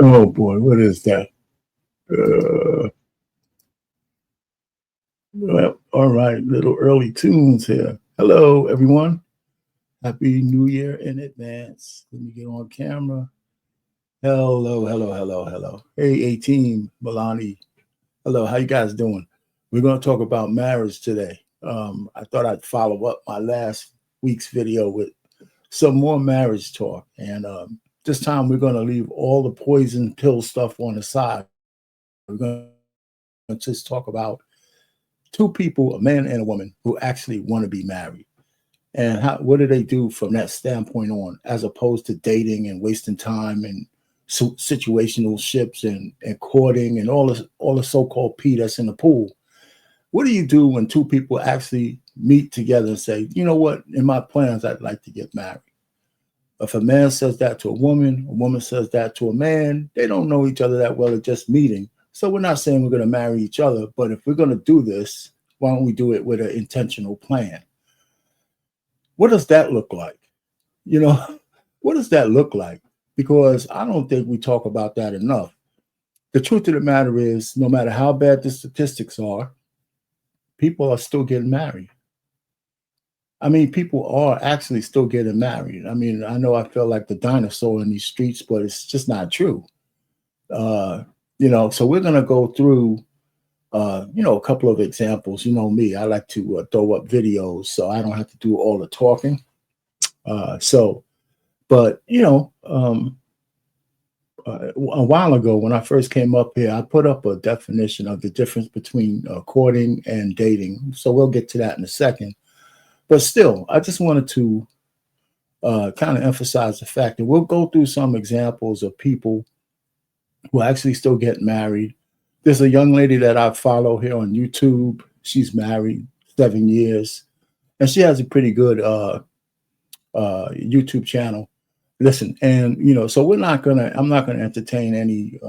Oh boy, what is that? Uh, well, all right, little early tunes here. Hello, everyone. Happy New Year in advance. Let me get on camera. Hello, hello, hello, hello. Hey, 18, Milani. Hello, how you guys doing? We're going to talk about marriage today. I thought I'd follow up my last week's video with some more marriage talk. And this time we're going to leave all the poison pill stuff on the side. We're going to just talk about two people, a man and a woman, who actually want to be married. And what do they do from that standpoint on, as opposed to dating and wasting time and situational ships and courting and all the so-called pee that's in the pool? What do you do when two people actually meet together and say, you know what, in my plans, I'd like to get married? If a man says that to a woman says that to a man, they don't know each other that well at just meeting. So we're not saying we're going to marry each other, but if we're going to do this, why don't we do it with an intentional plan? What does that look like? You know, what does that look like? Because I don't think we talk about that enough. The truth of the matter is, no matter how bad the statistics are, people are still getting married. I mean, people are actually still getting married. I mean, I know I feel like the dinosaur in these streets, but it's just not true. Uh, so we're going to go through, a couple of examples. You know me, I like to throw up videos so I don't have to do all the talking. But, a while ago when I first came up here, I put up a definition of the difference between courting and dating. So we'll get to that in a second. But still, I just wanted to kind of emphasize the fact that we'll go through some examples of people who actually still get married. There's a young lady that I follow here on YouTube. She's married 7 years, and she has a pretty good YouTube channel. Listen, and so I'm not gonna entertain any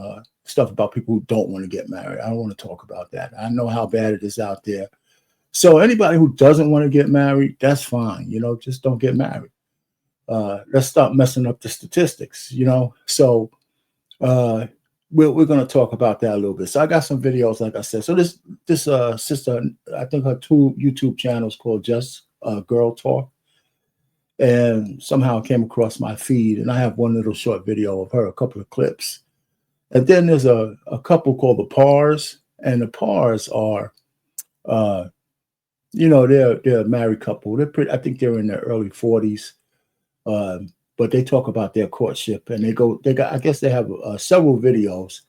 stuff about people who don't want to get married. I don't want to talk about that. I know how bad it is out there. So anybody who doesn't want to get married, that's fine. Just don't get married. Let's stop messing up the statistics. So we're going to talk about that a little bit. So I got some videos, like I said. So this sister, I think her two YouTube channels called Just Girl Talk, and somehow it came across my feed, and I have one little short video of her, a couple of clips, and then there's a couple called the Pars, and the Pars are, they're a married couple. I think they're in their early 40s. But they talk about their courtship, and I guess they have several videos,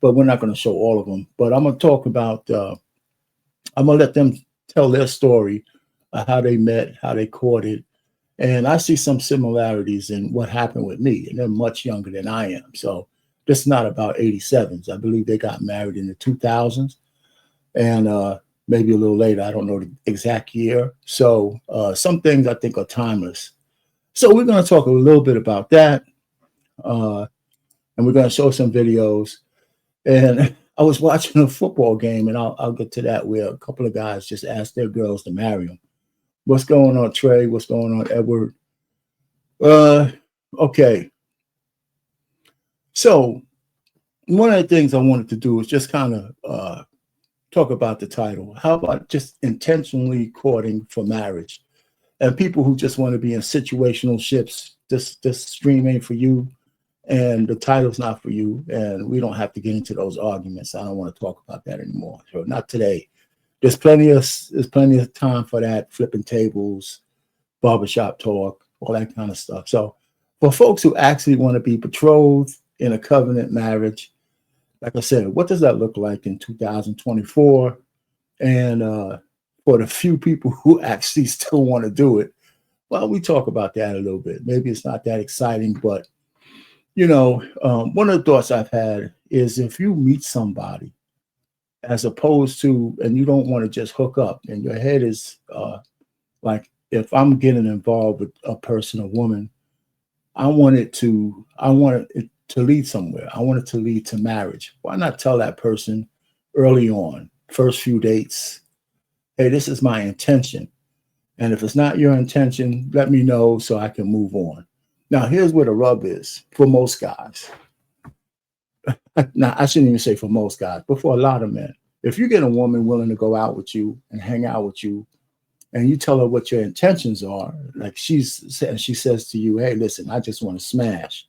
but we're not going to show all of them. But I'm going to talk about, I'm going to let them tell their story, how they met, how they courted. And I see some similarities in what happened with me, and they're much younger than I am. So this is not about 87s. I believe they got married in the 2000s, and maybe a little later. I don't know the exact year. So some things I think are timeless. So we're going to talk a little bit about that, and we're going to show some videos. And I was watching a football game, and I'll get to that, where a couple of guys just asked their girls to marry them. What's going on, Trey? What's going on, Edward? Okay. So one of the things I wanted to do is just kind of talk about the title. How about just intentionally courting for marriage? And people who just want to be in situational ships, this stream ain't for you, and the title's not for you, and we don't have to get into those arguments. I don't want to talk about that anymore. So not today. There's plenty of time for that, flipping tables, barbershop talk, all that kind of stuff. So for folks who actually want to be betrothed in a covenant marriage, like I said, what does that look like in 2024? And for the few people who actually still want to do it, well, we talk about that a little bit. Maybe it's not that exciting, but one of the thoughts I've had is, if you meet somebody, as opposed to, and you don't want to just hook up, and your head is like, if I'm getting involved with a person, a woman, I want it to lead somewhere. I want it to lead to marriage. Why not tell that person early on, first few dates, hey, this is my intention. And if it's not your intention, let me know so I can move on. Now, here's where the rub is for most guys. Now, I shouldn't even say for most guys, but for a lot of men, if you get a woman willing to go out with you and hang out with you, and you tell her what your intentions are, like she says to you, "Hey, listen, I just want to smash."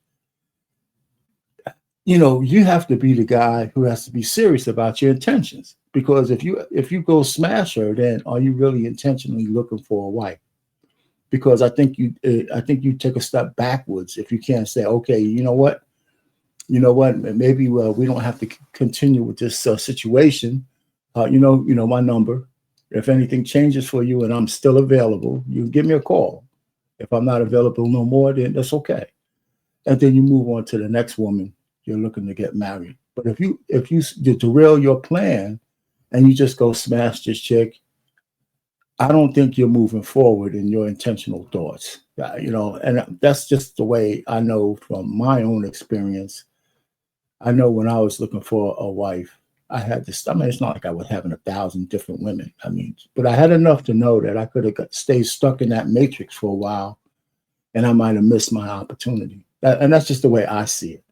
You have to be the guy who has to be serious about your intentions, because if you go smash her, then are you really intentionally looking for a wife? Because I think you take a step backwards if you can't say, okay, you know what, maybe we don't have to continue with this situation. You know my number. If anything changes for you and I'm still available, you give me a call. If I'm not available no more, then that's okay. And then you move on to the next woman you're looking to get married. But if you derail your plan and you just go smash this chick, I don't think you're moving forward in your intentional thoughts. And that's just the way I know from my own experience. I know when I was looking for a wife, I had this. I mean, it's not like I was having 1,000 different women. I mean, but I had enough to know that I could have stayed stuck in that matrix for a while, and I might have missed my opportunity. And that's just the way I see it.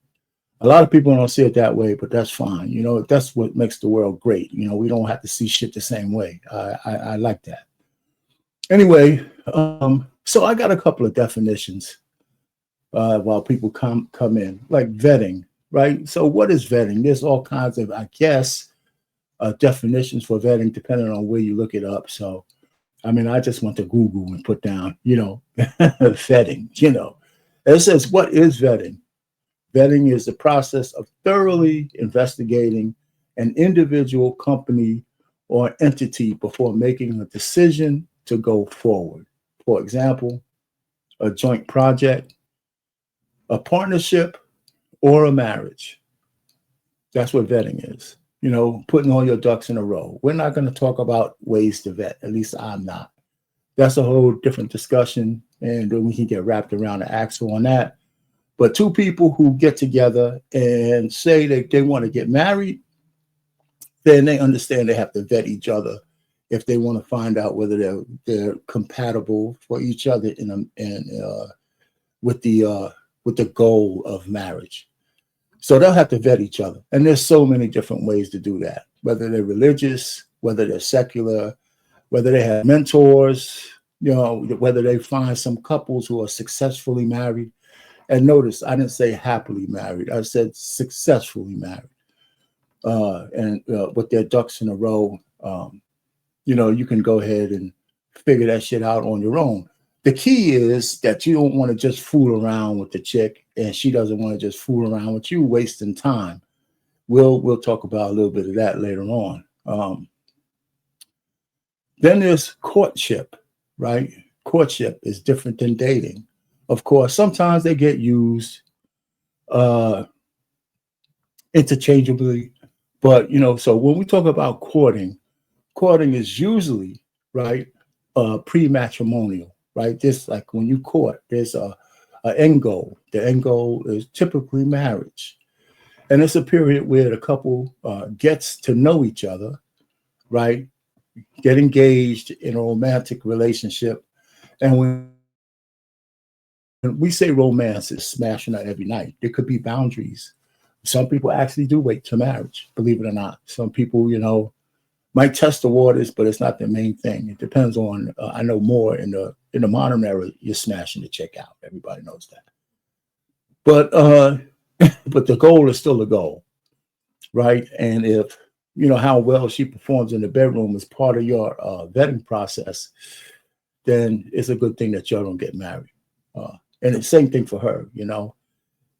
A lot of people don't see it that way, but that's fine. That's what makes the world great. We don't have to see shit the same way. I like that. Anyway, so I got a couple of definitions while people come in, like vetting, right? So what is vetting? There's all kinds of, I guess, definitions for vetting depending on where you look it up. So, I mean, I just went to Google and put down, vetting, It says, what is vetting? Vetting is the process of thoroughly investigating an individual, company, or entity before making a decision to go forward. For example, a joint project, a partnership, or a marriage. That's what vetting is. Putting all your ducks in a row. We're not going to talk about ways to vet. At least I'm not. That's a whole different discussion, and then we can get wrapped around the axle on that. But two people who get together and say that they want to get married, then they understand they have to vet each other if they want to find out whether they're compatible for each other with the goal of marriage. So they'll have to vet each other. And there's so many different ways to do that, whether they're religious, whether they're secular, whether they have mentors, whether they find some couples who are successfully married. And notice, I didn't say happily married. I said successfully married. And with their ducks in a row, you can go ahead and figure that shit out on your own. The key is that you don't want to just fool around with the chick, and she doesn't want to just fool around with you, wasting time. We'll talk about a little bit of that later on. Then there's courtship, right? Courtship is different than dating. Of course, sometimes they get used interchangeably, but so when we talk about courting is usually, right, pre-matrimonial, right? This, like when you court, there's a end goal. The end goal is typically marriage, and it's a period where the couple gets to know each other, right? Get engaged in a romantic relationship, and when we say romance is smashing out every night, there could be boundaries. Some people actually do wait to marriage, believe it or not. Some people, might test the waters, but it's not the main thing. It depends on. I know more in the modern era, you're smashing the chick out. Everybody knows that. But but the goal is still a goal, right? And if how well she performs in the bedroom is part of your vetting process, then it's a good thing that y'all don't get married. And the same thing for her,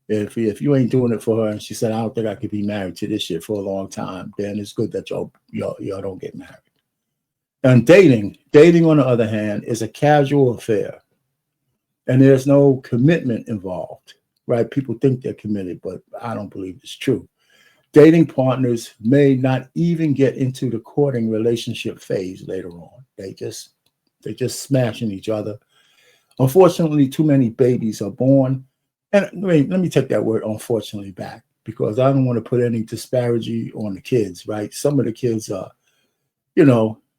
If you ain't doing it for her and she said, I don't think I could be married to this shit for a long time, then it's good that y'all don't get married. And dating on the other hand is a casual affair. And there's no commitment involved, right? People think they're committed, but I don't believe it's true. Dating partners may not even get into the courting relationship phase later on. They just smashing each other. Unfortunately, too many babies are born. And let me take that word unfortunately back, because I don't want to put any disparity on the kids, right? Some of the kids are,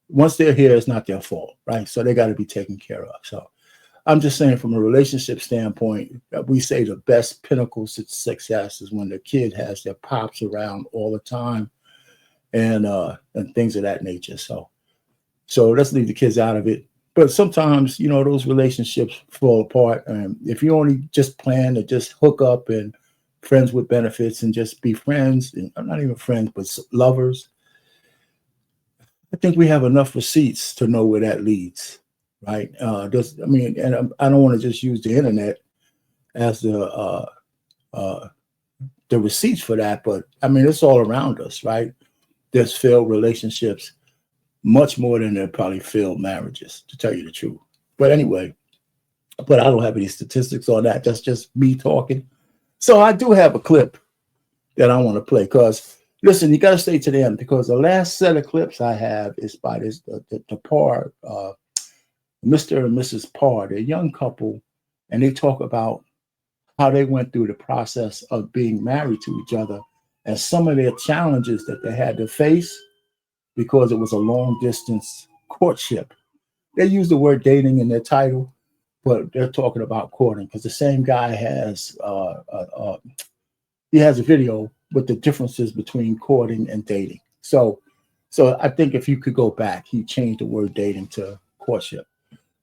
once they're here, it's not their fault, right? So they got to be taken care of. So I'm just saying from a relationship standpoint, we say the best pinnacle success is when the kid has their pops around all the time and things of that nature. So let's leave the kids out of it. But sometimes, those relationships fall apart. And if you only just plan to just hook up and friends with benefits and just be friends, and not even friends, but lovers, I think we have enough receipts to know where that leads, right? I don't want to just use the internet as the receipts for that, but I mean, it's all around us, right? There's failed relationships much more than there probably failed marriages, to tell you the truth. But anyway, but I don't have any statistics on that. That's just me talking. So I do have a clip that I want to play because, listen, you got to stay to the end because the last set of clips I have is by the Parr, Mr. and Mrs. Parr. They're a young couple, and they talk about how they went through the process of being married to each other and some of their challenges that they had to face because it was a long distance courtship. They use the word dating in their title, but they're talking about courting because the same guy has he has a video with the differences between courting and dating. So I think if you could go back, he changed the word dating to courtship.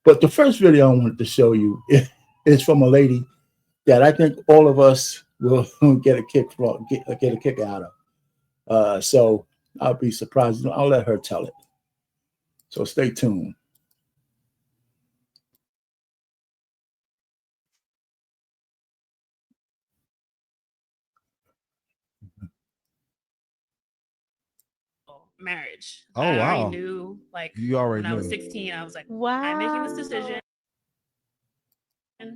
But the first video I wanted to show you is from a lady that I think all of us will get a kick from, get a kick out of. So I'll be surprised. I'll let her tell it. So stay tuned. Marriage. Oh, I already wow. knew, like, You already when I was knew. 16, I was like, Wow. I'm making this decision.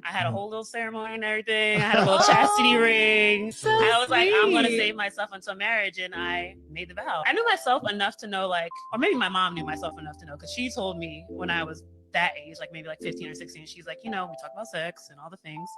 I had a whole little ceremony and everything. I had a little chastity ring. So I was like, I'm going to sweet. save myself until marriage. And I made the vow. I knew myself enough to know, like, or maybe my mom knew myself enough to know because she told me when I was that age, like maybe like 15 or 16, she's like, we talk about sex and all the things.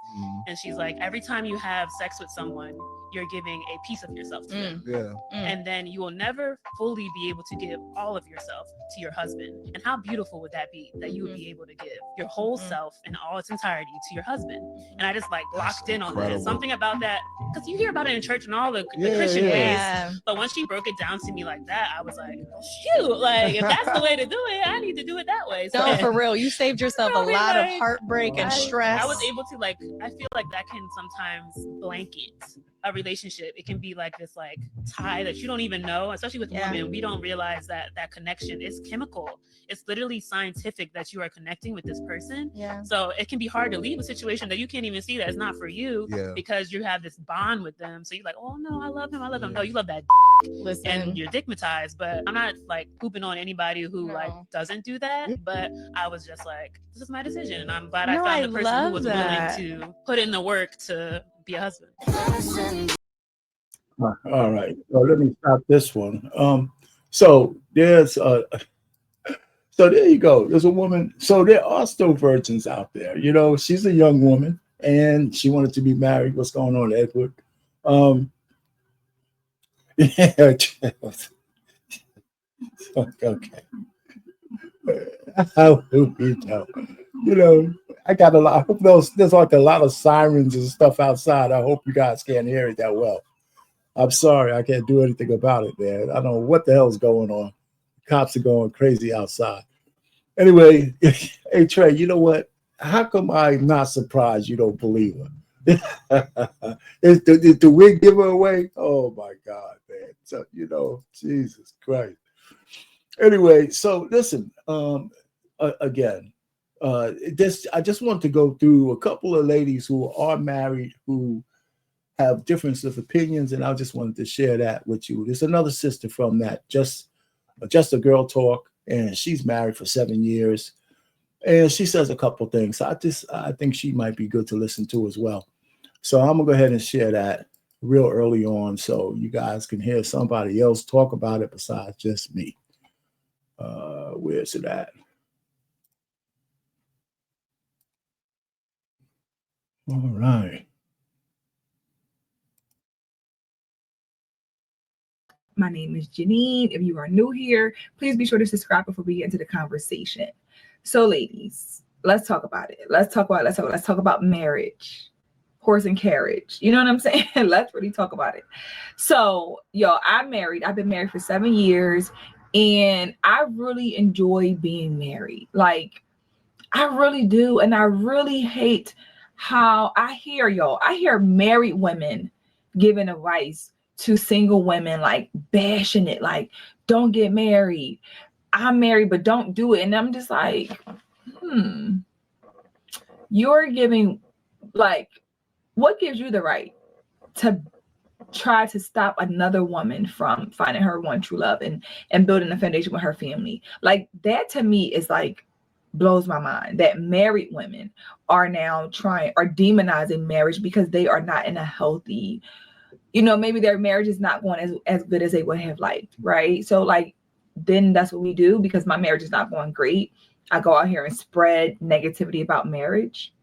And she's like, every time you have sex with someone, you're giving a piece of yourself to them. Yeah. And then you will never fully be able to give all of yourself to your husband. And how beautiful would that be that you would be able to give your whole self in all its entirety to your husband? And I just like locked in on that. Something about that, because you hear about it in church and all the Christian ways. But once she broke it down to me like that, I was like, oh, shoot, like if that's the way to do it, I need to do it that way. So, no, for real, you saved yourself a lot of heartbreak and stress. I was able to, like, I feel like that can sometimes blanket a relationship. It can be like this like tie that you don't even know, especially with women. We don't realize that that connection is chemical. It's literally scientific that you are connecting with this person. So it can be hard to leave a situation that you can't even see that it's not for you because you have this bond with them. So you're like, oh no, I love him. No, you love that Listen. and you're dickmatized. But I'm not like pooping on anybody who like doesn't do that. But I was just like, this is my decision, and I'm glad I found the person who was willing to put in the work to be a husband. All right. So let me stop this one. So there's so there you go. There's a woman. So there are still virgins out there. She's a young woman and she wanted to be married. What's going on, Edward? Yeah. Okay. How do we know? I got a lot. I hope there's like a lot of sirens and stuff outside. I hope you guys can't hear it that well. I'm sorry, I can't do anything about it, man. I don't know what the hell's going on. Cops are going crazy outside. Anyway, hey Trey, you know what? How come I'm not surprised you don't believe her? Did the wig give her away? Oh my God, man. So, Jesus Christ. Anyway, so listen, again, I just want to go through a couple of ladies who are married who have difference of opinions, and I just wanted to share that with you. There's another sister from that, just a girl talk, and she's married for 7 years, and she says a couple things. I think she might be good to listen to as well. So I'm gonna go ahead and share that real early on, so you guys can hear somebody else talk about it besides just me. Where's it at? All right. My name is Janine. If you are new here, please be sure to subscribe before we get into the conversation. So, ladies, let's talk about it. Let's talk about marriage, horse and carriage. You know what I'm saying? Let's really talk about it. So, yo, I'm married. I've been married for 7 years, and I really enjoy being married. Like, I really do. And I really hate how I hear married women giving advice to single women, like bashing it, like, don't get married. I'm married, but don't do it. And I'm just like, you're giving, like, what gives you the right to try to stop another woman from finding her one true love and building a foundation with her family? Like, that to me is like, blows my mind that married women are now are demonizing marriage because they are not in a healthy, maybe their marriage is not going as good as they would have liked, right? So, like, then that's what we do. Because my marriage is not going great, I go out here and spread negativity about marriage.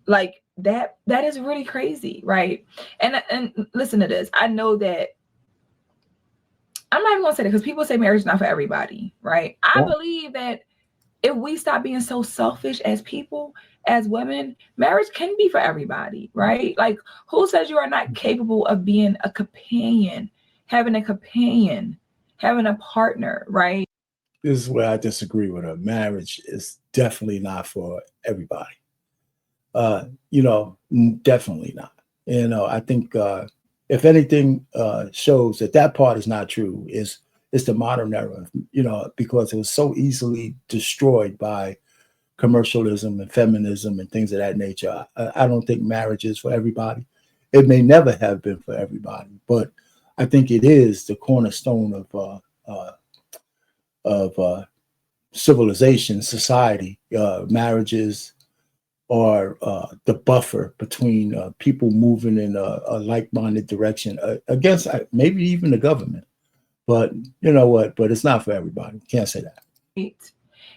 Like, that is really crazy, right? And listen to this. I know that I'm not even gonna say that, because people say marriage is not for everybody, right? I believe that if we stop being so selfish as people, as women, marriage can be for everybody, right? Like, who says you are not capable of being a companion, having a partner, right? This is where I disagree with her. Marriage is definitely not for everybody. Definitely not. I think if anything shows that part is not true is the modern era, because it was so easily destroyed by commercialism and feminism and things of that nature. I don't think marriage is for everybody. It may never have been for everybody, but I think it is the cornerstone of civilization, society. Marriages are the buffer between people moving in a like-minded direction against maybe even the government. But you know what? But it's not for everybody. Can't say that.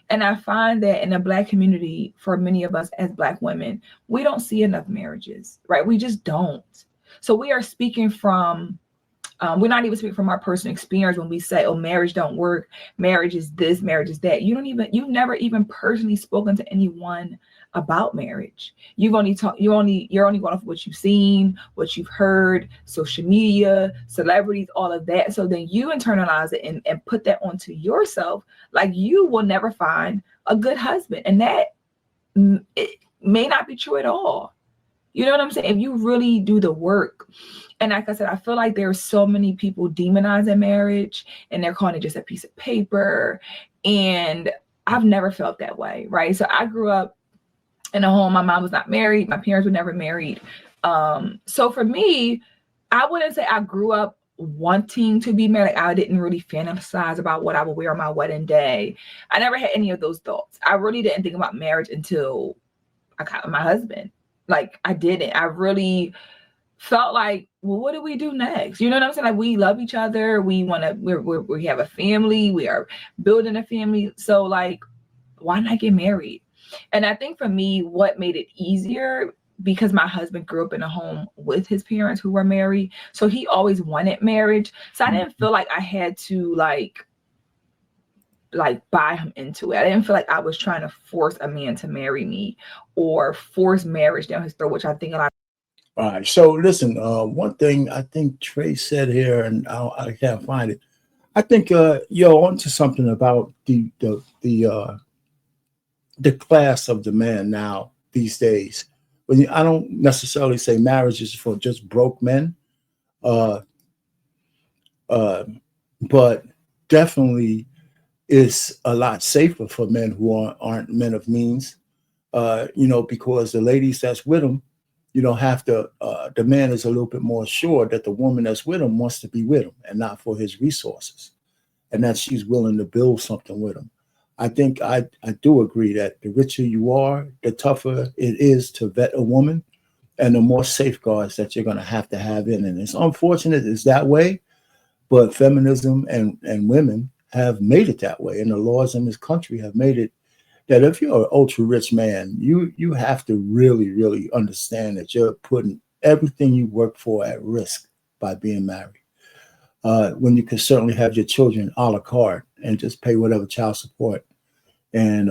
And I find that in the Black community, for many of us as Black women, we don't see enough marriages, right? We just don't. So we are speaking from, we're not even speaking from our personal experience when we say, oh, marriage don't work. Marriage is this, marriage is that. You've never even personally spoken to anyone about marriage. You're only going off what you've seen, what you've heard, social media, celebrities, all of that. So then you internalize it and put that onto yourself. Like, you will never find a good husband. And that it may not be true at all. You know what I'm saying? If you really do the work. And like I said, I feel like there are so many people demonizing marriage, and they're calling it just a piece of paper. And I've never felt that way, right? So I grew up in a home. My mom was not married. My parents were never married. So for me, I wouldn't say I grew up wanting to be married. Like, I didn't really fantasize about what I would wear on my wedding day. I never had any of those thoughts. I really didn't think about marriage until I got my husband. Like, I didn't. I really felt like, well, what do we do next? You know what I'm saying? Like, we love each other. We have a family. We are building a family. So, like, why not get married? And I think for me, what made it easier, because my husband grew up in a home with his parents who were married, so he always wanted marriage. So I didn't feel like I had to like buy him into it. I didn't feel like I was trying to force a man to marry me or force marriage down his throat, which I think a lot. All right. So listen, one thing I think Trey said here, and I can't find it. I think you're onto something about the class of the man now these days. I don't necessarily say marriage is for just broke men, but definitely is a lot safer for men who aren't men of means. Because the ladies that's with him, you don't have to. The man is a little bit more sure that the woman that's with him wants to be with him and not for his resources, and that she's willing to build something with him. I think I do agree that the richer you are, the tougher it is to vet a woman, and the more safeguards that you're going to have in. And it's unfortunate it's that way, but feminism and women have made it that way, and the laws in this country have made it that if you're an ultra rich man, you have to really, really understand that you're putting everything you work for at risk by being married. When you can certainly have your children a la carte and just pay whatever child support and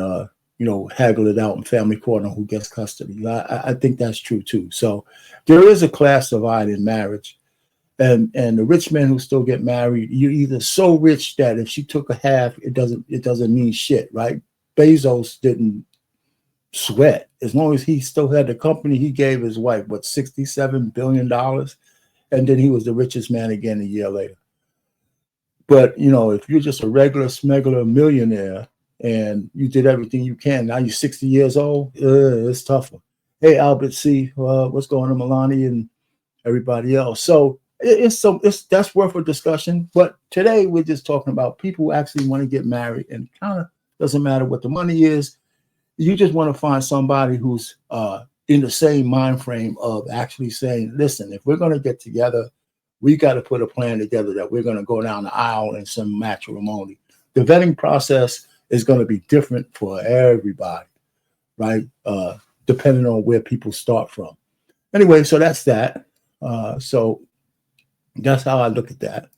haggle it out in family court on who gets custody. I think that's true too. So there is a class divide in marriage. And the rich men who still get married, you're either so rich that if she took a half, it doesn't mean shit, right? Bezos didn't sweat. As long as he still had the company, he gave his wife, $67 billion. And then he was the richest man again a year later. But, if you're just a regular smuggler millionaire and you did everything you can, now you're 60 years old, it's tougher. Hey, Albert C., what's going on, Milani and everybody else? So that's worth a discussion. But today we're just talking about people who actually want to get married, and kind of doesn't matter what the money is. You just want to find somebody who's in the same mind frame of actually saying, listen, if we're going to get together, we got to put a plan together that we're going to go down the aisle in some matrimony. The vetting process is going to be different for everybody, right? Depending on where people start from. Anyway, so that's that. So that's how I look at that.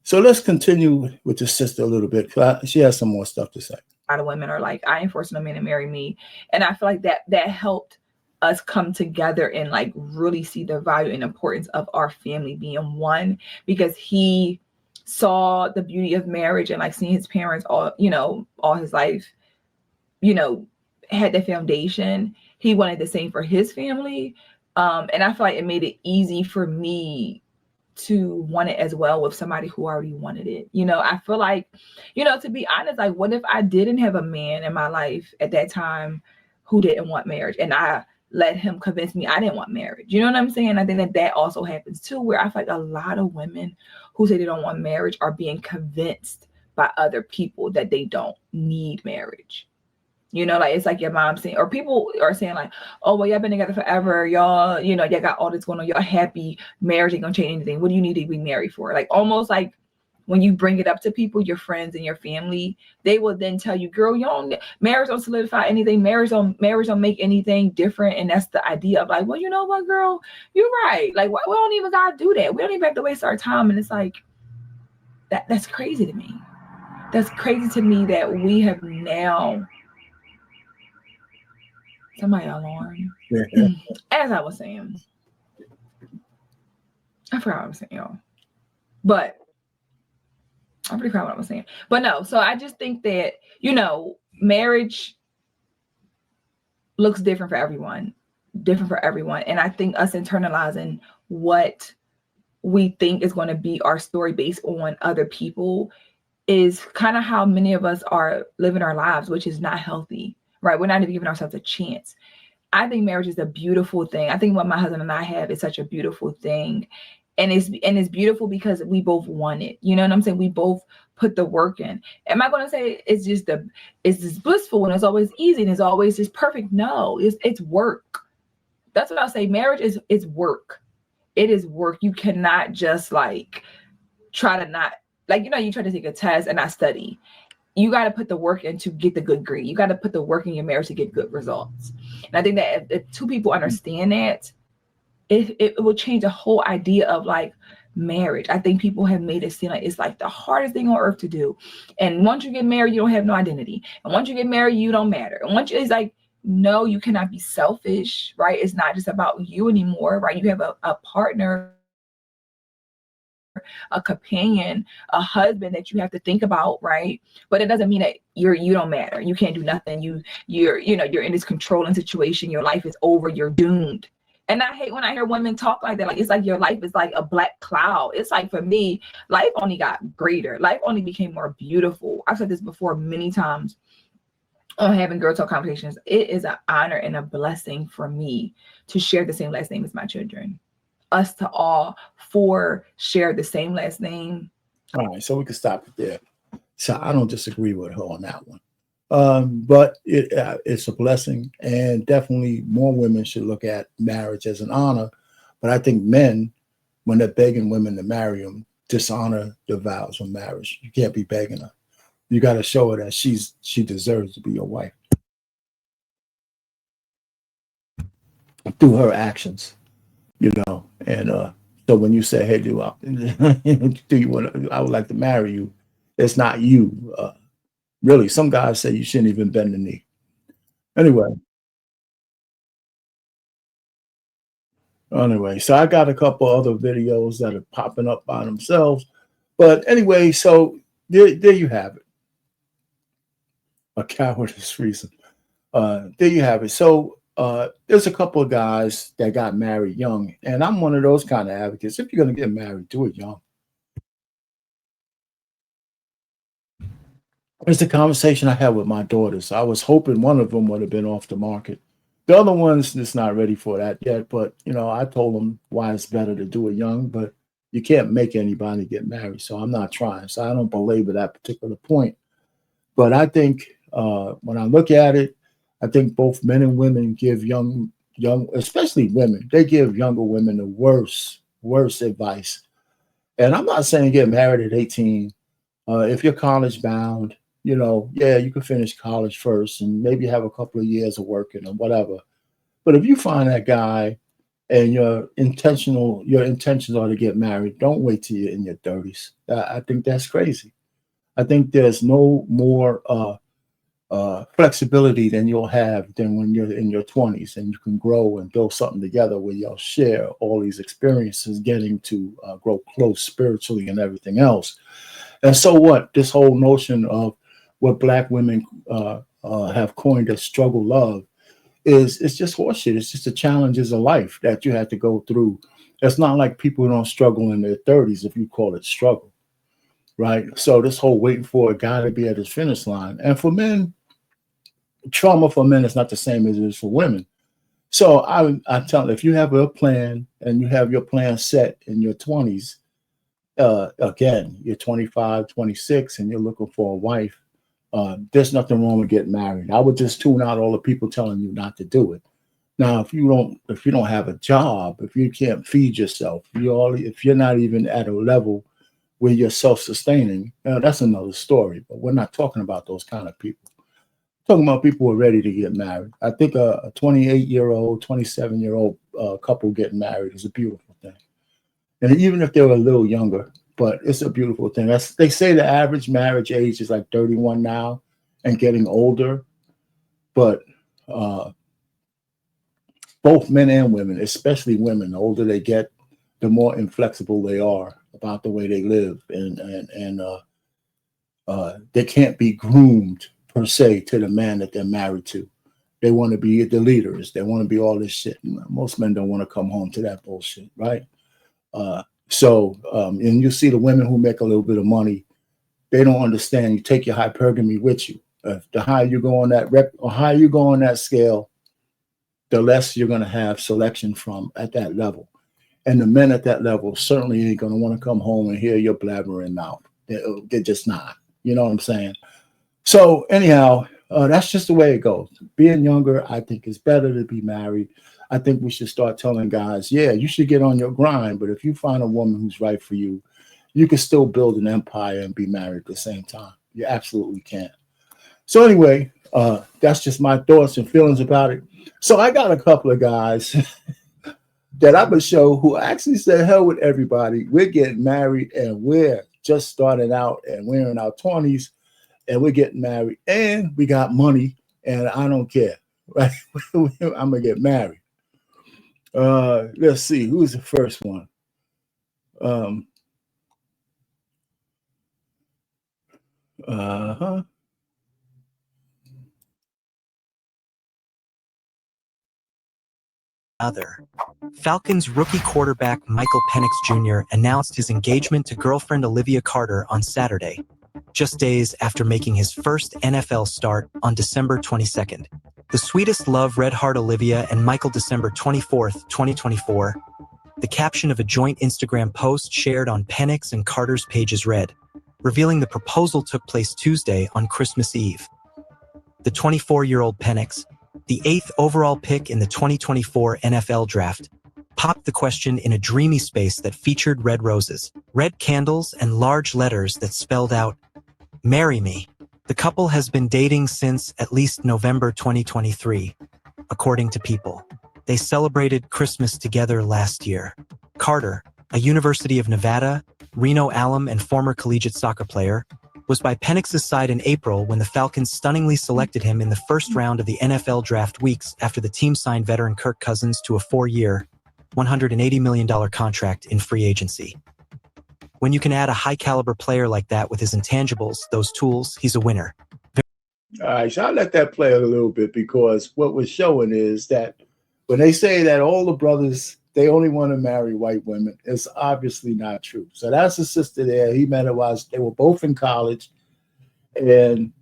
So let's continue with the sister a little bit. She has some more stuff to say. A lot of women are like, I ain't forcing a man to marry me. And I feel like that helped us come together and like really see the value and importance of our family being one, because he saw the beauty of marriage and like seeing his parents all his life, had the foundation. He wanted the same for his family. And I feel like it made it easy for me to want it as well with somebody who already wanted it. I feel like, to be honest, like, what if I didn't have a man in my life at that time who didn't want marriage, and I let him convince me I didn't want marriage? You know what I'm saying? I think that also happens too, where I feel like a lot of women who say they don't want marriage are being convinced by other people that they don't need marriage. Like, it's like your mom saying, or people are saying like, oh, well, y'all been together forever. Y'all, y'all got all this going on. Y'all happy. Marriage ain't gonna change anything. What do you need to be married for? Like, almost like when you bring it up to people, your friends and your family, they will then tell you, girl, marriage don't solidify anything. Marriage don't make anything different. And that's the idea of like, well, you know what, girl, you're right. Like, we don't even gotta do that. We don't even have to waste our time. And it's like, that's crazy to me. That's crazy to me that we have now. Somebody alarm. Yeah. As I was saying, I forgot what I was saying, y'all. But I'm pretty proud of what I was saying. But no, so I just think that, marriage looks different for everyone. And I think us internalizing what we think is going to be our story based on other people is kind of how many of us are living our lives, which is not healthy. Right? We're not even giving ourselves a chance. I think marriage is a beautiful thing. I think what my husband and I have is such a beautiful thing. And it's beautiful because we both want it. You know what I'm saying? We both put the work in. Am I going to say it's just blissful and it's always easy and it's always just perfect? No, it's work. That's what I'll say. Marriage is work. It is work. You cannot just like try to not, like, you try to take a test and not study. You got to put the work in to get the good grade. You got to put the work in your marriage to get good results. And I think that if two people understand that, it will change the whole idea of like marriage. I think people have made it seem like it's like the hardest thing on earth to do. And once you get married, you don't have no identity. And once you get married, you don't matter. And it's like, no, you cannot be selfish, right? It's not just about you anymore, right? You have a partner, a companion, a husband that you have to think about, right? But it doesn't mean that you don't matter. You can't do nothing. You're in this controlling situation. Your life is over. You're doomed. And I hate when I hear women talk like that. Like, it's like your life is like a black cloud. It's like, for me, life only got greater. Life only became more beautiful. I've said this before many times on having girl talk conversations. It is an honor and a blessing for me to share the same last name as my children. Us to all four share the same last name. All right, so we can stop it there. So I don't disagree with her on that one. But it's a blessing, and definitely more women should look at marriage as an honor. But I think men, when they're begging women to marry them, dishonor the vows of marriage. You can't be begging her. You got to show her that she deserves to be your wife through her actions. And so when you say, hey, do you want I would like to marry you, it's not you. Really, some guys say you shouldn't even bend the knee. Anyway, so I got a couple other videos that are popping up by themselves. But anyway, so there you have it. A cowardice reason. There you have it. So there's a couple of guys that got married young, and I'm one of those kind of advocates. If you're going to get married, do it young. It's the conversation I had with my daughters. I was hoping one of them would have been off the market. The other one's just not ready for that yet. But, I told them why it's better to do it young, but you can't make anybody get married. So I'm not trying. So I don't belabor that particular point. But I think when I look at it, I think both men and women give young, especially women, they give younger women the worst advice. And I'm not saying get married at 18. If you're college bound, yeah, you can finish college first and maybe have a couple of years of working or whatever. But if you find that guy and your intentions are to get married, don't wait till you're in your 30s. I think that's crazy. I think there's no more flexibility than you'll have than when you're in your 20s, and you can grow and build something together where you'll share all these experiences, getting to grow close spiritually and everything else. And so what? This whole notion of what Black women have coined as struggle love it's just horseshit. It's just the challenges of life that you have to go through. It's not like people don't struggle in their 30s if you call it struggle, right? So this whole waiting for a guy to be at his finish line. And for men, trauma for men is not the same as it is for women. So I tell them, if you have a plan and you have your plan set in your 20s, again, you're 25, 26, and you're looking for a wife, there's nothing wrong with getting married. I would just tune out all the people telling you not to do it. Now, if you don't have a job, if you can't feed yourself, if you're not even at a level where you're self-sustaining, that's another story. But we're not talking about those kind of people. We're talking about people who are ready to get married. I think a 28-year-old, 27-year-old couple getting married is a beautiful thing. And even if they were a little younger, but it's a beautiful thing. They say the average marriage age is like 31 now and getting older. But both men and women, especially women, the older they get, the more inflexible they are about the way they live. And they can't be groomed, per se, to the man that they're married to. They want to be the leaders. They want to be all this shit. Most men don't want to come home to that bullshit, right? And you see the women who make a little bit of money, they don't understand. You take your hypergamy with you. The higher you go on that scale, the less you're going to have selection from at that level. And the men at that level certainly ain't going to want to come home and hear your blabbering mouth. They're just not. You know what I'm saying? So anyhow, that's just the way it goes. Being younger, I think, is better to be married. I think we should start telling guys, yeah, you should get on your grind. But if you find a woman who's right for you, you can still build an empire and be married at the same time. You absolutely can. So anyway, that's just my thoughts and feelings about it. So I got a couple of guys that I would show who actually said, hell with everybody. We're getting married and we're just starting out and we're in our 20s and we're getting married and we got money and I don't care. Right? I'm going to get married. Let's see, who's the first one? Falcons rookie quarterback Michael Penix Jr. announced his engagement to girlfriend Olivia Carter on Saturday, just days after making his first NFL start on December 22nd. The sweetest love Red Heart Olivia and Michael December 24th, 2024. The caption of a joint Instagram post shared on Penix and Carter's pages read, revealing the proposal took place Tuesday on Christmas Eve. The 24-year-old Penix, the 8th overall pick in the 2024 NFL Draft, popped the question in a dreamy space that featured red roses, red candles, and large letters that spelled out, "Marry me." The couple has been dating since at least November 2023, according to People. They celebrated Christmas together last year. Carter, a University of Nevada, Reno alum and former collegiate soccer player, was by Penix's side in April when the Falcons stunningly selected him in the first round of the NFL draft weeks after the team signed veteran Kirk Cousins to a 4-year, $180 million contract in free agency. When you can add a high-caliber player like that with his intangibles, those tools, he's a winner. All right, so I'll let that play a little bit, because what we're showing is that when they say that all the brothers, they only want to marry white women, it's obviously not true. So that's a sister there. He met her while they were both in college. And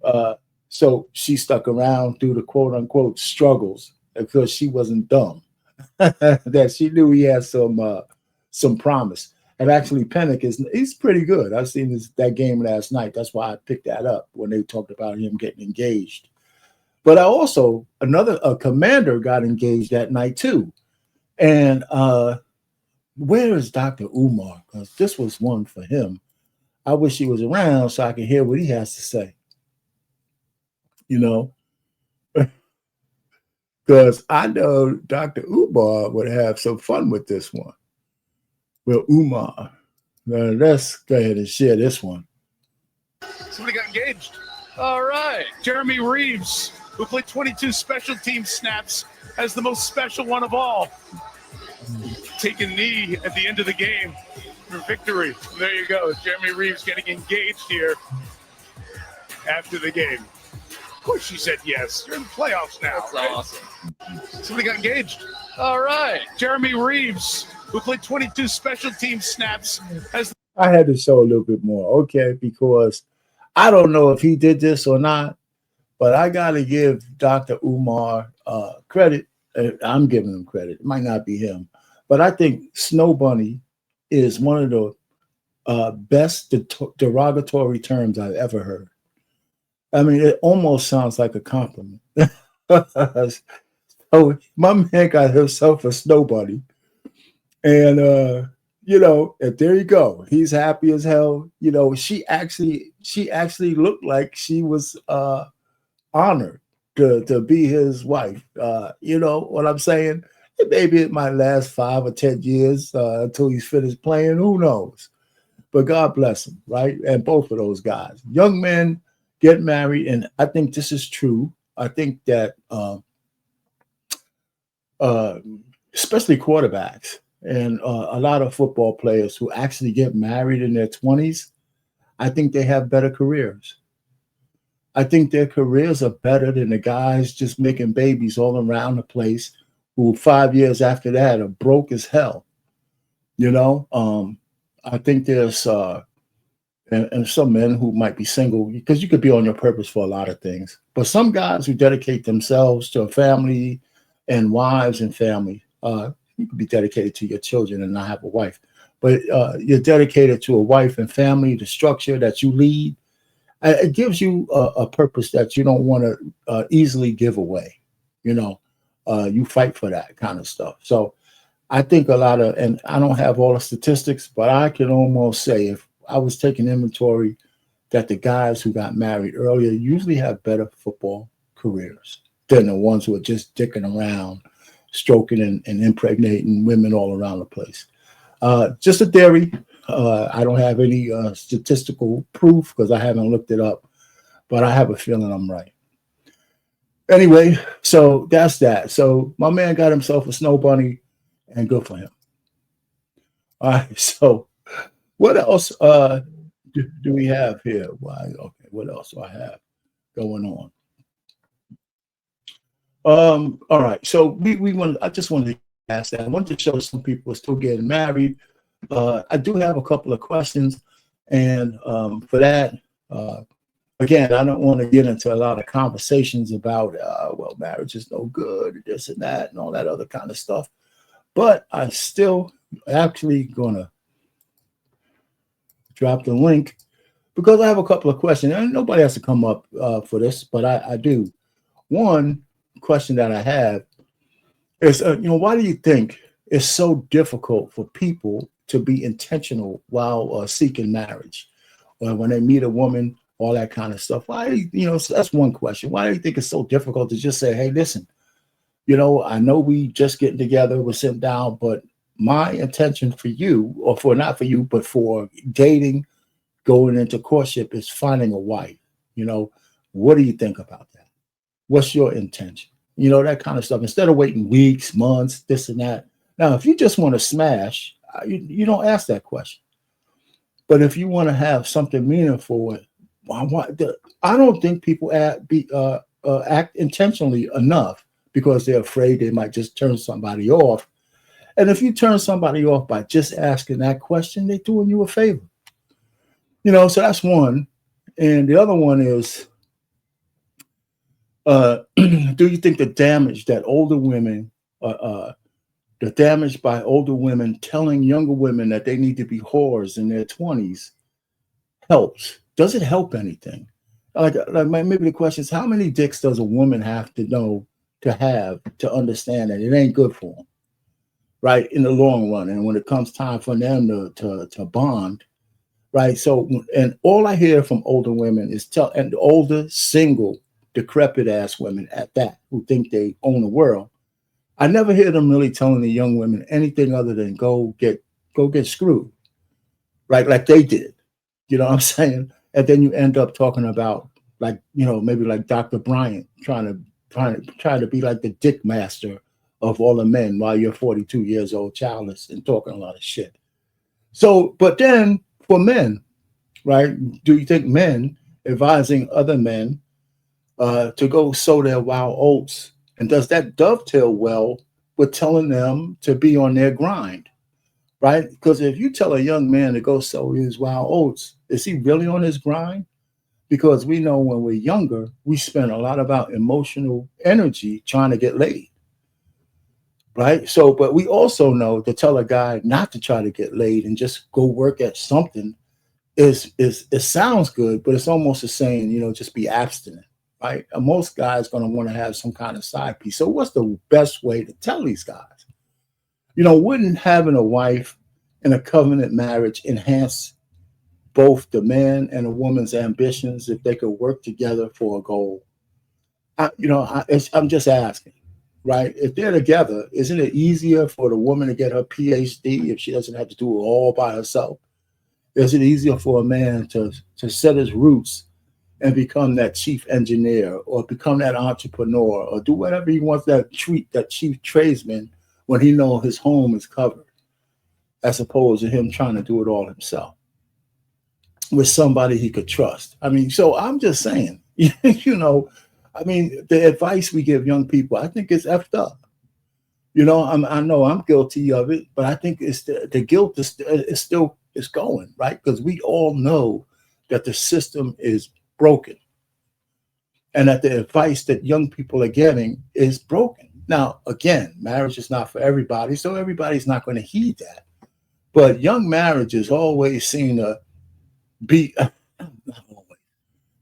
so she stuck around through the quote-unquote struggles because she wasn't dumb, that she knew he had some promise. And actually, Pennick he's pretty good. I've seen that game last night. That's why I picked that up when they talked about him getting engaged. But I also, a commander got engaged that night too. And where is Dr. Umar? Because this was one for him. I wish he was around so I could hear what he has to say. You know, because I know Dr. Umar would have some fun with this one. Well, Umar, let's go ahead and share this one. Somebody got engaged. All right. Jeremy Reeves, who played 22 special team snaps, has the most special one of all. Taking knee at the end of the game for victory. There you go. Jeremy Reeves getting engaged here after the game. Of course she said yes. You're in the playoffs now. That's right? Awesome. Somebody got engaged. All right. Jeremy Reeves, who played 22 special team snaps, has... I had to show a little bit more, okay, because I don't know if he did this or not, but I got to give Dr. Umar credit. I'm giving him credit. It might not be him, but I think Snow Bunny is one of the best derogatory terms I've ever heard. I mean, it almost sounds like a compliment. Oh, my man got himself a Snow Bunny. And, and there you go. He's happy as hell. You know, she actually looked like she was honored to be his wife. You know what I'm saying? Maybe it might last 5 or 10 years until he's finished playing. Who knows? But God bless him, right? And both of those guys. Young men get married, and I think this is true. I think that especially quarterbacks and a lot of football players who actually get married in their 20s, I think they have better careers. I think their careers are better than the guys just making babies all around the place who 5 years after that are broke as hell. You know, I think there's and some men who might be single, because you could be on your purpose for a lot of things. But some guys who dedicate themselves to a family and wives and family, you could be dedicated to your children and not have a wife. But you're dedicated to a wife and family, the structure that you lead. It gives you a purpose that you don't want to easily give away. You know, you fight for that kind of stuff. So I think and I don't have all the statistics, but I can almost say if I was taking inventory that the guys who got married earlier usually have better football careers than the ones who are just dicking around, stroking and impregnating women all around the place. Just a theory. I don't have any statistical proof because I haven't looked it up, but I have a feeling I'm right. Anyway, so that's that. So my man got himself a Snow Bunny, and good for him. All right, so what else do we have here? Why? Okay, what else do I have going on? All right, so I just wanted to ask that. I wanted to show some people are still getting married. I do have a couple of questions, and for that, again, I don't want to get into a lot of conversations about, well, marriage is no good, this and that, and all that other kind of stuff. But I still actually gonna drop the link because I have a couple of questions. And nobody has to come up for this, but I do. One question that I have is, why do you think it's so difficult for people to be intentional while seeking marriage? When they meet a woman, all that kind of stuff. Why, so that's one question. Why do you think it's so difficult to just say, hey, listen, I know we just getting together, we're sitting down, but my intention for you, or for not for you, but for dating going into courtship is finding a wife. You know, what do you think about that? What's your intention? You know, that kind of stuff. Instead of waiting weeks, months, this and that. Now, if you just want to smash, you don't ask that question. But if you want to have something meaningful, I don't think people act intentionally enough because they're afraid they might just turn somebody off. And if you turn somebody off by just asking that question, they're doing you a favor. You know, so that's one. And the other one is, do you think the damage that older women, the damage by older women telling younger women that they need to be whores in their 20s helps? Does it help anything? Like maybe the question is, how many dicks does a woman have to have to understand that it ain't good for them, right, in the long run? And when it comes time for them to bond, right? So, and all I hear from older women is and older, single, decrepit ass women at that, who think they own the world. I never hear them really telling the young women anything other than go get screwed, right? Like they did. You know what I'm saying? And then you end up talking about, like, you know, maybe like Dr. Bryant trying to be like the dick master of all the men while you're 42 years old, childless, and talking a lot of shit. So, but then for men, right? Do you think men advising other men to go sow their wild oats, and does that dovetail well with telling them to be on their grind? Right? Because if you tell a young man to go sow his wild oats, is he really on his grind? Because we know when we're younger, we spend a lot of our emotional energy trying to get laid. Right? So, but we also know to tell a guy not to try to get laid and just go work at something it sounds good, but it's almost the saying, you know, just be abstinent. Right? And most guys going to want to have some kind of side piece. So what's the best way to tell these guys? You know, wouldn't having a wife in a covenant marriage enhance both the man and a woman's ambitions if they could work together for a goal? I'm just asking, right? If they're together, isn't it easier for the woman to get her PhD if she doesn't have to do it all by herself? Is it easier for a man to set his roots and become that chief engineer or become that entrepreneur or do whatever he wants, that chief tradesman, when he knows his home is covered, as opposed to him trying to do it all himself with somebody he could trust? I mean, so I'm just saying, you know, I mean, the advice we give young people, I think it's effed up. You know, I know I'm guilty of it, but I think it's the guilt is still going, right? Because we all know that the system is broken and that the advice that young people are getting is broken. Now, again, marriage is not for everybody, so everybody's not going to heed that. But young marriages always seem to be,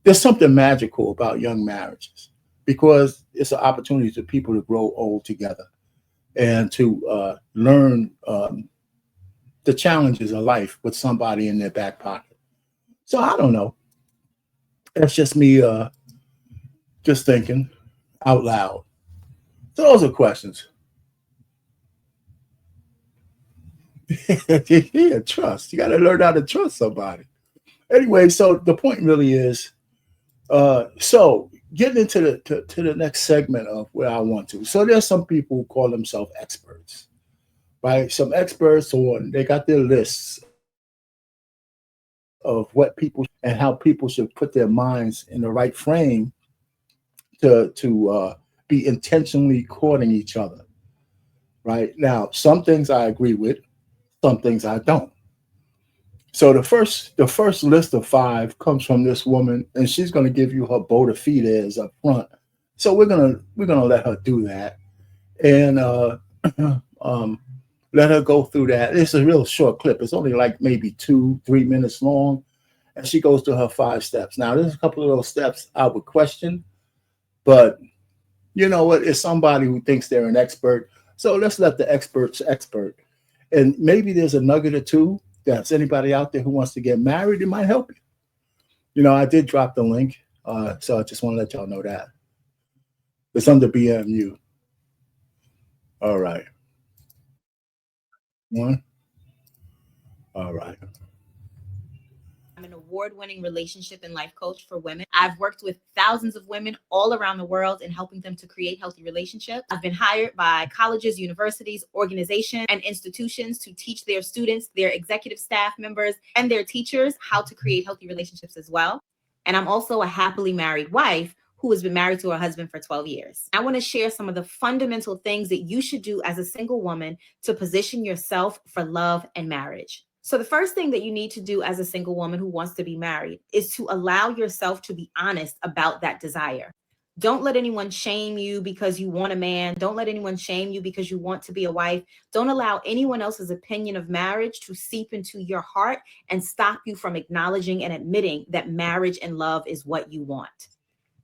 there's something magical about young marriages because it's an opportunity for people to grow old together and to learn the challenges of life with somebody in their back pocket. So I don't know. That's just me just thinking out loud. So those are questions. Yeah, trust. You got to learn how to trust somebody. Anyway, so the point really is, so getting into the next segment of where I want to. So there's some people who call themselves experts, right? Some experts they got their lists of what people and how people should put their minds in the right frame to be intentionally courting each other. Right now, some things I agree with, some things I don't. So the first list of 5 comes from this woman, and she's going to give you her bona fides up front. So we're gonna let her do that, and let her go through that. It's a real short clip. It's only like maybe 2-3 minutes long, and she goes through her 5 steps. Now, there's a couple of those steps I would question, but you know what? It's somebody who thinks they're an expert. So let's let the experts expert. And maybe there's a nugget or two that's anybody out there who wants to get married. It might help you. You know, I did drop the link. So I just want to let y'all know that. It's under BMU. All right. One. All right. I'm in a award-winning relationship and life coach for women. I've worked with thousands of women all around the world in helping them to create healthy relationships. I've been hired by colleges, universities, organizations, and institutions to teach their students, their executive staff members, and their teachers how to create healthy relationships as well. And I'm also a happily married wife who has been married to her husband for 12 years. I want to share some of the fundamental things that you should do as a single woman to position yourself for love and marriage. So the first thing that you need to do as a single woman who wants to be married is to allow yourself to be honest about that desire. Don't let anyone shame you because you want a man. Don't let anyone shame you because you want to be a wife. Don't allow anyone else's opinion of marriage to seep into your heart and stop you from acknowledging and admitting that marriage and love is what you want.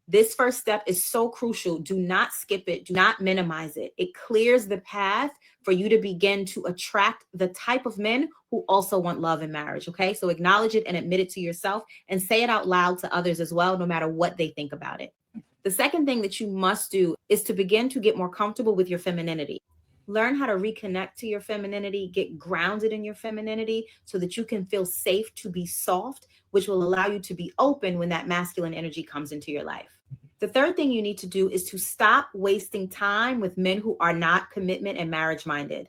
This first step is so crucial. Do not skip it. Do not minimize it. It clears the path for you to begin to attract the type of men who also want love and marriage. Okay, so acknowledge it and admit it to yourself and say it out loud to others as well, no matter what they think about it. The second thing that you must do is to begin to get more comfortable with your femininity. Learn how to reconnect to your femininity, get grounded in your femininity so that you can feel safe to be soft, which will allow you to be open when that masculine energy comes into your life. The third thing you need to do is to stop wasting time with men who are not commitment and marriage minded.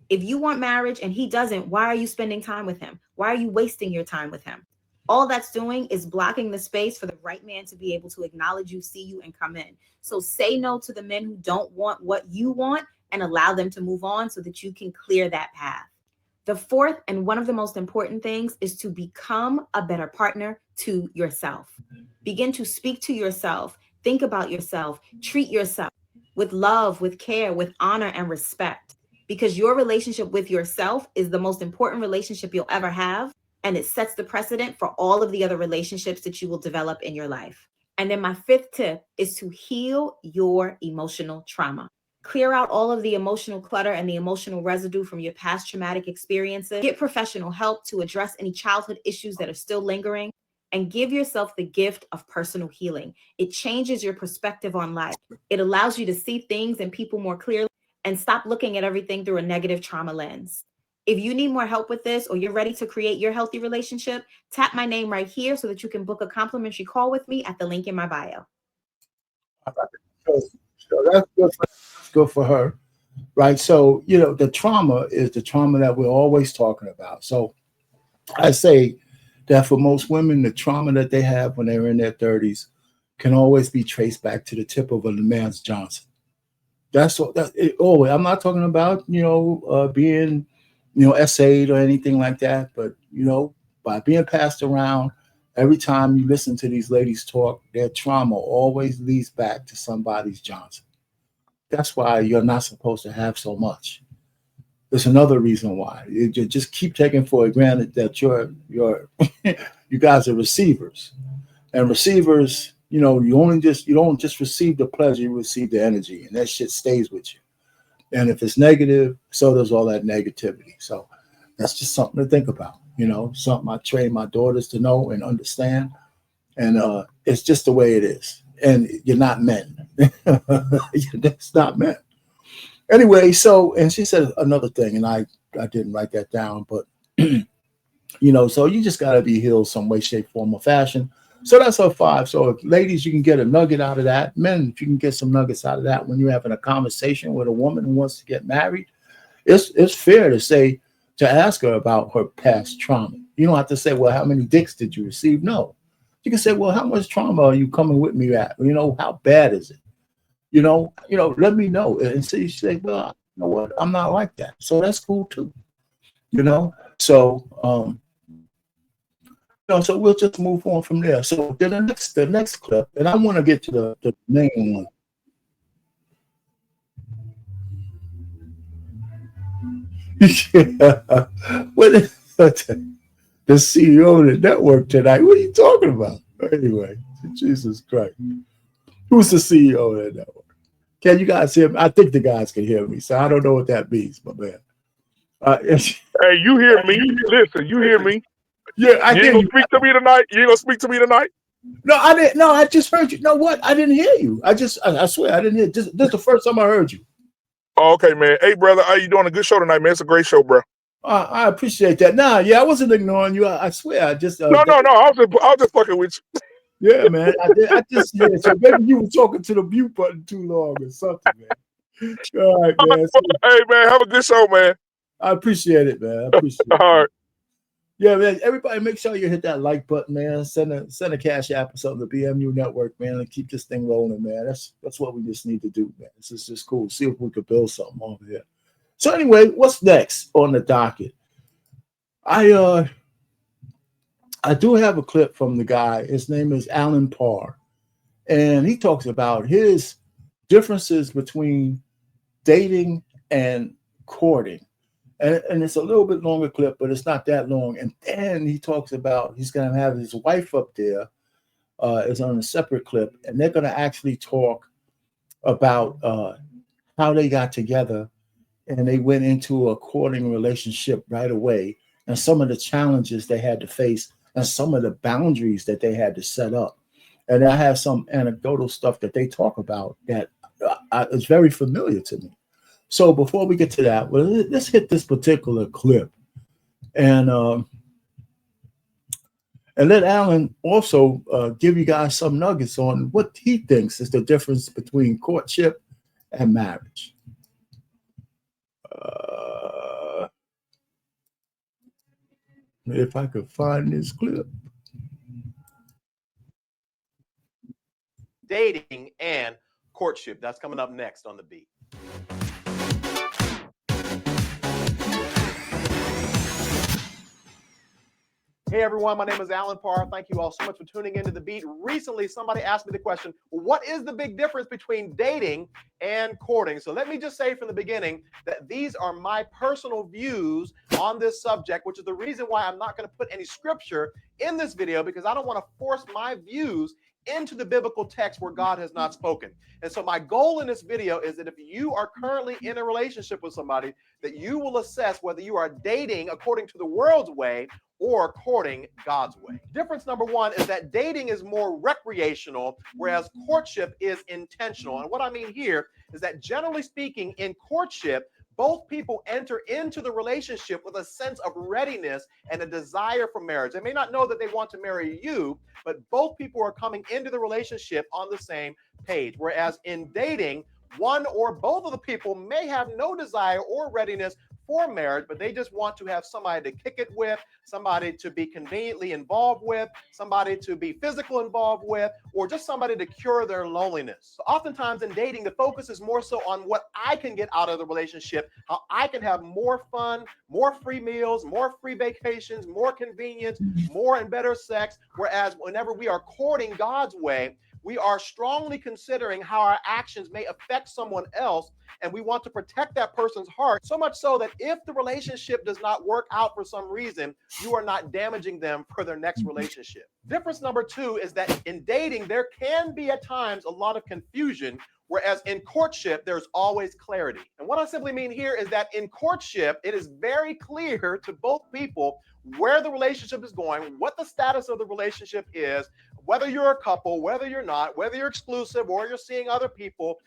If you want marriage and he doesn't, why are you spending time with him? Why are you wasting your time with him? All that's doing is blocking the space for the right man to be able to acknowledge you, see you, and come in. So say no to the men who don't want what you want and allow them to move on so that you can clear that path. The fourth and one of the most important things is to become a better partner to yourself. Begin to speak to yourself, think about yourself, treat yourself with love, with care, with honor and respect, because your relationship with yourself is the most important relationship you'll ever have. And it sets the precedent for all of the other relationships that you will develop in your life. And then my fifth tip is to heal your emotional trauma. Clear out all of the emotional clutter and the emotional residue from your past traumatic experiences. Get professional help to address any childhood issues that are still lingering, and give yourself the gift of personal healing. It changes your perspective on life. It allows you to see things and people more clearly and stop looking at everything through a negative trauma lens. If you need more help with this or you're ready to create your healthy relationship, tap my name right here so that you can book a complimentary call with me at the link in my bio. So that's good for her, right? So, you know, the trauma is the trauma that we're always talking about. So I say that for most women, the trauma that they have when they're in their 30s can always be traced back to the tip of a man's Johnson. That's what always. I'm not talking about, being, essayed or anything like that, but, by being passed around, every time you listen to these ladies talk, their trauma always leads back to somebody's Johnson. That's why you're not supposed to have so much. There's another reason why. You just keep taking for granted that you're you guys are receivers, and receivers, you don't just receive the pleasure, you receive the energy, and that shit stays with you. And if it's negative, so does all that negativity. So that's just something to think about. Something I train my daughters to know and understand. And it's just the way it is. And you're not men. That's not men. Anyway, and she said another thing, and I didn't write that down, but so you just got to be healed some way, shape, form, or fashion. So that's her 5. So if ladies, you can get a nugget out of that. Men, if you can get some nuggets out of that when you're having a conversation with a woman who wants to get married, it's fair to ask her about her past trauma. You don't have to say, well, how many dicks did you receive? No. You can say, well, how much trauma are you coming with me at? How bad is it? Let me know. And so you say, well, you know what? I'm not like that. So that's cool too. So, so we'll just move on from there. So then the next clip, and I want to get to the main one. Yeah. The CEO of the network tonight. What are you talking about? Anyway, Jesus Christ. Who's the CEO of that network? Can you guys hear me? I think the guys can hear me, so I don't know what that means, my man. Hey, you hear me? Listen, you hear me? Yeah, I you hear ain't you. Gonna speak to me tonight? You ain't gonna speak to me tonight? No, I didn't. No, I just heard you. You know what? I didn't hear you. I swear, I didn't hear. This is the first time I heard you. Oh, okay, man. Hey, brother, how you doing? A good show tonight, man. It's a great show, bro. I appreciate that. Nah, yeah, I wasn't ignoring you. I swear, I just No. I was just fucking with you. yeah, man. I just yeah. So maybe you were talking to the mute button too long or something, man. All right, man. So, Hey, man, have a good show, man. I appreciate it, man. I appreciate it. All right. Yeah, man. Everybody, make sure you hit that like button, man. Send a cash app or something to BMU Network, man, and keep this thing rolling, man. That's what we just need to do, man. This is just cool. See if we could build something over here. So anyway, what's next on the docket? I do have a clip from the guy. His name is Alan Parr, and he talks about his differences between dating and courting. And it's a little bit longer clip, but it's not that long. And then he talks about he's going to have his wife up there, is on a separate clip, and they're going to actually talk about how they got together and they went into a courting relationship right away, and some of the challenges they had to face and some of the boundaries that they had to set up. And I have some anecdotal stuff that they talk about that is very familiar to me. So before we get to that, well, let's hit this particular clip, and let Alan also give you guys some nuggets on what he thinks is the difference between courtship and marriage. If I could find this clip. Dating and courtship. That's coming up next on The Beat. Hey everyone, my name is Alan Parr. Thank you all so much for tuning into The Beat. Recently, somebody asked me the question, what is the big difference between dating and courting? So let me just say from the beginning that these are my personal views on this subject, which is the reason why I'm not going to put any scripture in this video, because I don't want to force my views into the biblical text where God has not spoken. And so my goal in this video is that if you are currently in a relationship with somebody, that you will assess whether you are dating according to the world's way or courting God's way. Difference number one is that dating is more recreational, whereas courtship is intentional. And what I mean here is that generally speaking, in courtship, both people enter into the relationship with a sense of readiness and a desire for marriage. They may not know that they want to marry you, but both people are coming into the relationship on the same page. Whereas in dating, one or both of the people may have no desire or readiness for marriage, but they just want to have somebody to kick it with, somebody to be conveniently involved with, somebody to be physical involved with, or just somebody to cure their loneliness. So oftentimes in dating, the focus is more so on what I can get out of the relationship, how I can have more fun, more free meals, more free vacations, more convenience, more and better sex. Whereas whenever we are courting God's way, we are strongly considering how our actions may affect someone else, and we want to protect that person's heart, so much so that if the relationship does not work out for some reason, you are not damaging them for their next relationship. Difference number two is that in dating, there can be at times a lot of confusion, whereas in courtship, there's always clarity. And what I simply mean here is that in courtship, it is very clear to both people where the relationship is going, what the status of the relationship is, whether you're a couple, whether you're not, whether you're exclusive or you're seeing other people.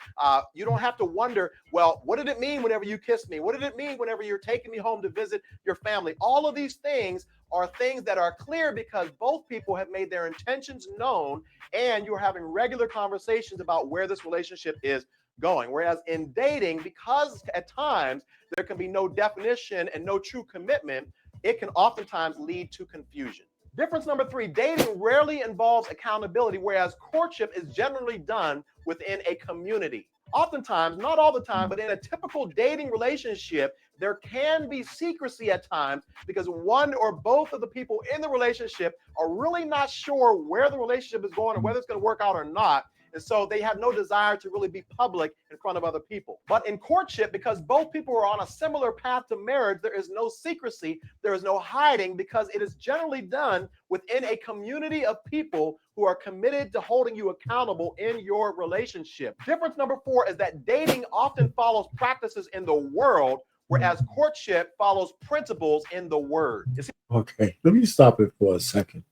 You don't have to wonder, well, what did it mean whenever you kissed me? What did it mean whenever you're taking me home to visit your family? All of these things are things that are clear because both people have made their intentions known and you're having regular conversations about where this relationship is going. Whereas in dating, because at times there can be no definition and no true commitment, it can oftentimes lead to confusion. Difference number three, dating rarely involves accountability, whereas courtship is generally done within a community. Oftentimes, not all the time, but in a typical dating relationship, there can be secrecy at times because one or both of the people in the relationship are really not sure where the relationship is going or whether it's going to work out or not. And so they have no desire to really be public in front of other people. But in courtship, because both people are on a similar path to marriage, there is no secrecy, there is no hiding, because it is generally done within a community of people who are committed to holding you accountable in your relationship. Difference number four is that dating often follows practices in the world, whereas courtship follows principles in the word. Okay, let me stop it for a second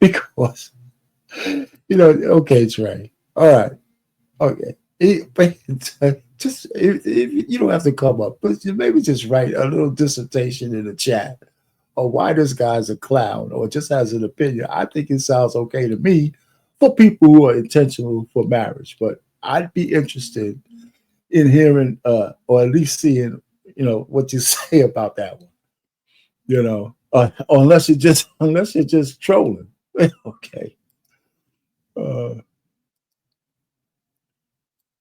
because, okay, Trey. All right. Okay. just if you don't have to come up, but maybe just write a little dissertation in the chat or why this guy's a clown or just has an opinion. I think it sounds okay to me for people who are intentional for marriage, but I'd be interested in hearing or at least seeing, what you say about that one, unless you're just trolling. Okay.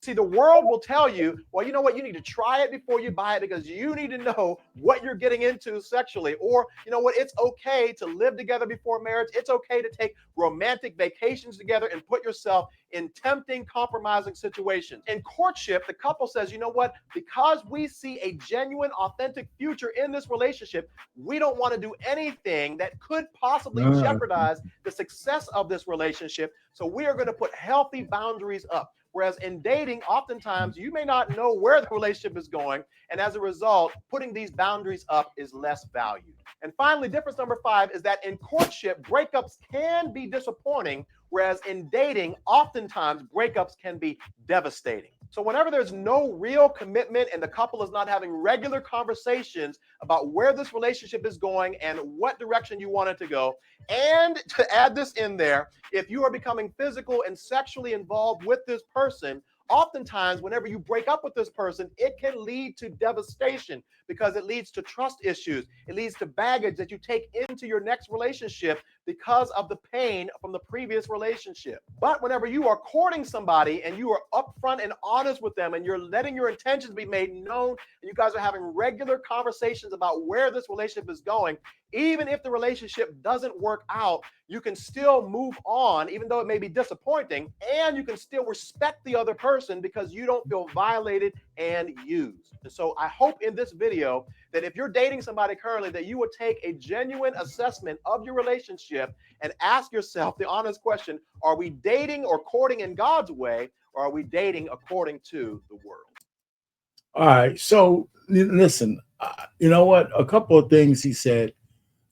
See, the world will tell you, well, you know what? You need to try it before you buy it because you need to know what you're getting into sexually. Or, you know what? It's okay to live together before marriage. It's okay to take romantic vacations together and put yourself in tempting, compromising situations. In courtship, the couple says, you know what? Because we see a genuine, authentic future in this relationship, we don't want to do anything that could possibly jeopardize the success of this relationship. So we are going to put healthy boundaries up. Whereas in dating, oftentimes you may not know where the relationship is going. And as a result, putting these boundaries up is less valued. And finally, difference number 5 is that in courtship, breakups can be disappointing, whereas in dating, oftentimes breakups can be devastating. So whenever there's no real commitment and the couple is not having regular conversations about where this relationship is going and what direction you want it to go, and to add this in there, if you are becoming physical and sexually involved with this person, oftentimes whenever you break up with this person, it can lead to devastation because it leads to trust issues. It leads to baggage that you take into your next relationship because of the pain from the previous relationship. But whenever you are courting somebody and you are upfront and honest with them and you're letting your intentions be made known and you guys are having regular conversations about where this relationship is going, even if the relationship doesn't work out, you can still move on, even though it may be disappointing, and you can still respect the other person because you don't feel violated and used. And so I hope in this video that if you're dating somebody currently, that you would take a genuine assessment of your relationship and ask yourself the honest question, are we dating or courting in God's way, or are we dating according to the world? All right. So listen, you know what? A couple of things he said,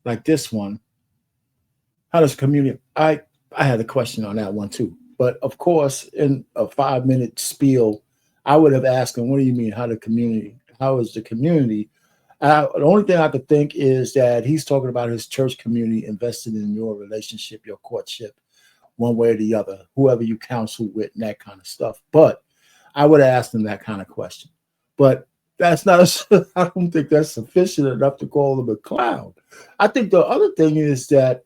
like this one. How does community? I had a question on that one too. But of course, in a 5-minute spiel, I would have asked him, what do you mean? How is the community? The only thing I could think is that he's talking about his church community invested in your relationship, your courtship, one way or the other, whoever you counsel with and that kind of stuff. But I would have asked him that kind of question. But that's not, I don't think that's sufficient enough to call him a clown. I think the other thing is that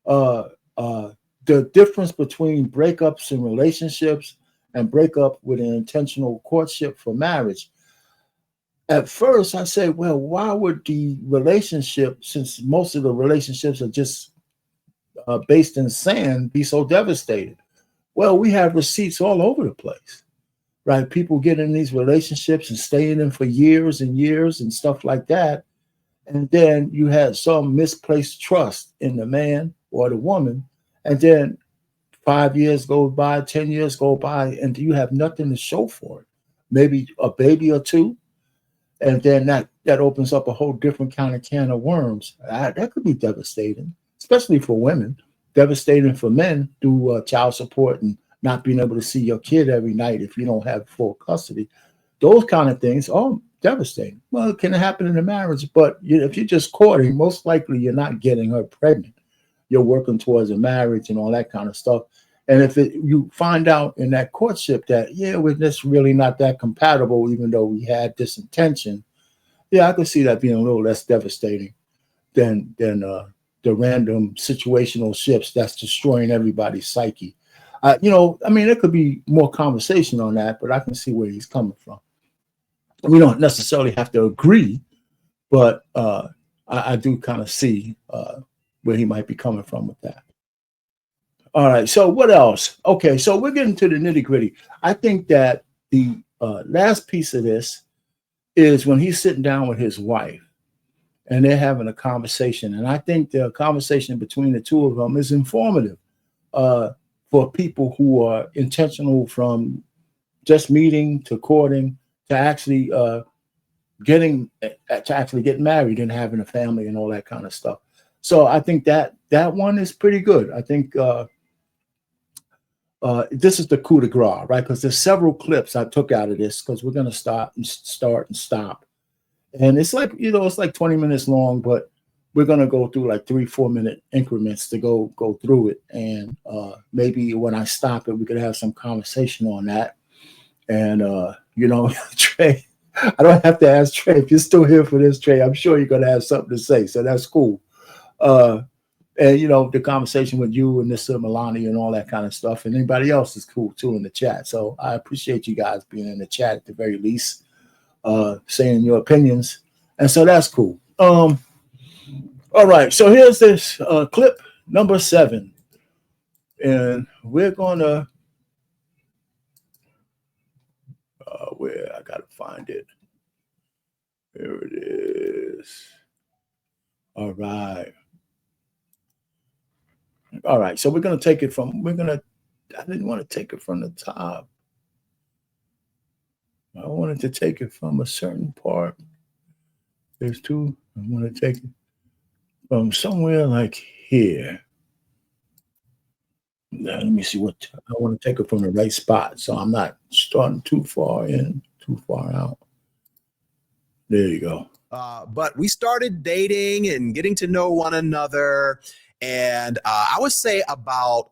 the difference between breakups in relationships and breakup with an intentional courtship for marriage. At first, I say, well, why would the relationship, since most of the relationships are just based in sand, be so devastated? Well, we have receipts all over the place, right? People get in these relationships and stay in them for years and years and stuff like that. And then you had some misplaced trust in the man or the woman. And then 5 years go by, 10 years go by, and you have nothing to show for it. Maybe a baby or two. And then that opens up a whole different kind of can of worms. That could be devastating, especially for women. Devastating for men through child support and not being able to see your kid every night if you don't have full custody. Those kind of things are devastating. Well, it can happen in a marriage, but if you're just courting, most likely you're not getting her pregnant. You're working towards a marriage and all that kind of stuff. And if you find out in that courtship that, we're just really not that compatible, even though we had this intention, I could see that being a little less devastating than the random situational ships that's destroying everybody's psyche. There could be more conversation on that, but I can see where he's coming from. We don't necessarily have to agree, but I do kind of see where he might be coming from with that. All right, so what else? Okay, so we're getting to the nitty-gritty. I think that the last piece of this is when he's sitting down with his wife and they're having a conversation. And I think the conversation between the two of them is informative for people who are intentional from just meeting to courting to actually getting married and having a family and all that kind of stuff. So I think that one is pretty good. I think this is the coup de grace, right? Because there's several clips I took out of this because we're going to start and stop. And it's like, it's like 20 minutes long, but we're going to go through like 3-4 minute increments to go through it. And maybe when I stop it, we could have some conversation on that. And, Trey, I don't have to ask Trey. If you're still here for this, Trey, I'm sure you're going to have something to say. So that's cool. And, the conversation with you and Mr. Milani and all that kind of stuff. And anybody else is cool, too, in the chat. So I appreciate you guys being in the chat at the very least, saying your opinions. And so that's cool. All right. So here's this clip number 7. And we're going to, where I got to find it. There it is. All right. All right, so we're going to take it from, I didn't want to take it from the top. I wanted to take it from a certain part. There's 2. I want to take it from somewhere like here. Now, let me see what, I want to take it from the right spot. So I'm not starting too far in, too far out. There you go. But we started dating and getting to know one another. And I would say about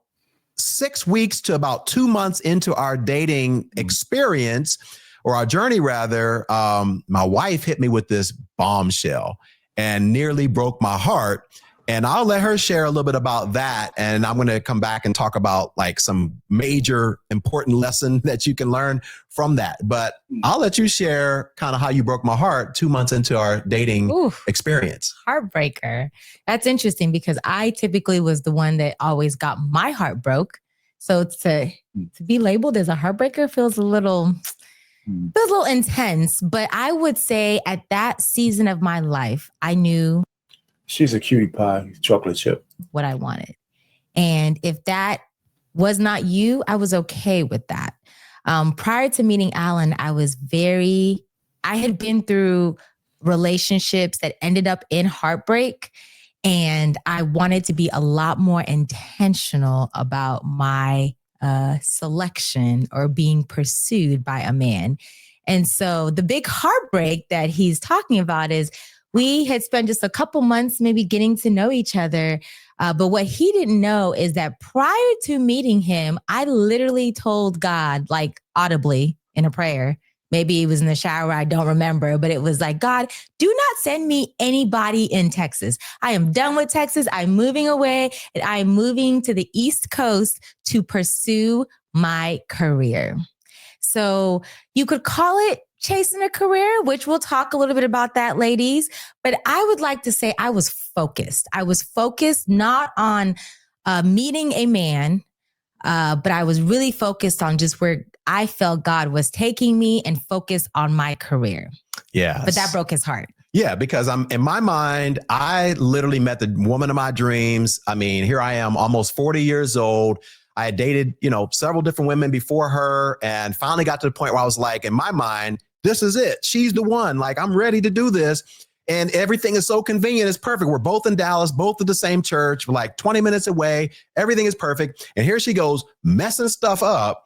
6 weeks to about 2 months into our dating experience, or our journey rather, my wife hit me with this bombshell and nearly broke my heart. And I'll let her share a little bit about that. And I'm going to come back and talk about like some major important lesson that you can learn from that. But I'll let you share kind of how you broke my heart 2 months into our dating experience. Heartbreaker. That's interesting because I typically was the one that always got my heart broke. So to be labeled as a heartbreaker feels a little intense. But I would say at that season of my life, I knew she's a cutie pie, chocolate chip. What I wanted. And if that was not you, I was okay with that. Prior to meeting Alan, I had been through relationships that ended up in heartbreak. And I wanted to be a lot more intentional about my selection or being pursued by a man. And so the big heartbreak that he's talking about is we had spent just a couple months maybe getting to know each other. But what he didn't know is that prior to meeting him, I literally told God, like audibly in a prayer, maybe it was in the shower, I don't remember, but it was like, God, do not send me anybody in Texas. I am done with Texas. I'm moving away and I'm moving to the East Coast to pursue my career. So you could call it chasing a career, which we'll talk a little bit about that, ladies. But I would like to say I was focused. I was focused not on meeting a man, but I was really focused on just where I felt God was taking me and focused on my career. Yeah. But that broke his heart. Yeah, because in my mind, I literally met the woman of my dreams. I mean, here I am, almost 40 years old. I had dated, several different women before her and finally got to the point where I was like, in my mind, this is it. She's the one. Like, I'm ready to do this. And everything is so convenient. It's perfect. We're both in Dallas, both at the same church. We're like 20 minutes away. Everything is perfect. And here she goes, messing stuff up,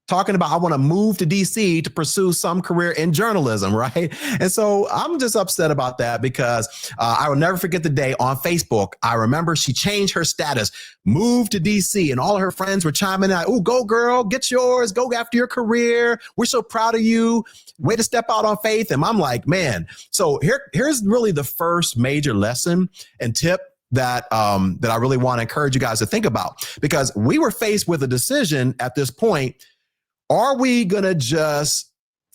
talking about I want to move to DC to pursue some career in journalism, right? And so I'm just upset about that because I will never forget the day on Facebook. I remember she changed her status, moved to DC, and all of her friends were chiming in. Oh, go girl, get yours, go after your career. We're so proud of you. Way to step out on faith. And I'm like, man, so here's really the first major lesson and tip that I really want to encourage you guys to think about, because we were faced with a decision at this point. Are we going to just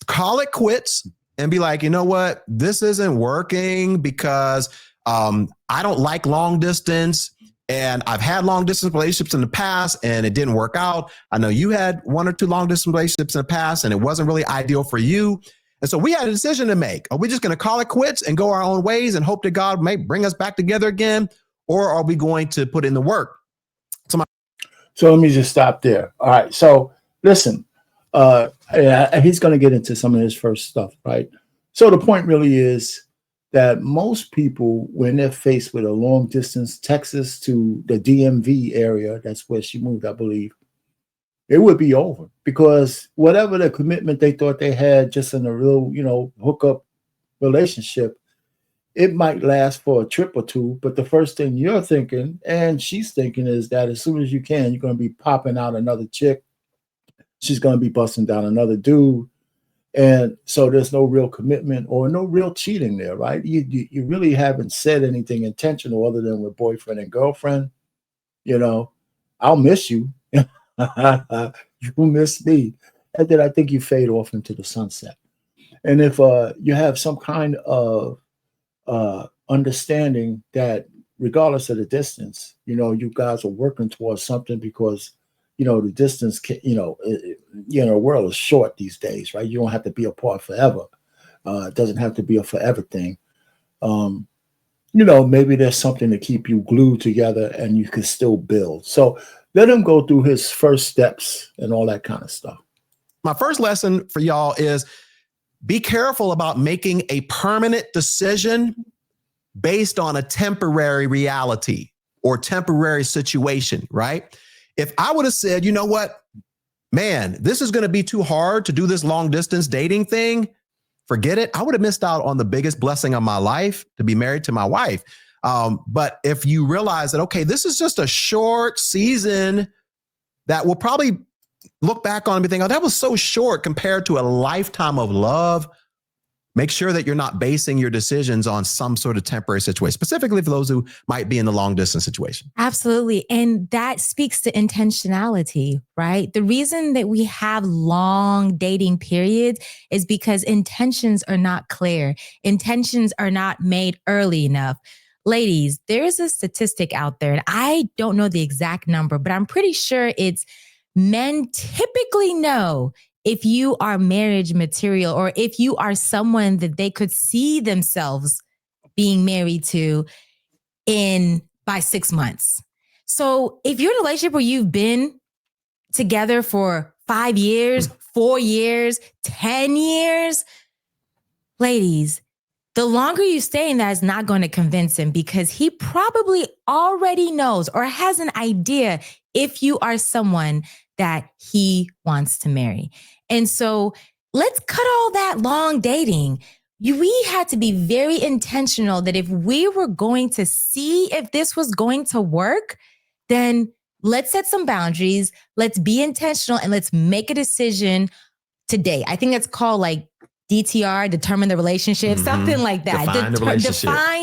call it quits and be like, you know what, this isn't working because I don't like long distance and I've had long distance relationships in the past and it didn't work out. I know you had 1 or 2 long distance relationships in the past and it wasn't really ideal for you. And so we had a decision to make. Are we just going to call it quits and go our own ways and hope that God may bring us back together again? Or are we going to put in the work? So let me just stop there. All right. So listen. He's going to get into some of his first stuff, right? So the point really is that most people, when they're faced with a long distance, Texas to the DMV area, that's where she moved, I believe, it would be over, because whatever the commitment they thought they had just in a real, hookup relationship, it might last for a trip or two. But the first thing you're thinking and she's thinking is that as soon as you can, you're going to be popping out another chick. She's going to be busting down another dude. And so there's no real commitment or no real cheating there, right? You really haven't said anything intentional other than with boyfriend and girlfriend. I'll miss you. You miss me. And then I think you fade off into the sunset. And if you have some kind of understanding that regardless of the distance, you guys are working towards something, because the distance can, the world is short these days, right? You don't have to be apart forever. It doesn't have to be a forever thing. Maybe there's something to keep you glued together and you can still build. So let him go through his first steps and all that kind of stuff. My first lesson for y'all is be careful about making a permanent decision based on a temporary reality or temporary situation, right? If I would have said, you know what, man, this is going to be too hard to do this long distance dating thing, forget it. I would have missed out on the biggest blessing of my life, to be married to my wife. But if you realize that, okay, this is just a short season that we'll probably look back on and be thinking, oh, that was so short compared to a lifetime of love. Make sure that you're not basing your decisions on some sort of temporary situation, specifically for those who might be in the long distance situation. Absolutely. And that speaks to intentionality, right? The reason that we have long dating periods is because intentions are not clear. Intentions are not made early enough. Ladies, there's a statistic out there, and I don't know the exact number, but I'm pretty sure it's men typically know if you are marriage material or if you are someone that they could see themselves being married to by 6 months. So if you're in a relationship where you've been together for 5 years, 4 years, 10 years, ladies, the longer you stay in that is not going to convince him, because he probably already knows or has an idea if you are someone that he wants to marry. And so let's cut all that long dating. We had to be very intentional that if we were going to see if this was going to work, then let's set some boundaries. Let's be intentional and let's make a decision today. I think it's called like DTR, determine the relationship, something like that.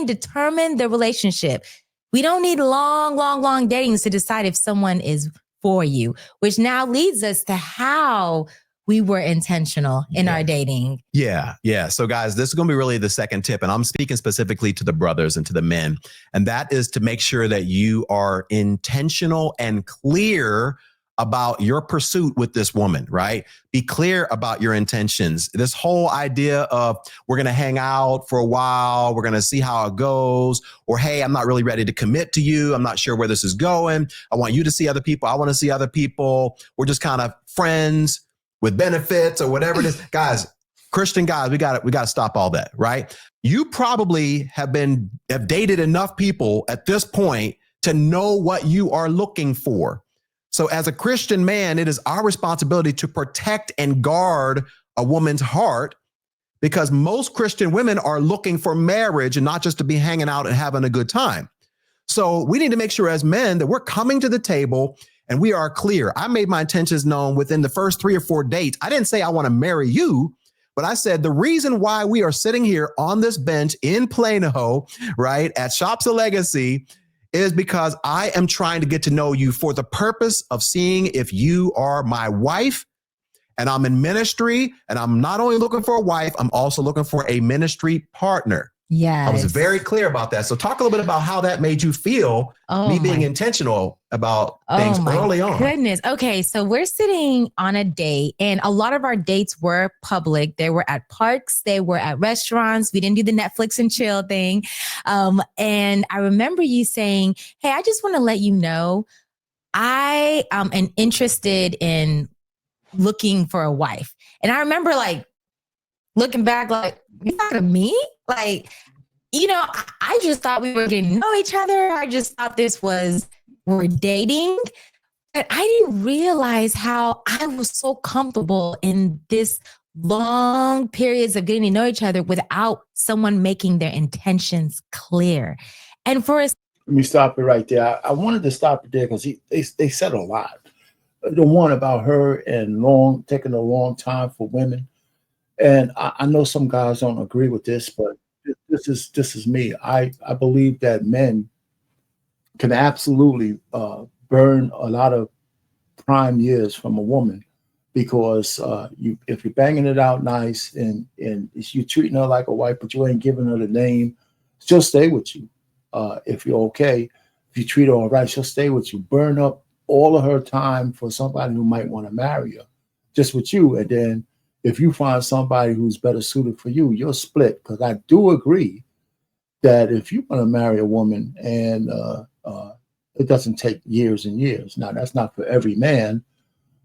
Determine the relationship. We don't need long dating to decide if someone is for you, which now leads us to how we were intentional in our dating. Yeah. So guys, this is going to be really the second tip, and I'm speaking specifically to the brothers and to the men. And that is to make sure that you are intentional and clear about your pursuit with this woman, right? Be clear about your intentions. This whole idea of we're going to hang out for a while, we're going to see how it goes, or hey, I'm not really ready to commit to you. I'm not sure where this is going. I want you to see other people. I want to see other people. We're just kind of friends with benefits or whatever it is. Guys, Christian guys, we got to stop all that, right? You probably have dated enough people at this point to know what you are looking for. So as a Christian man, it is our responsibility to protect and guard a woman's heart, because most Christian women are looking for marriage and not just to be hanging out and having a good time. So we need to make sure as men that we're coming to the table and we are clear. I made my intentions known within the first 3 or 4 dates. I didn't say I want to marry you, but I said the reason why we are sitting here on this bench in Plano, right, at Shops of Legacy, is because I am trying to get to know you for the purpose of seeing if you are my wife. And I'm in ministry, and I'm not only looking for a wife, I'm also looking for a ministry partner. Yes. I was very clear about that. So talk a little bit about how that made you feel, me being intentional about things early on. Goodness. Okay. So we're sitting on a date, and a lot of our dates were public. They were at parks. They were at restaurants. We didn't do the Netflix and chill thing. And I remember you saying, hey, I just want to let you know, I am interested in looking for a wife. And I remember like looking back, like, you're talking to me? Like, I just thought we were getting to know each other. I just thought we're dating. But I didn't realize how I was so comfortable in this long periods of getting to know each other without someone making their intentions clear. And for us, Let me stop it right there. I wanted to stop it there because they said a lot. The one about her and taking a long time for women. And I know some guys don't agree with this, but this is me. I believe that men can absolutely burn a lot of prime years from a woman because if you're banging it out nice and you're treating her like a wife, but you ain't giving her the name, she'll stay with you. If you're okay, if you treat her all right, she'll stay with you. Burn up all of her time for somebody who might want to marry her, just with you. And then if you find somebody who's better suited for you, you'll split. Because I do agree that if you want to marry a woman and it doesn't take years and years. Now, that's not for every man,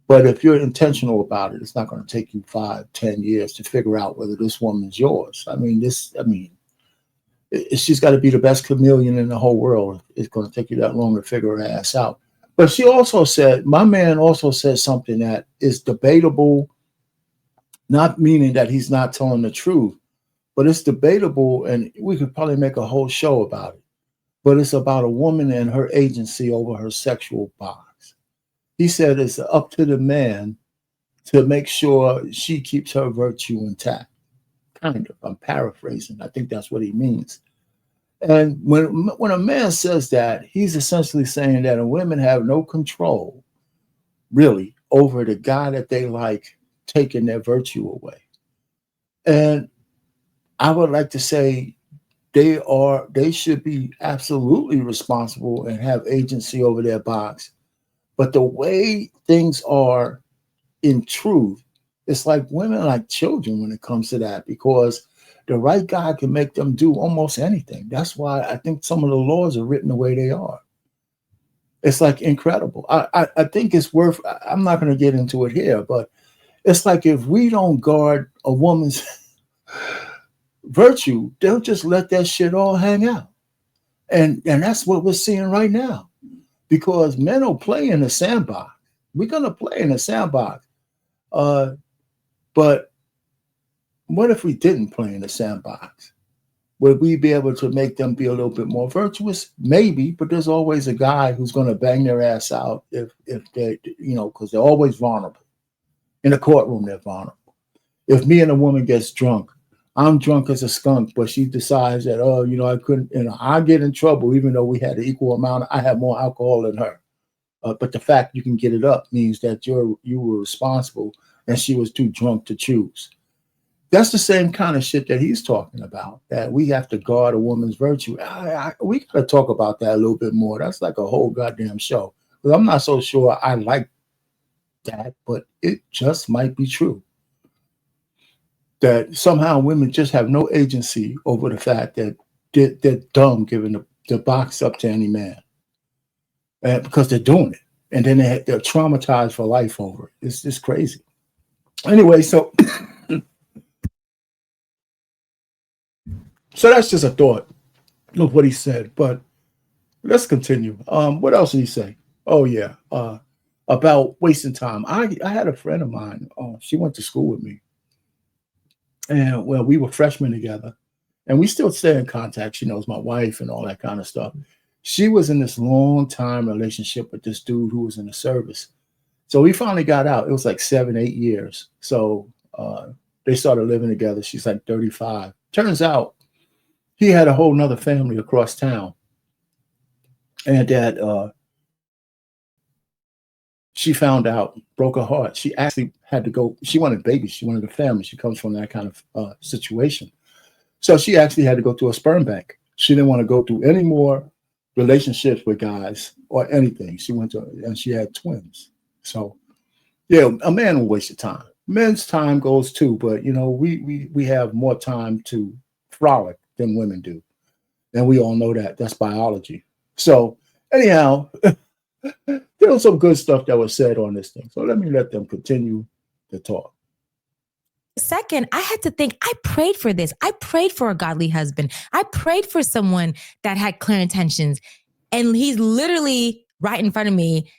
but if you're intentional about it, it's not going to take you 5, 10 years to figure out whether this woman's yours. She's got to be the best chameleon in the whole world. It's going to take you that long to figure her ass out. But she also said, my man also said something that is debatable, not meaning that he's not telling the truth, but it's debatable, and we could probably make a whole show about it. But it's about a woman and her agency over her sexual box. He said it's up to the man to make sure she keeps her virtue intact. Kind of. I'm paraphrasing. I think that's what he means. And when a man says that, he's essentially saying that women have no control, really, over the guy that they like taking their virtue away. And I would like to say they should be absolutely responsible and have agency over their box. But the way things are in truth, it's like women are like children when it comes to that, because the right guy can make them do almost anything. That's why I think some of the laws are written the way they are. It's like incredible. I think it's worth, I'm not going to get into it here, but it's like if we don't guard a woman's virtue, they'll just let that shit all hang out. And that's what we're seeing right now, because men will play in the sandbox. We're going to play in the sandbox. But what if we didn't play in the sandbox? Would we be able to make them be a little bit more virtuous? Maybe, but there's always a guy who's going to bang their ass out if they, because they're always vulnerable. In the courtroom, they're vulnerable. If me and a woman gets drunk, I'm drunk as a skunk, but she decides that, I couldn't, I get in trouble even though we had an equal amount. I had more alcohol than her. But the fact you can get it up means that you were responsible and she was too drunk to choose. That's the same kind of shit that he's talking about, that we have to guard a woman's virtue. We got to talk about that a little bit more. That's like a whole goddamn show. Because I'm not so sure I like that, but it just might be true. That somehow women just have no agency over the fact that they're dumb giving the box up to any man. Because they're doing it. And then they're traumatized for life over it. It's just crazy. Anyway, so that's just a thought of what he said. But let's continue. What else did he say? Oh, yeah. About wasting time. I had a friend of mine. She went to school with me. And, well, we were freshmen together. And we still stay in contact. She knows my wife and all that kind of stuff. She was in this long-time relationship with this dude who was in the service. So we finally got out. It was like 7, 8 years. So they started living together. She's like 35. Turns out he had a whole nother family across town. And that she found out, broke her heart. She actually had to go. She wanted babies. She wanted a family. She comes from that kind of situation. So she actually had to go to a sperm bank. She didn't want to go through any more relationships with guys or anything. She went to, and she had twins. So, yeah, a man will waste your time. Men's time goes too, but we have more time to frolic than women do, and we all know that. That's biology. So, anyhow, there was some good stuff that was said on this thing. So let them continue to talk. Second, I had to think, I prayed for this. I prayed for a godly husband. I prayed for someone that had clear intentions. And he's literally right in front of me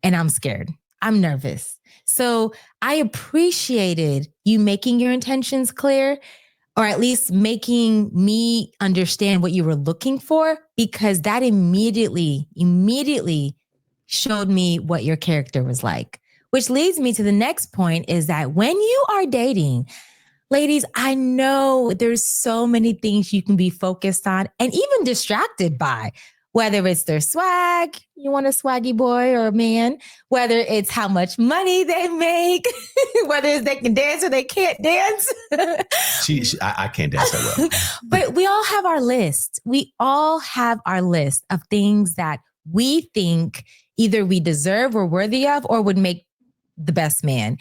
and I'm scared. I'm nervous. So I appreciated you making your intentions clear, or at least making me understand what you were looking for, because that immediately showed me what your character was like. Which leads me to the next point, is that when you are dating, ladies, I know there's so many things you can be focused on and even distracted by, whether it's their swag, you want a swaggy boy or a man, whether it's how much money they make, whether it's they can dance or they can't dance. I can't dance that well. But we all have our list. We all have our list of things that we think either we deserve or worthy of or would make the best man.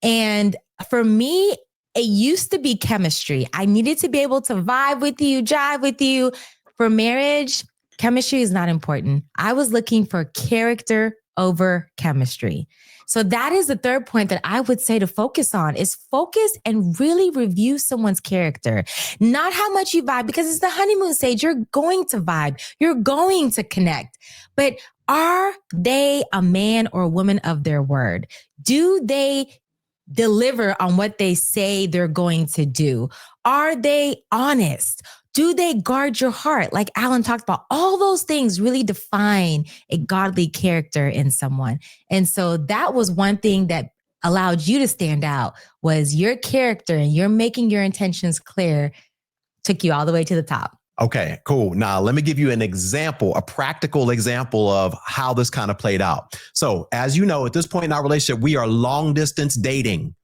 And for me, it used to be chemistry. I needed to be able to vibe with you, jive with you. For marriage, chemistry is not important. I was looking for character over chemistry. So that is the third point that I would say to focus on, is focus and really review someone's character. Not how much you vibe, because it's the honeymoon stage. You're going to vibe. You're going to connect. But are they a man or a woman of their word? Do they deliver on what they say they're going to do? Are they honest? Do they guard your heart? Like Alan talked about, all those things really define a godly character in someone. And so that was one thing that allowed you to stand out, was your character, and you're making your intentions clear, took you all the way to the top. Okay, cool. Now, let me give you an example, a practical example of how this kind of played out. So as you know, at this point in our relationship, we are long distance dating.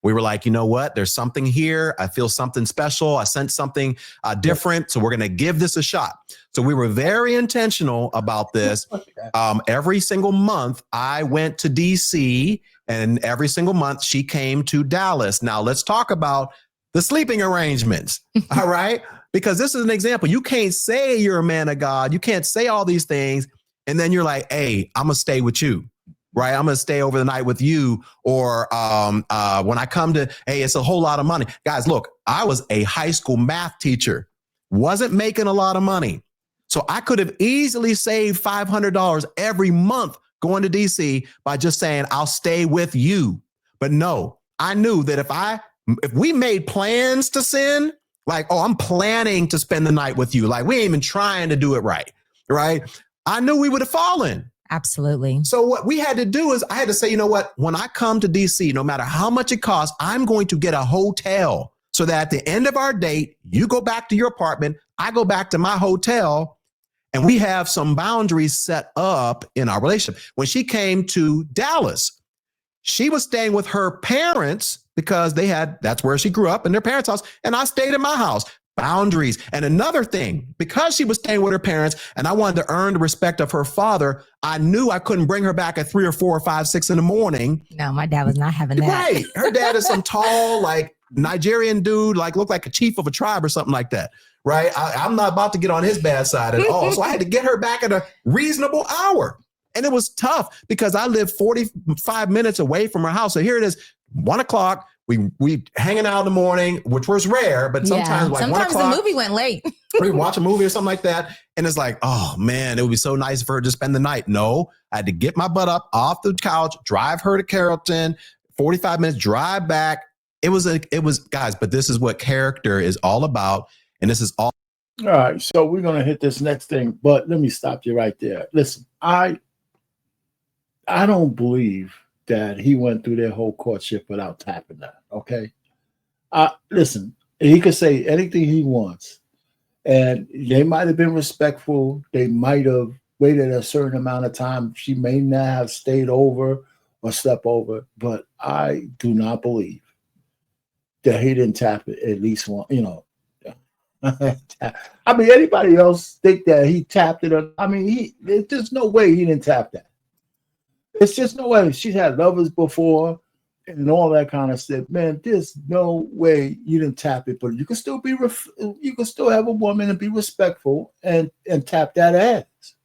We were like, you know what? There's something here. I feel something special. I sense something different. So we're going to give this a shot. So we were very intentional about this. Every single month I went to DC, and every single month she came to Dallas. Now let's talk about the sleeping arrangements. All right. Because this is an example. You can't say you're a man of God. You can't say all these things. And then you're like, hey, I'm going to stay with you. Right. I'm going to stay over the night with you. Or when I come to, hey, it's a whole lot of money. Guys, look, I was a high school math teacher, wasn't making a lot of money. So I could have easily saved $500 every month going to DC by just saying, I'll stay with you. But no, I knew that if we made plans to sin, like, oh, I'm planning to spend the night with you, like we ain't even trying to do it right. Right. I knew we would have fallen. Absolutely. So what we had to do is I had to say, you know what, when I come to DC, no matter how much it costs, I'm going to get a hotel so that at the end of our date, you go back to your apartment, I go back to my hotel, and we have some boundaries set up in our relationship. When she came to Dallas, she was staying with her parents because that's where she grew up, in their parents' house, and I stayed in my house. Boundaries. And another thing, because she was staying with her parents and I wanted to earn the respect of her father, I knew I couldn't bring her back at 3 or 4 or 5, 6 in the morning. No, my dad was not having that. Right. Her dad is some tall, like Nigerian dude, like looked like a chief of a tribe or something like that. Right. I'm not about to get on his bad side at all. So I had to get her back at a reasonable hour. And it was tough because I lived 45 minutes away from her house. So here it is, 1 o'clock. We hanging out in the morning, which was rare, but sometimes like 1 o'clock. Sometimes the movie went late. We watch a movie or something like that. And it's like, oh man, it would be so nice for her to spend the night. No, I had to get my butt up off the couch, drive her to Carrollton, 45 minutes, drive back. It was guys, but this is what character is all about. And this is all. All right. So we're going to hit this next thing, but let me stop you right there. Listen, I don't believe that he went through their whole courtship without tapping that. Okay. Listen, he could say anything he wants, and they might have been respectful. They might have waited a certain amount of time. She may not have stayed over or slept over, but I do not believe that he didn't tap it at least one, I mean, anybody else think that he tapped it? I mean, there's no way he didn't tap that. It's just no way. She's had lovers before and all that kind of stuff. Man, there's no way you didn't tap it, but you can still you can still have a woman and be respectful and tap that ass,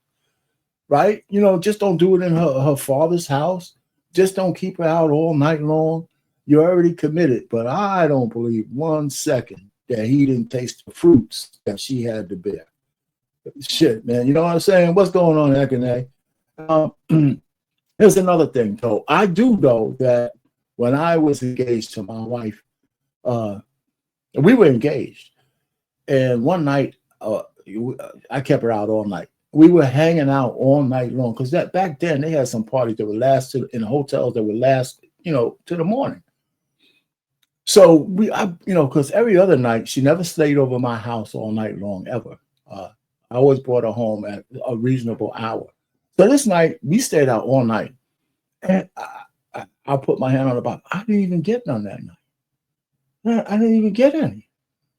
right? Just don't do it in her father's house. Just don't keep her out all night long. You're already committed, but I don't believe 1 second that he didn't taste the fruits that she had to bear. Shit, man. You know what I'm saying? What's going on, Ekene? Here's another thing, though. I do know that when I was engaged to my wife, we were engaged. And one night, I kept her out all night. We were hanging out all night long because that back then they had some parties that would last in hotels that would last, to the morning. So because every other night she never stayed over my house all night long ever. I always brought her home at a reasonable hour. So this night we stayed out all night, and I put my hand on the Bible. I didn't even get none that night. I didn't even get any.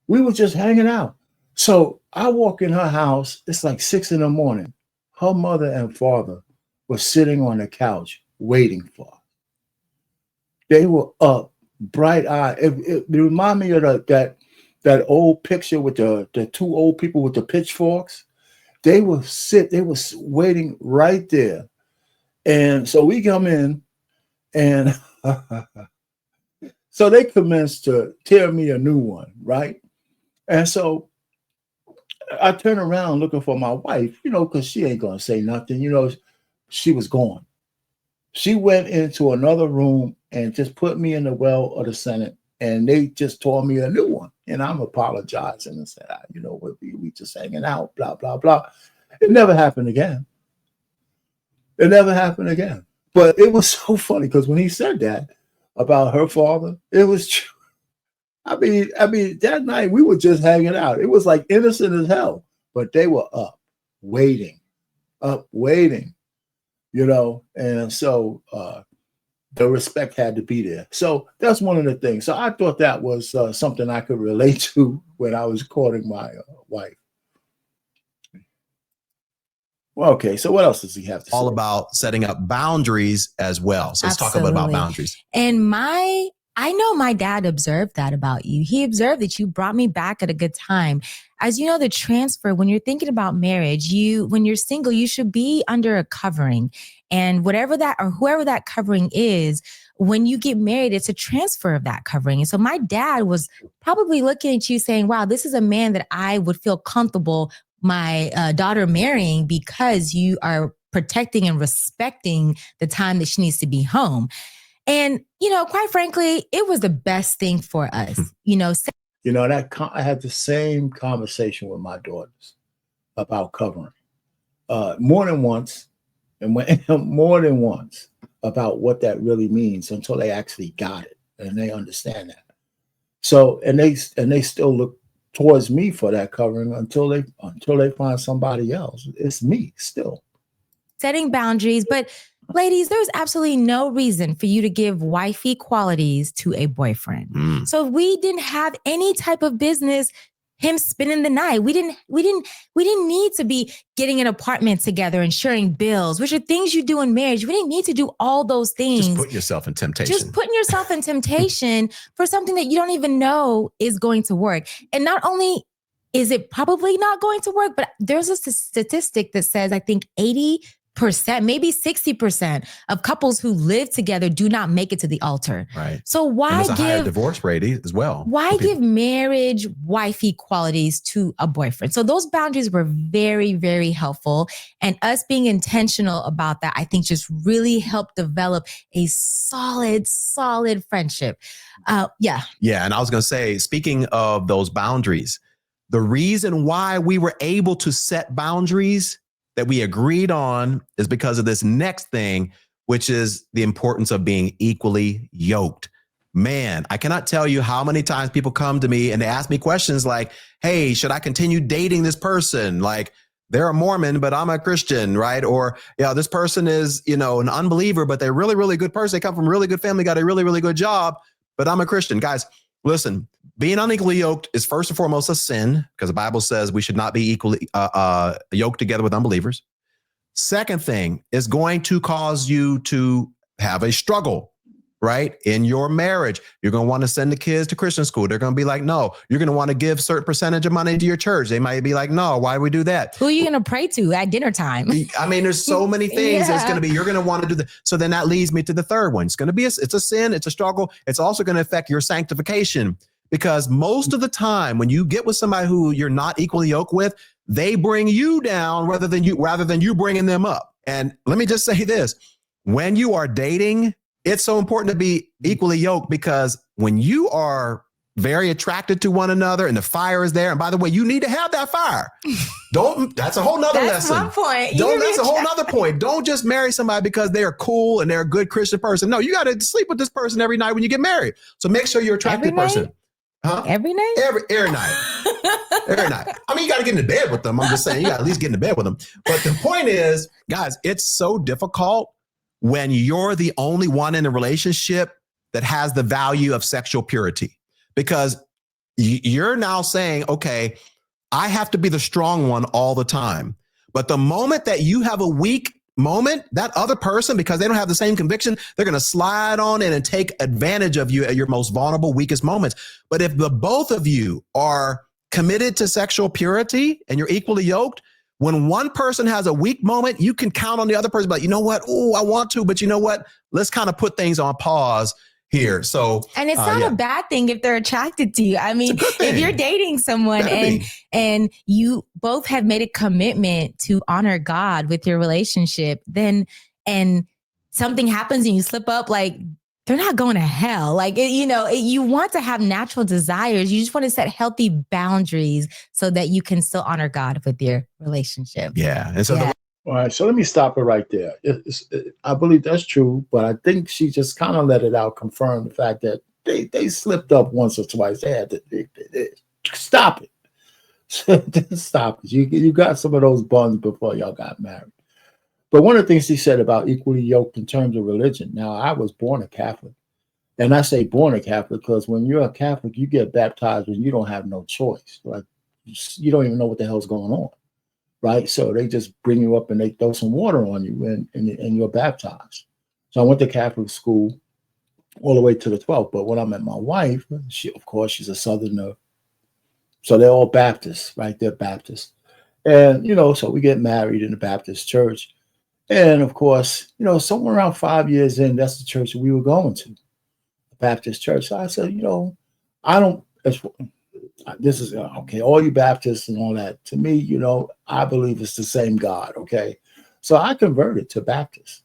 We were just hanging out. So I walk in her house. It's like 6 a.m. Her mother and father were sitting on the couch waiting for her. They were up, bright-eyed. It reminded me of that old picture with the two old people with the pitchforks. They were waiting right there. And so we come in, and so they commenced to tear me a new one, right? And so I turn around looking for my wife, because she ain't going to say nothing. She was gone. She went into another room and just put me in the well of the Senate, and they just tore me a new one. And I'm apologizing and said, we just hanging out, blah, blah, blah. It never happened again. It never happened again. But it was so funny because when he said that about her father, it was true. I mean, that night we were just hanging out. It was like innocent as hell, but they were up waiting, and so the respect had to be there. So that's one of the things. So I thought that was something I could relate to when I was courting my wife. Well, okay, so what else does he have to say? All about setting up boundaries as well. So let's talk a bit about boundaries. And I know my dad observed that about you. He observed that you brought me back at a good time. As you know, the transfer, when you're thinking about marriage, when you're single, you should be under a covering. And whatever that or whoever that covering is, when you get married, it's a transfer of that covering. And so my dad was probably looking at you saying, wow, this is a man that I would feel comfortable my daughter marrying because you are protecting and respecting the time that she needs to be home. And, quite frankly, it was the best thing for us, I had the same conversation with my daughters about covering more than once about what that really means until they actually got it and they understand that. So, and they still look towards me for that covering until they find somebody else. It's me still. Setting boundaries, but ladies, there's absolutely no reason for you to give wifey qualities to a boyfriend. So we didn't have any type of business him spending the night. We didn't need to be getting an apartment together and sharing bills, which are things you do in marriage. We didn't need to do all those things. Just put yourself in temptation. Just putting yourself in temptation for something that you don't even know is going to work. And not only is it probably not going to work, but there's a statistic that says, I think 80%, maybe 60% of couples who live together do not make it to the altar. Right. So why and there's a higher divorce rate as well? Why give marriage wifey qualities to a boyfriend? So those boundaries were very, very helpful. And us being intentional about that, I think just really helped develop a solid friendship. Yeah. And I was going to say, speaking of those boundaries, the reason why we were able to set boundaries that we agreed on is because of this next thing, which is the importance of being equally yoked. Man, I cannot tell you how many times people come to me and they ask me questions like, hey, should I continue dating this person? Like, they're a Mormon, but I'm a Christian, right? Or, this person is, an unbeliever, but they're really, really good person. They come from a really good family, got a really, really good job, but I'm a Christian. Guys, listen, being unequally yoked is first and foremost a sin because the Bible says we should not be equally yoked together with unbelievers. Second thing is going to cause you to have a struggle, right? In your marriage, you're going to want to send the kids to Christian school. They're going to be like, no. You're going to want to give a certain percentage of money to your church. They might be like, no, why do we do that? Who are you going to pray to at dinner time? I mean, there's so many things that's going to be, you're going to want to do that. So then that leads me to the third one. It's going to be, it's a sin. It's a struggle. It's also going to affect your sanctification because most of the time when you get with somebody who you're not equally yoked with, they bring you down rather than you bringing them up. And let me just say this. when you are dating, it's so important to be equally yoked, because when you are very attracted to one another and the fire is there, and by the way, you need to have that fire. That's a whole nother That's lesson. one point. That's a whole nother point. Don't just marry somebody because they are cool and they're a good Christian person. No, you got to sleep with this person every night when you get married. So make sure you're an attractive person. Huh? Every night? Every night. Every night. I mean, you got to get into bed with them. I'm just saying, you got to at least get into bed with them. But the point is, guys, it's so difficult when you're the only one in a relationship that has the value of sexual purity, because you're now saying, okay, I have to be the strong one all the time. But the moment that you have a weak moment, that other person, because they don't have the same conviction, they're going to slide on in and take advantage of you at your most vulnerable, weakest moments. But if the both of you are committed to sexual purity and you're equally yoked, when one person has a weak moment, you can count on the other person. But you know what? Oh, I want to, but you know what? Let's kind of put things on pause here. So, and it's not a bad thing if they're attracted to you. I mean, if you're dating someone and you both have made a commitment to honor God with your relationship, then, and something happens and you slip up, like, they're not going to hell. Like, you want to have natural desires. You just want to set healthy boundaries so that you can still honor God with your relationship. Yeah. And so all right, so let me stop it right there. I believe that's true, but I think she just kind of let it out, confirm the fact that they slipped up once or twice. They had to stop it. Just stop it. You got some of those buns before y'all got married. But one of the things she said about equally yoked in terms of religion. Now, I was born a Catholic, and I say born a Catholic because when you're a Catholic, you get baptized when you don't have no choice. Like, you don't even know what the hell's going on. Right. So they just bring you up and they throw some water on you and you're baptized. So I went to Catholic school all the way to the 12th. But when I met my wife, she's a Southerner. So they're all Baptists, right? They're Baptists. And, so we get married in the Baptist church. And of course, somewhere around 5 years in, that's the church that we were going to, the Baptist church. So I said, this is okay, all you Baptists and all that. To me, I believe it's the same God. Okay. So I converted to Baptist,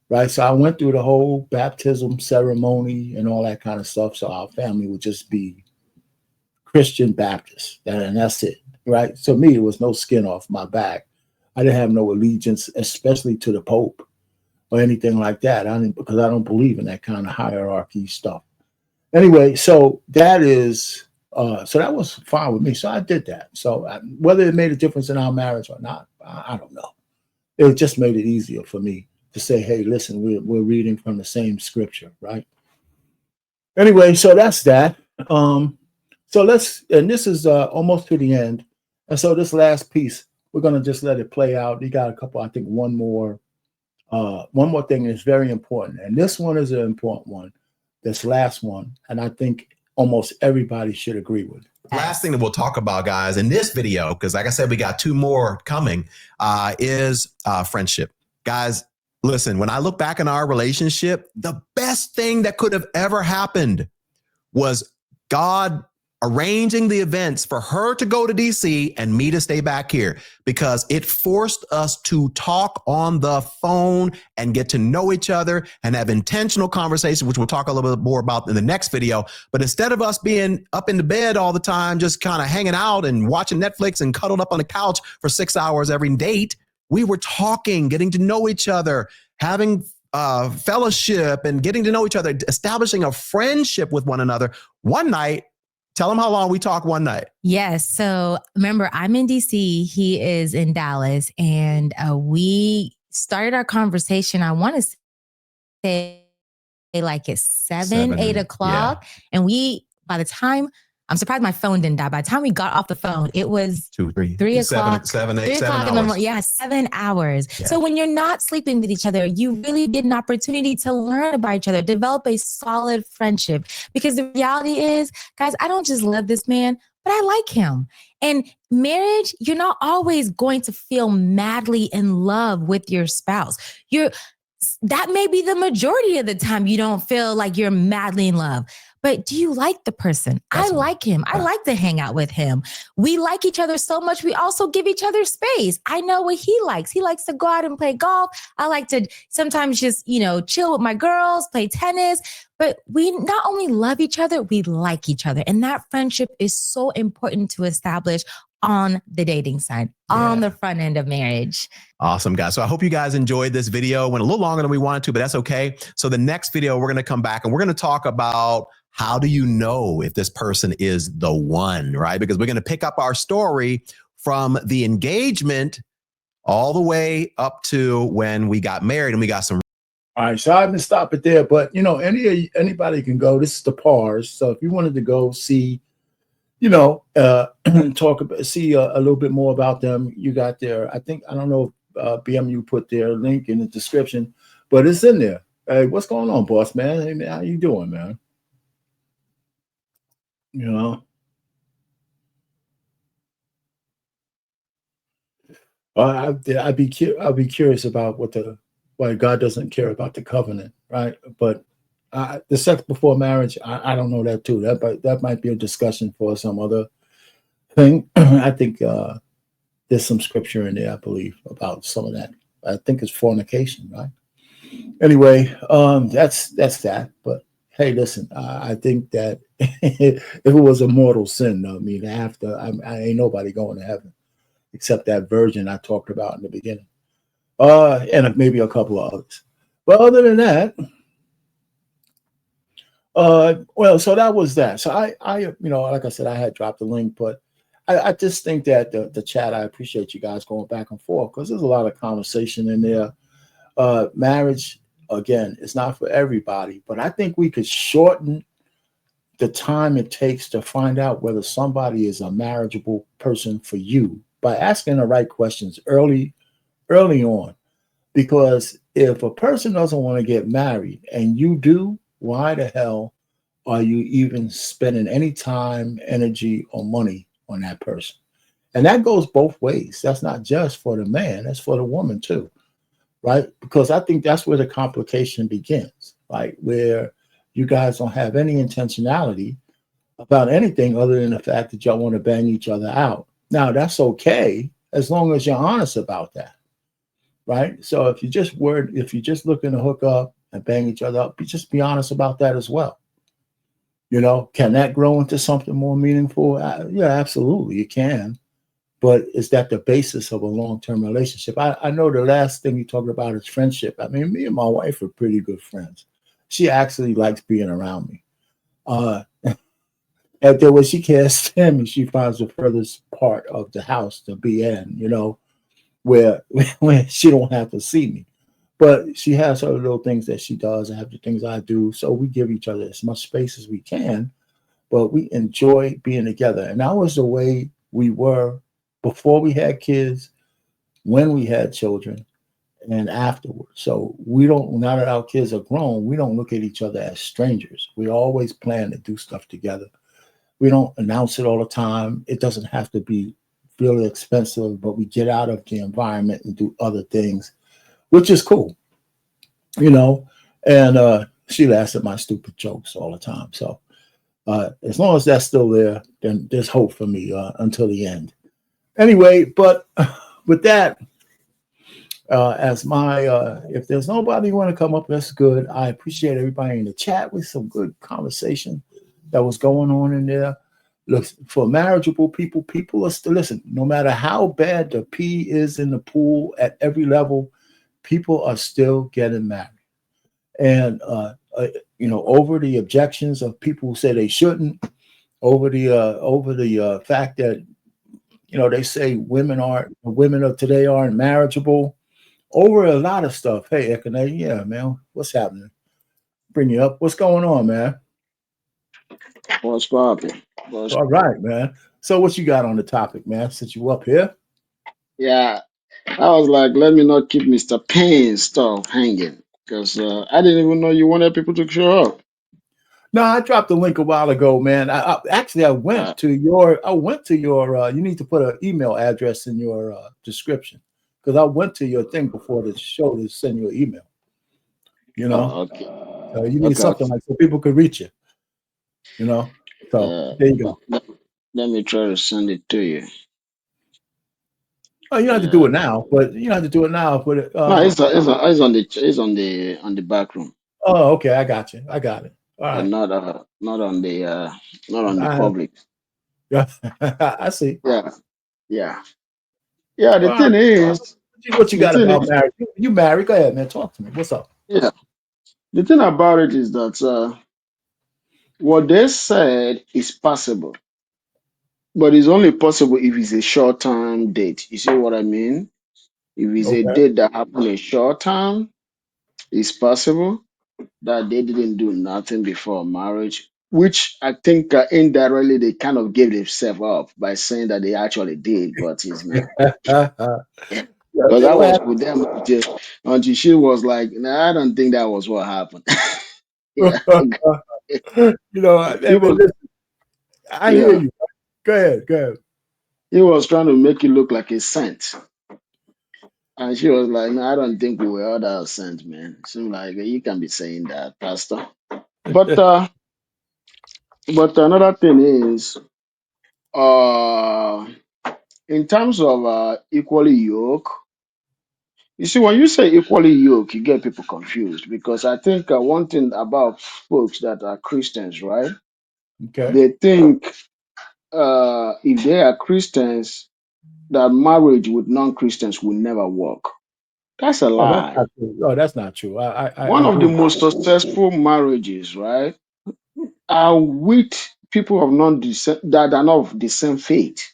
right? So I went through the whole baptism ceremony and all that kind of stuff. So our family would just be Christian Baptist, and that's it, right? So me, it was no skin off my back. I didn't have no allegiance, especially to the Pope or anything like that. Because I don't believe in that kind of hierarchy stuff. Anyway, so that is. So that was fine with me. So I did that. So whether it made a difference in our marriage or not, I don't know. It just made it easier for me to say, hey, listen, we're reading from the same scripture, right? Anyway, so that's that. And this is almost to the end. And so this last piece, we're going to just let it play out. You got a couple, I think one more thing is very important. And this one is an important one, this last one. And I think almost everybody should agree with. Last thing that we'll talk about, guys, in this video, because like I said, we got two more coming, is friendship. Guys, listen, when I look back in our relationship, the best thing that could have ever happened was God arranging the events for her to go to DC and me to stay back here, because it forced us to talk on the phone and get to know each other and have intentional conversation, which we'll talk a little bit more about in the next video. But instead of us being up in the bed all the time, just kind of hanging out and watching Netflix and cuddled up on the couch for 6 hours every date, we were talking, getting to know each other, having fellowship and getting to know each other, establishing a friendship with one another. One night, tell them how long we talked one night. Yes. So remember, I'm in DC. He is in Dallas. And we started our conversation, I want to say like at 8 o'clock. Yeah. And by the time, I'm surprised my phone didn't die. By the time we got off the phone, it was 3 o'clock. 7 o'clock in the morning. Yeah, 7 hours. Yeah. So when you're not sleeping with each other, you really get an opportunity to learn about each other, develop a solid friendship. Because the reality is, guys, I don't just love this man, but I like him. And marriage, you're not always going to feel madly in love with your spouse. that may be the majority of the time you don't feel like you're madly in love. But do you like the person? I like him. I like to hang out with him. We like each other so much. We also give each other space. I know what he likes. He likes to go out and play golf. I like to sometimes just, chill with my girls, play tennis. But we not only love each other, we like each other. And that friendship is so important to establish on the dating side, on the front end of marriage. Awesome, guys. So I hope you guys enjoyed this video. Went a little longer than we wanted to, but that's okay. So the next video, we're going to come back and we're going to talk about how do you know if this person is the one, right? Because we're going to pick up our story from the engagement all the way up to when we got married and we got some. All right, so I'm gonna stop it there. But anybody can go. This is the pars. So if you wanted to go see, talk about, see a little bit more about them, you got there. I don't know if BMU put their link in the description, but it's in there. Hey, what's going on, boss man? Hey man, how you doing, man? I'd be curious about why God doesn't care about the covenant, right? But the sex before marriage, I don't know that too. That might be a discussion for some other thing. I think there's some scripture in there, I believe, about some of that. I think it's fornication, right? Anyway, that's that. But hey, listen, I think that if it was a mortal sin, I ain't nobody going to heaven except that virgin I talked about in the beginning. And maybe a couple of others. But other than that, so that was that. So I like I said, I had dropped the link, but I just think that the chat, I appreciate you guys going back and forth because there's a lot of conversation in there. Marriage, again, it's not for everybody, but I think we could shorten the time it takes to find out whether somebody is a marriageable person for you by asking the right questions early on. Because if a person doesn't want to get married and you do, why the hell are you even spending any time, energy, or money on that person? And that goes both ways. That's not just for the man, that's for the woman too, right? Because I think that's where the complication begins, right? Where you guys don't have any intentionality about anything other than the fact that y'all want to bang each other out. Now, that's okay as long as you're honest about that, right? So if you're just looking to hook up and bang each other up, just be honest about that as well. Can that grow into something more meaningful? Yeah, absolutely, it can. But is that the basis of a long-term relationship? I know the last thing you talked about is friendship. I mean, me and my wife are pretty good friends. She actually likes being around me. After when she can't stand me, she finds the furthest part of the house to be in, where she don't have to see me. But she has her little things that she does. I have the things I do. So we give each other as much space as we can, but we enjoy being together. And that was the way we were before we had kids, when we had children, and afterwards. So now that our kids are grown, we don't look at each other as strangers. We always plan to do stuff together. We don't announce it all the time. It doesn't have to be really expensive, but we get out of the environment and do other things, which is cool, and she laughs at my stupid jokes all the time. So as long as that's still there, then there's hope for me until the end. Anyway, but with that, if there's nobody who want to come up, that's good. I appreciate everybody in the chat with some good conversation that was going on in there. Look, for marriageable people are still, listen, no matter how bad the pee is in the pool at every level, people are still getting married. And, over the objections of people who say they shouldn't, over the fact that, they say women of today aren't marriageable, over a lot of stuff. Hey, Ekene, yeah, man, what's happening? Bring you up. What's going on, man? What's popping? All right, man. So what you got on the topic, man, since you up here? Yeah, I was like, let me not keep Mr. Payne stuff hanging because I didn't even know you wanted people to show up. No, I dropped the link a while ago, man. I went to your, you need to put an email address in your description because I went to your thing before the show to send you an email. You know, Oh, okay. so you need Okay. something like so people could reach you. You know, so there you go. Let me try to send it to you. Oh, you don't have to do it now, but you don't have to do it now. But No, it's on the back room. oh, okay, I got you. I got it. All right. Not on the public. Yeah, I see. Yeah, yeah, yeah. All The right. thing is, What you the got thing about is, marriage? You married? Go ahead, man. Talk to me. What's up? yeah. The thing about it is that what they said is possible, but it's only possible if it's a short-term date. You see what I mean? If it's a Okay. date that happened in short term, it's possible that they didn't do nothing before marriage, which I think indirectly they kind of gave themselves up by saying that they actually did, but it's not. Yeah, Because they I will was have. with them until she was like, nah, I don't think that was what happened. Yeah. You know, I He mean, was, listen, I hear yeah, you. Go ahead. Go ahead. he was trying to make it look like a saint. And she was like, no, I don't think we were all that saint, man. Seems like you can be saying that, Pastor. But another thing is, uh in terms of equally yoke, you see, when you say equally yoke, you get people confused because I think one thing about folks that are Christians, right? Okay. They think if they are Christians, that marriage with non-Christians will never work. That's a Oh, that's lie. not true. Oh, that's not true. I One of the agree. most successful marriages, right, are with people of that are not of the same faith.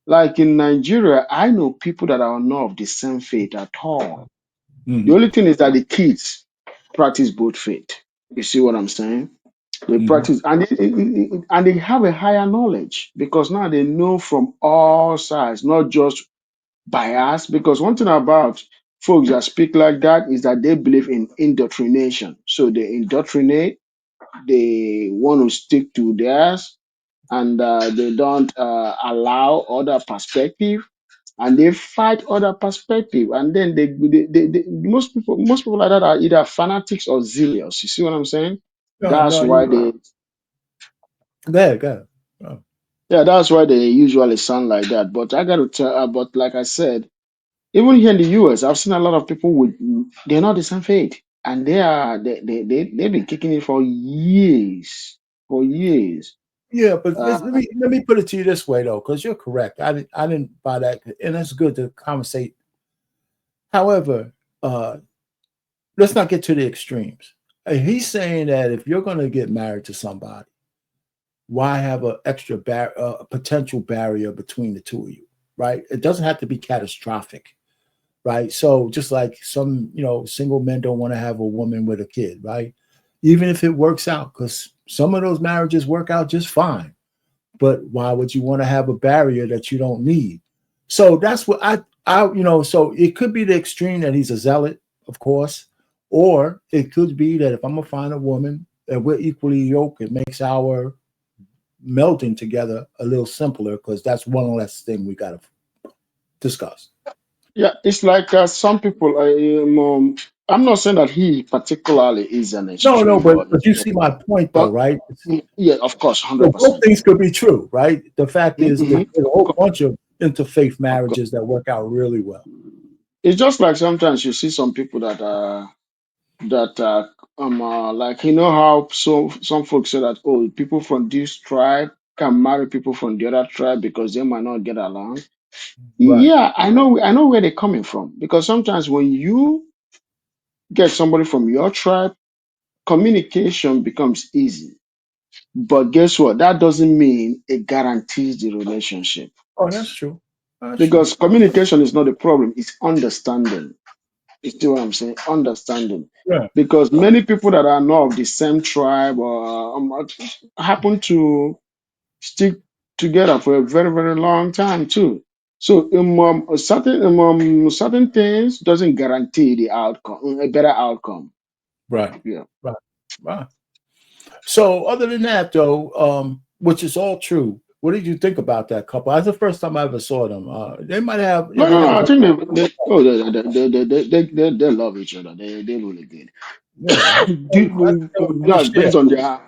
Like in Nigeria, I know people that are not of the same faith at all. The Mm-hmm. only thing is that the kids practice both faith. You see what I'm saying? They Mm-hmm. practice and they have a higher knowledge because now they know from all sides, not just bias. Because one thing about folks that speak like that is that they believe in indoctrination. So they indoctrinate, they want to stick to theirs, and they don't allow other perspective, and they fight other perspective, and then most people like that are either fanatics or zealous. You see what I'm saying? No, That's no, why they go ahead. Go ahead. Oh. yeah, that's why they usually sound like that. But I got to tell, but like I said, even here in the US, I've seen a lot of people with they're not the same faith, and they've been kicking it for years. Yeah, but Uh, let me put it to you this way though, because you're correct. I didn't buy that, and it's good to conversate. However, let's not get to the extremes. He's saying that if you're going to get married to somebody, why have an extra potential barrier between the two of you, right? It doesn't have to be catastrophic, right? So just like some, single men don't want to have a woman with a kid, right? Even if it works out, because some of those marriages work out just fine. But why would you want to have a barrier that you don't need? So that's what so it could be the extreme that he's a zealot, of course, or it could be that if I'm gonna find a woman that we're equally yoked, it makes our melding together a little simpler because that's one less thing we gotta discuss. yeah, it's like some people. I'm not saying that he particularly is an No, extreme, but but you see my point though, but right? yeah, of course, hundred So both percent. things could be true, right? The fact is that Mm-hmm. there's a whole bunch of interfaith marriages that work out really well. It's just like sometimes you see some people that like how some folks say that people from this tribe can marry people from the other tribe because they might not get along. Right. Yeah, I know where they're coming from because sometimes when you get somebody from your tribe, communication becomes easy. But guess what? That doesn't mean it guarantees the relationship Oh, that's true. That's true. because communication is not the problem; it's understanding. You see what I'm saying? Understanding. Yeah. Because many people that are not of the same tribe or happen to stick together for a very, very long time too. So certain things doesn't guarantee the outcome, a better outcome. Right. Yeah. Right. Right. So other than that, though, which is all true, What did you think about that couple? That's the first time I ever saw them. They might have, No, they no, have no. a, I think they love each other. They really good. yeah, I think they would Just share.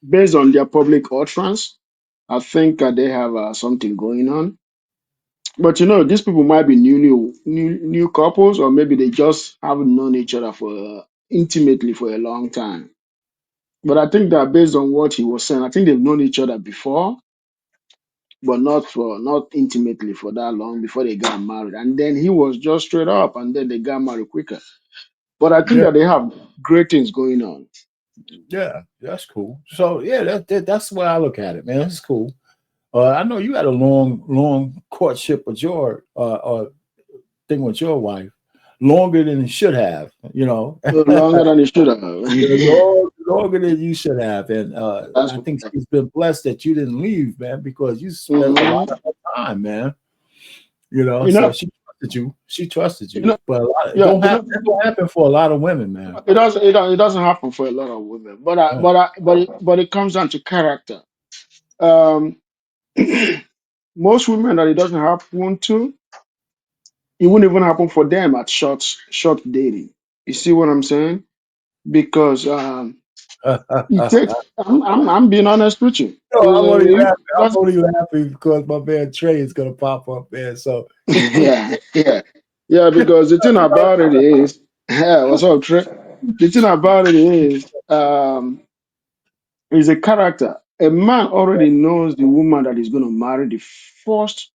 based on their public utterance, I think they have something going on. But these people might be new couples, or maybe they just haven't known each other for intimately for a long time. But I think that based on what he was saying, I think they've known each other before, but not intimately for that long before they got married. And then he was just straight up, and then they got married quicker. But I think Yeah, that they have great things going on. yeah, that's cool. So yeah, that's the way I look at it, man. That's cool. I know you had a long courtship with your thing with your wife, longer than it should have. Longer than it should have. Longer than you should have, and That's I think she's been blessed that you didn't leave, man, because you spent a lot Mhm. of her time, man. You So know, she trusted you. She trusted you you, know, but it yeah, don't happen. That don't happen for a lot of women, man. it doesn't happen for a lot of women, Right. but it comes down to character. Um, most women that it doesn't happen to, it wouldn't even happen for them at short dating. You see what I'm saying? Because it takes. I'm being honest with you. No, I'm only laughing. It I'm doesn't. only laughing because my man Trey is gonna pop up, man. So Yeah. Because the thing about it is, yeah. What's up, Trey? The thing about it is a character. A man already knows the woman that he's going to marry the first.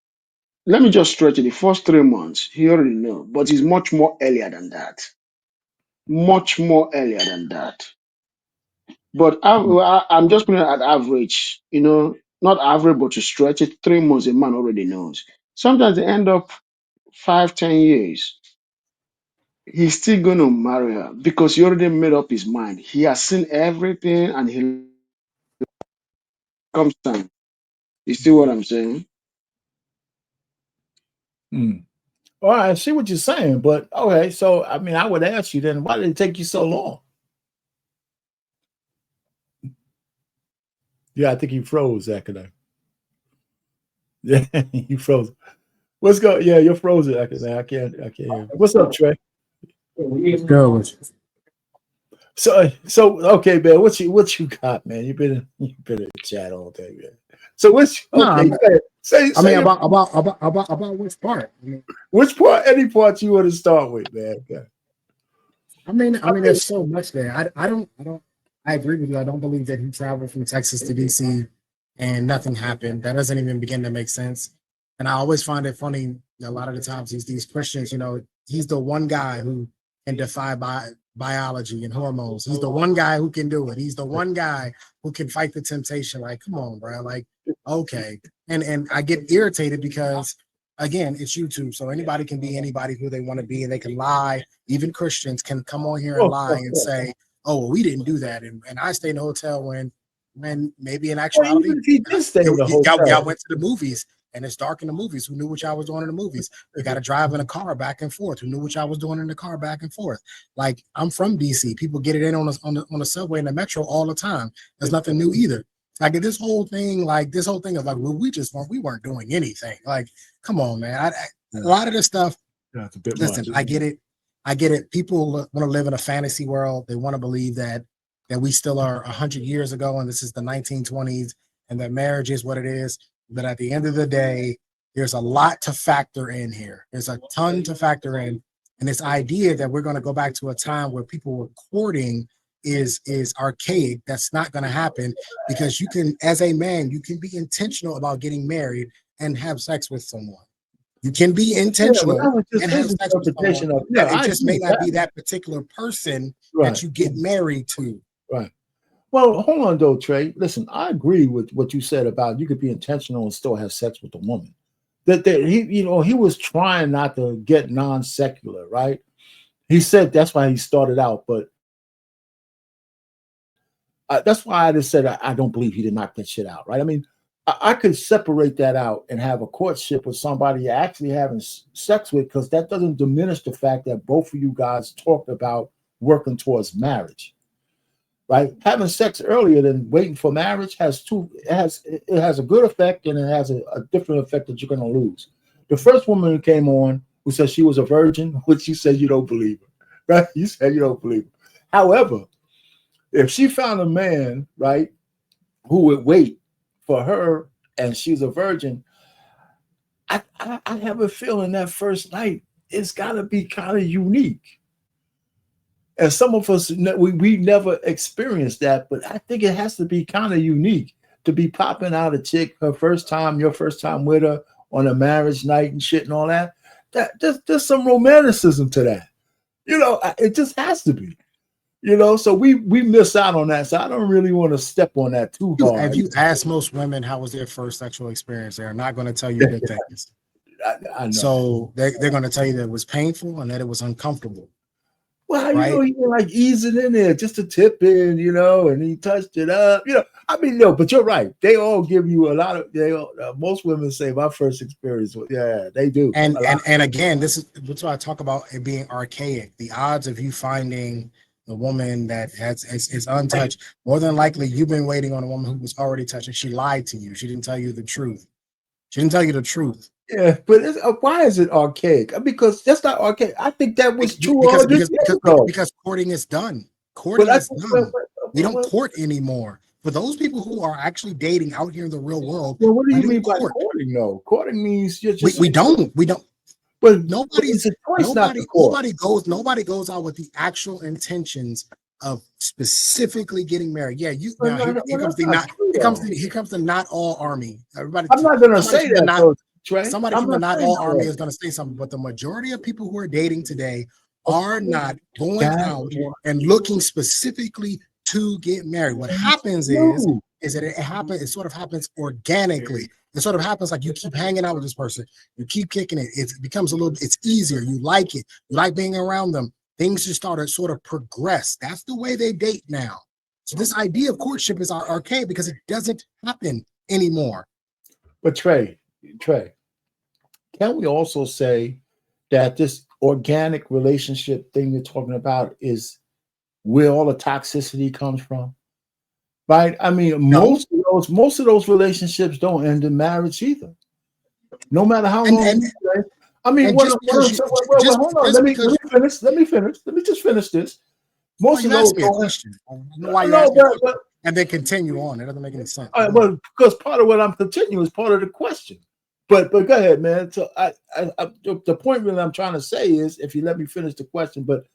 Let me just stretch it. The first 3 months, he already know, but it's much more earlier than that. Much more earlier than that. But I'm just putting it at average. Not average, but to stretch it, 3 months, a man already knows. Sometimes they end up 5, 10 years. He's still going to marry her because he already made up his mind. He has seen everything, and he comes time. You see what I'm saying? Hmm. All right, I see what you're saying, but okay. So I mean, I would ask you then, why did it take you so long? Yeah, I think you froze, Akadai. Yeah, you froze. What's going? Yeah, you're frozen, Akadai. I can't hear. What's up, Trey? Let's go. So okay, man. What you got, man? You've been in the chat all day, man. So what's No, okay? Say I mean your, about which part? which part? Any part you want to start with, man? Okay. There's so much there. I agree with you. I don't believe that he traveled from Texas to DC and nothing happened. That doesn't even begin to make sense. And I always find it funny that a lot of the times these Christians, he's the one guy who can defy biology and hormones. He's the one guy who can do it. He's the one guy who can fight the temptation. Like, come on, bro. Like, okay. And I get irritated because again, it's YouTube. So anybody can be anybody who they want to be, and they can lie. Even Christians can come on here and lie and say, oh, well, we didn't do that. And I stayed in a hotel when maybe in Well, actuality, even if he did stay in the hotel, y'all went to the movies and it's dark in the movies. Who knew what y'all was doing in the movies? You got to drive in a car back and forth. Who knew what y'all was doing in the car back and forth? Like, I'm from DC. People get it in on the subway and the metro all the time. There's nothing new either. Like this whole thing of like, well, we weren't doing anything. Like, come on, man. A lot of this stuff. Yeah, it's a bit Listen, much. I get it. People want to live in a fantasy world. They want to believe that we still are 100 years ago and this is the 1920s and that marriage is what it is. But at the end of the day, there's a lot to factor in here. There's a ton to factor in. And this idea that we're going to go back to a time where people were courting is archaic. That's not going to happen because you can, as a man, you can be intentional about getting married and have sex with someone. You can be intentional and have sex with someone. It just may not be that particular person that you get married to. Right. Well, hold on though, Trey. Listen, I agree with what you said about you could be intentional and still have sex with a woman. That he was trying not to get non-secular, right? He said that's why he started out, but that's why I just said I don't believe he did knock that shit out, right? I mean, I could separate that out and have a courtship with somebody you're actually having sex with, because that doesn't diminish the fact that both of you guys talked about working towards marriage. right? Having sex earlier than waiting for marriage it has a good effect, and it has a different effect that you're going to lose. The first woman who came on who said she was a virgin, which you said you don't believe her, right? You said you don't believe her. However, if she found a man, right, who would wait for her and she's a virgin, I have a feeling that first night it's got to be kind of unique. And some of us, we never experienced that, but I think it has to be kind of unique to be popping out a chick her first time, your first time with her on a marriage night and shit and all that. There's some romanticism to that. It just has to be. So we miss out on that. So I don't really want to step on that too hard. Have you asked most women how was their first sexual experience? They're not going to tell you good things. I know. So they're going to tell you that it was painful and that it was uncomfortable. Well, he like easing in there just to tip in, and he touched it up. But you're right. They all give you a lot of. Most women say my first experience. Yeah, they do. And again, this is why I talk about it being archaic. The odds of you finding the woman that is untouched, more than likely you've been waiting on a woman who was already touched and she lied to you. She didn't tell you the truth. Yeah, but why is it archaic? Because that's not archaic. I think that was true because courting is done. Courting is done. We don't court anymore. For those people who are actually dating out here in the real world, well, what do you mean by courting? Though courting means you're just we don't. But nobody goes out with the actual intentions of specifically getting married. Yeah, here comes the not all army. Everybody, I'm not gonna say that. Somebody from the not all army is gonna say something, but the majority of people who are dating today are not going out and looking specifically to get married. What happens is that it sort of happens organically. It sort of happens like you keep hanging out with this person, you keep kicking it. It becomes it's easier. You like it. You like being around them. Things just start to sort of progress. That's the way they date now. So this idea of courtship is archaic because it doesn't happen anymore. But Trey, can we also say that this organic relationship thing you're talking about is where all the toxicity comes from? Right? I mean, most of those relationships don't end in marriage either. No matter how long. Let me finish. Let me just finish this. Most of those and then continue on. It doesn't make any sense. Well, because part of what I'm continuing is part of the question. But go ahead, man. So the point really I'm trying to say is, if you let me finish the question, but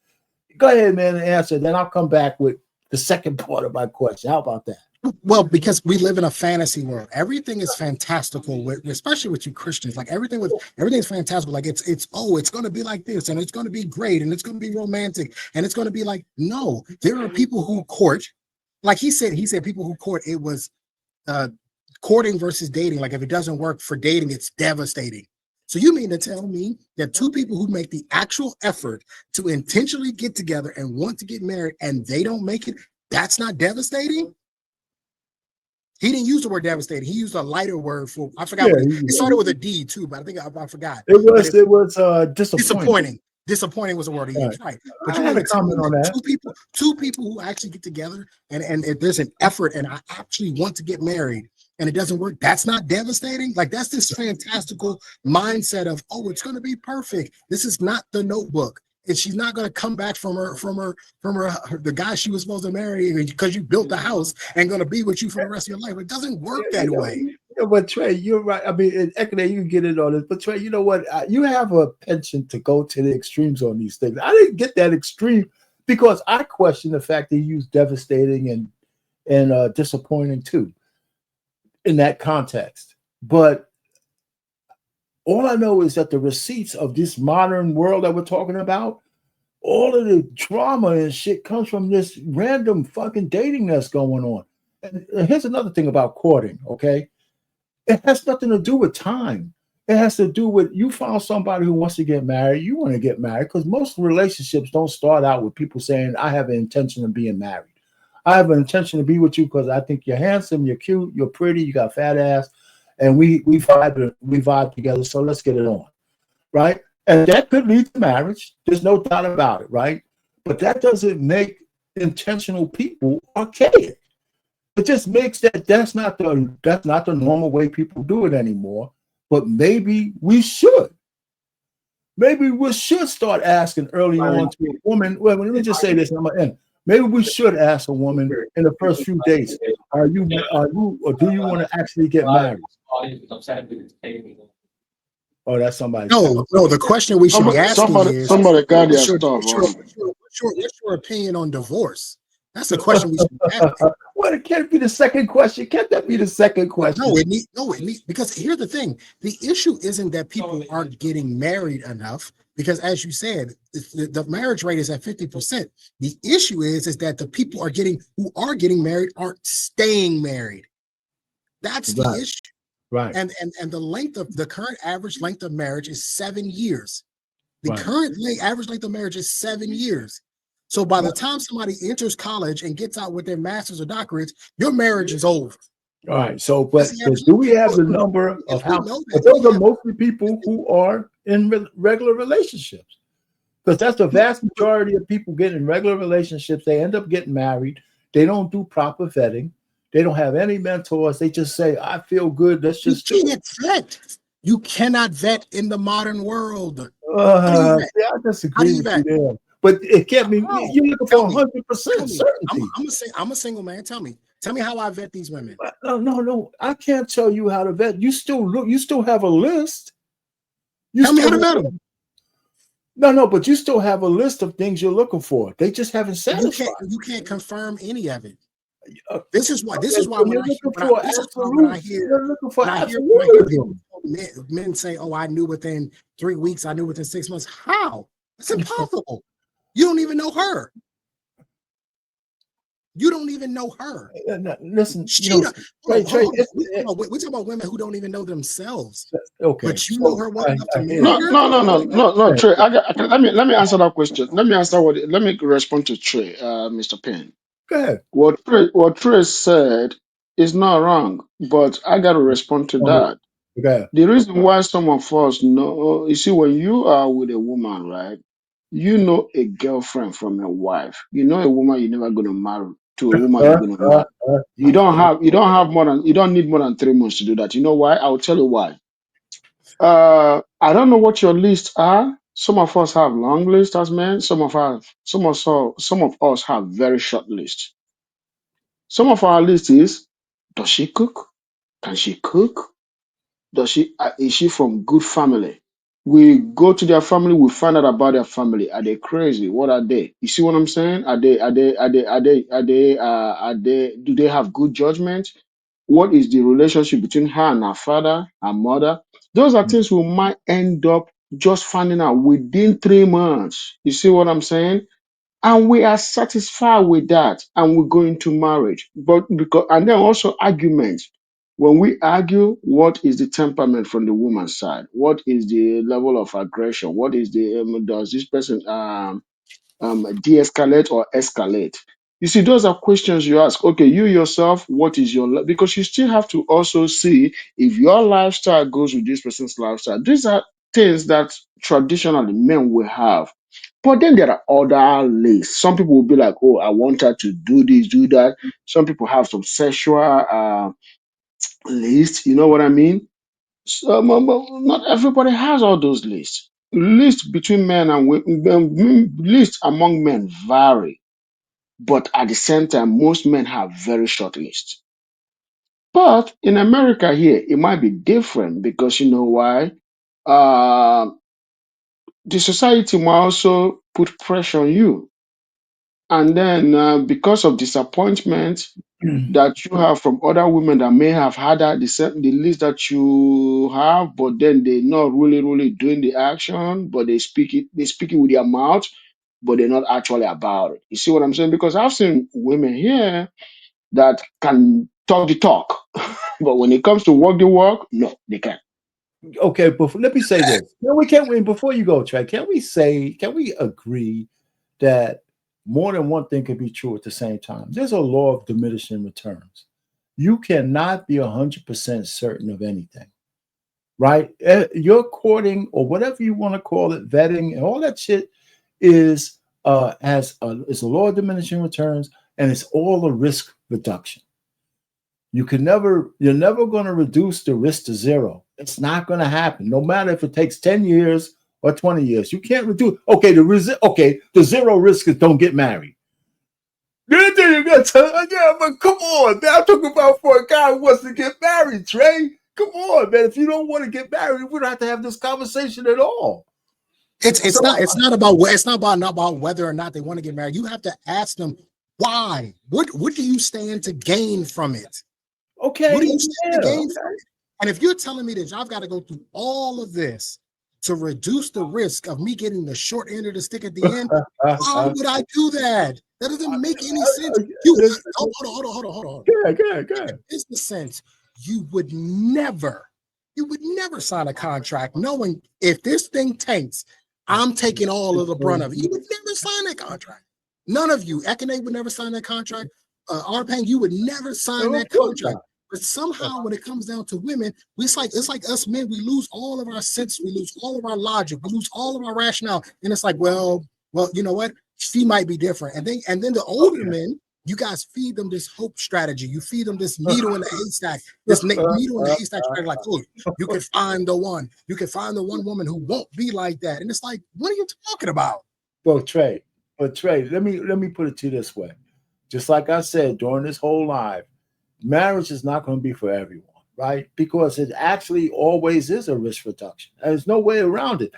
go ahead, man, and answer. Then I'll come back with the second part of my question. How about that? Well, because we live in a fantasy world. Everything is fantastical, especially with you Christians. Like everything's fantastical. Like it's going to be like this, and it's going to be great, and it's going to be romantic, and it's going to be like, no. There are people who court, like he said people who court. It was courting versus dating. Like if it doesn't work for dating, it's devastating. So you mean to tell me that two people who make the actual effort to intentionally get together and want to get married and they don't make it, that's not devastating? He didn't use the word devastating. He used a lighter word for, I forgot. It started with a D too, but I think I forgot. It was disappointing. Disappointing was the word he used, right? But you had a comment on that. Two people who actually get together and there's an effort and I actually want to get married and it doesn't work. That's not devastating. Like that's this fantastical mindset of, oh, it's going to be perfect. This is not The Notebook. And she's not going to come back from the guy she was supposed to marry because you built the house and going to be with you for the rest of your life. It doesn't work that way. Yeah, but Trey, you're right. I mean, Ekene, you can get in on this. But Trey, you know what? You have a penchant to go to the extremes on these things. I didn't get that extreme because I question the fact that you use devastating and disappointing too in that context. But all I know is that the receipts of this modern world that we're talking about, all of the drama and shit comes from this random fucking dating that's going on. And here's another thing about courting, okay? It has nothing to do with time. It has to do with you found somebody who wants to get married. You want to get married because most relationships don't start out with people saying, I have an intention of being married. I have an intention to be with you because I think you're handsome, you're cute, you're pretty, you got fat ass. And we vibe together, so let's get it on, right? And that could lead to marriage. There's no doubt about it, right? But that doesn't make intentional people archaic. It just makes that's not the normal way people do it anymore. But maybe we should. Maybe we should start asking early on to a woman. Well, let me just say this, and I'm gonna end. Maybe we should ask a woman in the first few dates, are you, or do you want to actually get married? Oh, that's somebody. No, the question we should be asking is, somebody got their what's your, stuff what's, your, wrong. what's your opinion on divorce? That's the question we should be asking. Well, it can't be the second question. Can't that be the second question? No, it needs, because here's the thing. The issue isn't that people aren't getting married enough, because as you said, the marriage rate is at 50%. The issue is that the people who are getting married aren't staying married. That's the issue. Right. And the current average length of marriage is 7 years. The Right. current average length of marriage is 7 years. So by the time somebody enters college and gets out with their master's or doctorates, your marriage is over. All right. So, but do we have the number of how? But those are mostly people who are in regular relationships, because that's the vast majority of people get in regular relationships. They end up getting married. They don't do proper vetting. They don't have any mentors. They just say, "I feel good. Let's just do it." Vet. You cannot vet in the modern world. I disagree with you there. But it can't be. You're looking for 100% certainty. I'm a single man. Tell me how I vet these women. No. I can't tell you how to vet. You still have a list. Tell me how to vet them. No, but you still have a list of things you're looking for. They just haven't satisfied. You can't confirm any of it. This is why when I hear men say, "Oh, I knew within 3 weeks. I knew within 6 months." How? It's impossible. You don't even know her. Listen, we're talking about women who don't even know themselves. Okay, but you know her well enough to marry her? No, Trey. Let me answer that question. Let me respond to Trey, Mr. Payne. Go ahead. What Trey said is not wrong, but I got to respond to that. Okay. The reason why some of us know, you see, when you are with a woman, right? You know a girlfriend from a wife. You know a woman you're never going to marry to a woman you're going to marry. You don't need more than 3 months to do that. You know why? I'll tell you why. I don't know what your lists are. Some of us have long lists as men. Some of us have very short lists. Some of our list is: does she cook? Can she cook? Is she from good family? We go to their family, we find out about their family. Are they crazy? What are they? You see what I'm saying? Do they have good judgment? What is the relationship between her and her father, her mother? Those are things we might end up just finding out within 3 months. You see what I'm saying? And we are satisfied with that, and we go into marriage. And then also arguments. When we argue, what is the temperament from the woman's side? What is the level of aggression? What is does this person de-escalate or escalate? You see, those are questions you ask. Okay, you yourself, what is your because you still have to also see if your lifestyle goes with this person's lifestyle. These are things that traditionally men will have. But then there are other lists. Some people will be like, "Oh, I want her to do this, do that." Some people have some sexual lists. You know what I mean? Not everybody has all those lists. Lists between men and women, lists among men vary. But at the same time, most men have very short lists. But in America here, it might be different because you know why? The society might also put pressure on you. And then because of disappointment that you have from other women that may have had the list that you have, but then they're not really doing the action, but they speak it with their mouth, but they're not actually about it. You see what I'm saying? Because I've seen women here that can talk the talk, but when it comes to walk the walk, no, they can't. Okay, but let me say this. Before you go, Trey, can we agree that more than one thing can be true at the same time? There's a law of diminishing returns. You cannot be 100% certain of anything, right? Your courting, or whatever you want to call it, vetting and all that shit, is it's a law of diminishing returns, and it's all a risk reduction. You're never going to reduce the risk to zero. It's not going to happen, no matter if it takes 10 years or 20 years. You can't reduce. The zero risk is don't get married. Yeah, but come on, man. I'm talking about for a guy who wants to get married, Trey. Come on, man. If you don't want to get married, we don't have to have this conversation at all. It's not about whether or not they want to get married. You have to ask them why. What do you stand to gain from it? Okay. What do you stand to gain from it? And if you're telling me that I've got to go through all of this to reduce the risk of me getting the short end of the stick at the end, why would I do that? That doesn't make any sense. Hold on. Go ahead. It's the sense you would never sign a contract knowing if this thing tanks, I'm taking all of the brunt of it. You would never sign that contract. None of you. Ekene would never sign that contract. Payne, you would never sign that contract. But somehow when it comes down to women, it's like us men, we lose all of our sense, we lose all of our logic, we lose all of our rationale. And it's like, well, you know what? She might be different. And then the older men, you guys feed them this hope strategy. You feed them this needle in the haystack, this needle in the haystack strategy, like, oh, you can find the one. You can find the one woman who won't be like that. And it's like, what are you talking about? Well, Trey, let me put it to you this way. Just like I said during this whole live, marriage is not going to be for everyone, right? Because it actually always is a risk reduction. There's no way around it.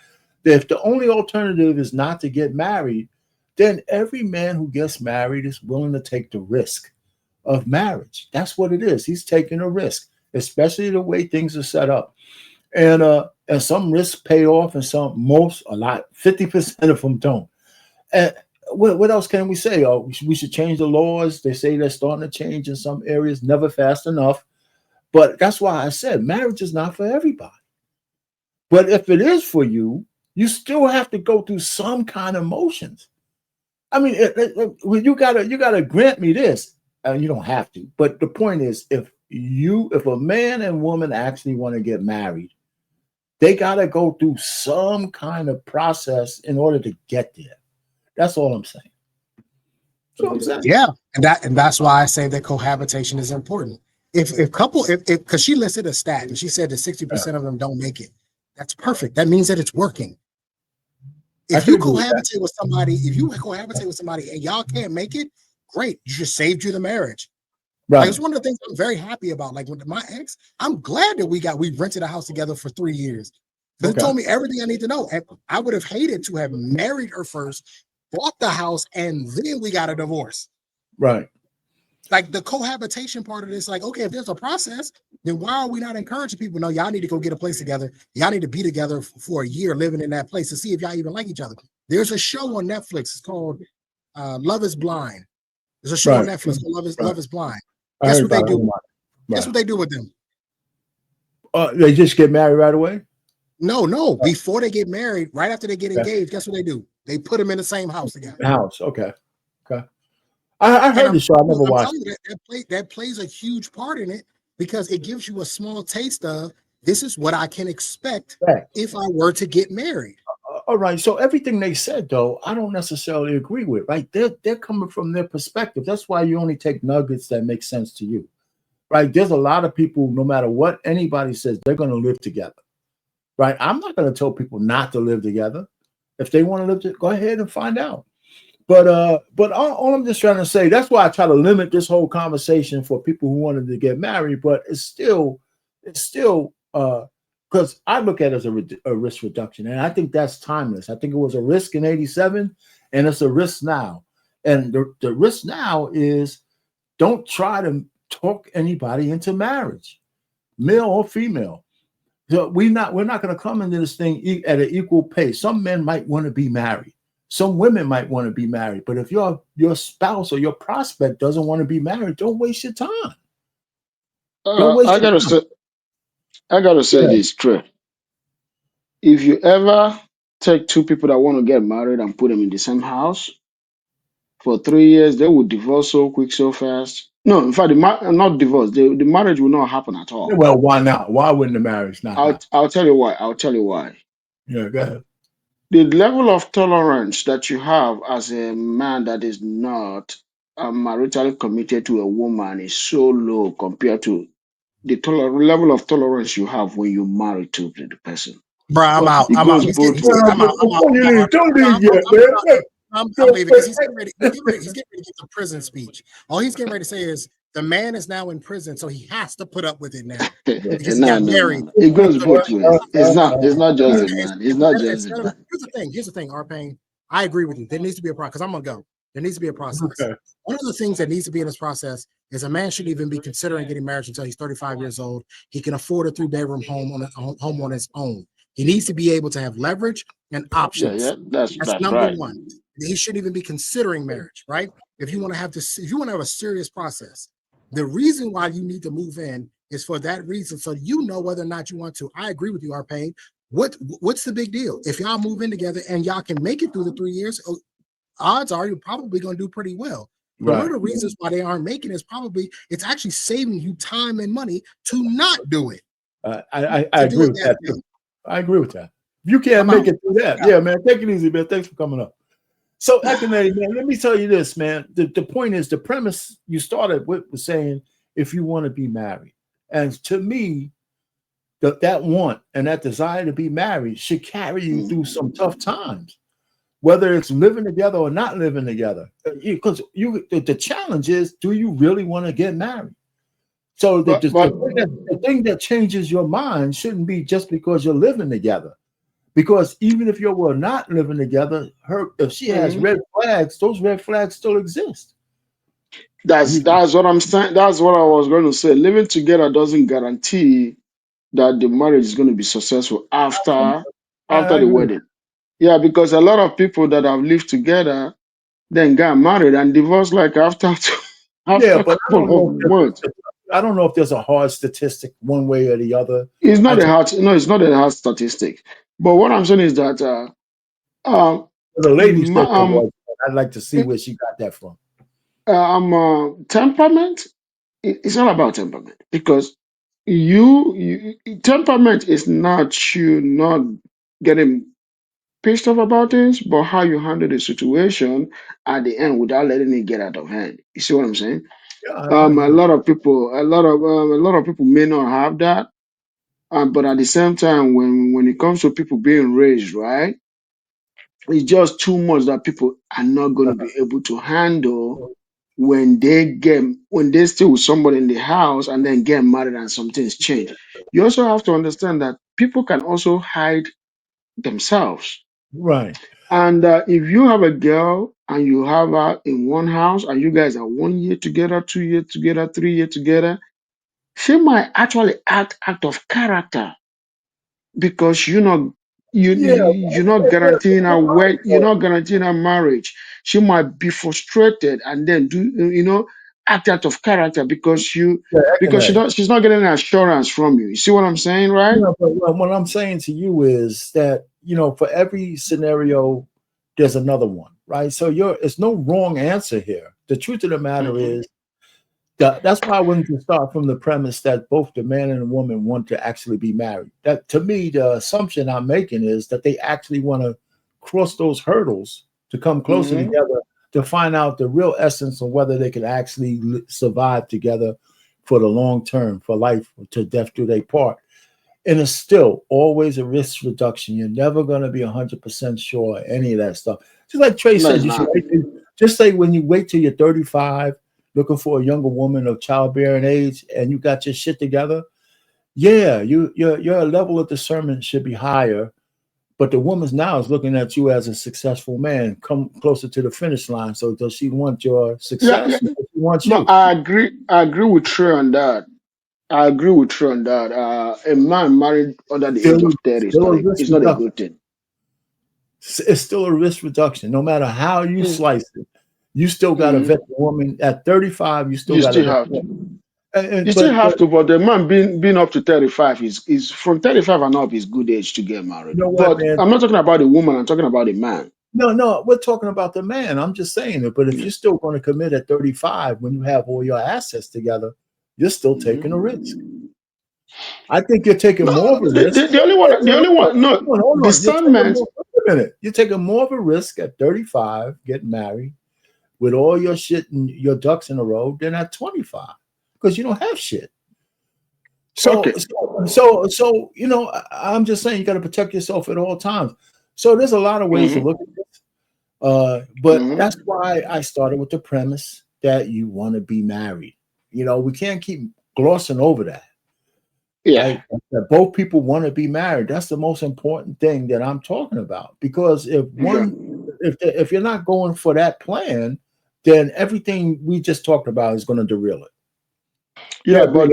If the only alternative is not to get married, then every man who gets married is willing to take the risk of marriage. That's what it is. He's taking a risk, especially the way things are set up. And some risks pay off and a lot, 50% of them don't. And what else can we say? We should change the laws. They say they're starting to change in some areas, never fast enough. But that's why I said marriage is not for everybody. But if it is for you, you still have to go through some kind of motions. I mean, you gotta grant me this, and you don't have to. But the point is, if a man and woman actually want to get married, they gotta go through some kind of process in order to get there. That's all I'm saying. Yeah, and that's why I say that cohabitation is important. If because she listed a stat and she said that 60% of them don't make it. That's perfect. That means that it's working. If you cohabitate with somebody and y'all can't make it, great. You just saved you the marriage. Right. Like, it's one of the things I'm very happy about. Like with my ex, I'm glad that we rented a house together for 3 years. It told me everything I need to know. And I would have hated to have married her first, bought the house, and then we got a divorce. Right. Like the cohabitation part of this, like, okay, if there's a process, then why are we not encouraging people? No, y'all need to go get a place together. Y'all need to be together for a year living in that place to see if y'all even like each other. There's a show on Netflix. It's called Love is Blind. There's a show on Netflix called Love is Blind. Guess what they do? Guess what they do with them? They just get married right away? No. Before they get married, right after they get engaged, guess what they do? They put them in the same house together. Okay. I heard the show. I never watched it. That plays a huge part in it because it gives you a small taste of this is what I can expect if I were to get married. All right. So everything they said, though, I don't necessarily agree with. Right? They're coming from their perspective. That's why you only take nuggets that make sense to you. Right? There's a lot of people, no matter what anybody says, they're going to live together. Right? I'm not going to tell people not to live together. If they want to live together, go ahead and find out. But all I'm just trying to say, that's why I try to limit this whole conversation for people who wanted to get married. But it's still because I look at it as a risk reduction, and I think that's timeless. I think it was a risk in '87, and it's a risk now. And the risk now is don't try to talk anybody into marriage, male or female. So we're not going to come into this thing at an equal pace. Some men might want to be married. Some women might want to be married, but if your spouse or your prospect doesn't want to be married, don't waste your time. I gotta say this, Trey. If you ever take two people that want to get married and put them in the same house for 3 years, they will divorce so quick, so fast. No, in fact, not divorce. The marriage will not happen at all. Well, why not? Why wouldn't the marriage not happen? I'll tell you why. Yeah, go ahead. the level of tolerance that you have as a man that is not maritally committed to a woman is so low compared to the level of tolerance you have when you marry to the person. Bro, I'm Well, out. It I'm out. goes He's both getting. ways. I'm out. I'm out. before you I'm leave, out. don't No, leave yet, man. I'm leaving because he's getting ready. He's getting ready to get the prison speech. All he's getting ready to say is the man is now in prison, so he has to put up with it now because he No, got no, no, married. no. It goes So both ways. It's not just the man. It's not just the man. Here's the thing, Arpane. I agree with you. There needs to be a process because I'm gonna go. There needs to be a process. Okay. One of the things that needs to be in this process is a man shouldn't even be considering getting married until he's 35 years old. He can afford a 3-bedroom home on his own. He needs to be able to have leverage and options. Yeah, that's Number right. one. He shouldn't even be considering marriage, right? If you want to have this, if you want to have a serious process, the reason why you need to move in is for that reason, so you know whether or not you want to. I agree with you, Arpane. What's the big deal? If y'all move in together and y'all can make it through the 3 years, odds are you're probably going to do pretty well. But one of the reasons why they aren't making is probably it's actually saving you time and money to not do it. I agree with that too. I agree with that. If you can't make it through that, yeah, man, take it easy, man. Thanks for coming up. So, Akinade, man, let me tell you this, man. The point is, the premise you started with was saying if you want to be married. And to me, that want and that desire to be married should carry you through some tough times, whether it's living together or not living together. Because the challenge is, do you really want to get married? So the thing that changes your mind shouldn't be just because you're living together. Because even if you were not living together, if she has red flags, those red flags still exist. That's what I'm saying. That's what I was going to say. Living together doesn't guarantee that the marriage is going to be successful after the wedding. Yeah, because a lot of people that have lived together then got married and divorced like after a but couple of months. I don't know if there's a hard statistic one way or the other. It's not it's not a hard statistic. But what I'm saying is that the lady said there was. I'd like to see where she got that from. Temperament. It's all about temperament because you temperament is not you not getting pissed off about things, but how you handle the situation at the end without letting it get out of hand. You see what I'm saying? Yeah, A lot of people may not have that, but at the same time, when it comes to people being raised right, it's just too much that people are not going to be able to handle when they stay with somebody in the house and then get married and some things change. You also have to understand that people can also hide themselves. Right. And if you have a girl and you have her in one house and you guys are 1 year together, 2 years together, 3 years together, she might actually act out of character because you're not guaranteeing you're not guaranteeing her marriage. She might be frustrated and then act out of character because she's not getting an assurance from you. You see what I'm saying, right? But what I'm saying to you is that for every scenario, there's another one, right? So it's no wrong answer here. The truth of the matter is that's why I wanted to start from the premise that both the man and the woman want to actually be married. That to me, the assumption I'm making is that they actually want to cross those hurdles to come closer together to find out the real essence of whether they can actually survive together for the long term, for life, to death do they part. And it's still always a risk reduction. You're never going to be 100% sure of any of that stuff. Just like Trey said, you should just say when you wait till you're 35, looking for a younger woman of childbearing age, and you got your shit together. Yeah, your level of discernment should be higher. But the woman's now is looking at you as a successful man. Come closer to the finish line. So does she want your success? Yeah. Or does she want No, you? I agree with Trey on that. A man married under the age of 30 is not a good thing. It's still a risk reduction. No matter how you slice it, you still got to vet the woman. At 35, you still got to vet the woman. You still have to, but the man being up to 35 is from 35 and up is good age to get married. You know what, but man? I'm not talking about the woman, I'm talking about the man. No, we're talking about the man. I'm just saying it. But if you're still going to commit at 35 when you have all your assets together, you're still taking a risk. I think you're taking more of a risk. The only one, no, hold on. discernment. Wait a minute. You're taking more of a risk at 35, getting married with all your shit and your ducks in a row than at 25 because you don't have shit. So, Okay. so you know, I'm just saying you got to protect yourself at all times. So there's a lot of ways to look at this. But that's why I started with the premise that you want to be married. You know, we can't keep glossing over that. Yeah. Right? That both people want to be married. That's the most important thing that I'm talking about. Because if if you're not going for that plan, then everything we just talked about is going to derail it. Yeah, but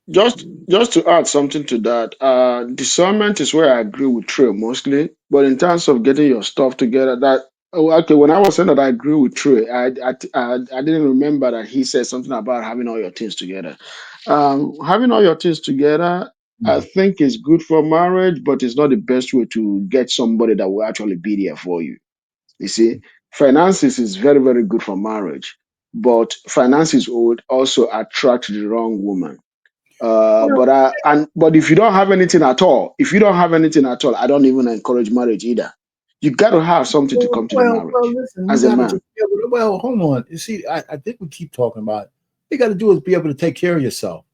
just to add something to that, discernment is where I agree with Trey mostly. But in terms of getting your stuff together, okay, when I was saying that I agree with Trey, I didn't remember that he said something about having all your things together. Having all your things together, I think is good for marriage, but it's not the best way to get somebody that will actually be there for you. You see, finances is very, very good for marriage, but finances would also attract the wrong woman. But if you don't have anything at all, I don't even encourage marriage either. You got to have something to come to the marriage Listen, as a man. Well, hold on. You see, I think we keep talking about it. What you got to do is be able to take care of yourself.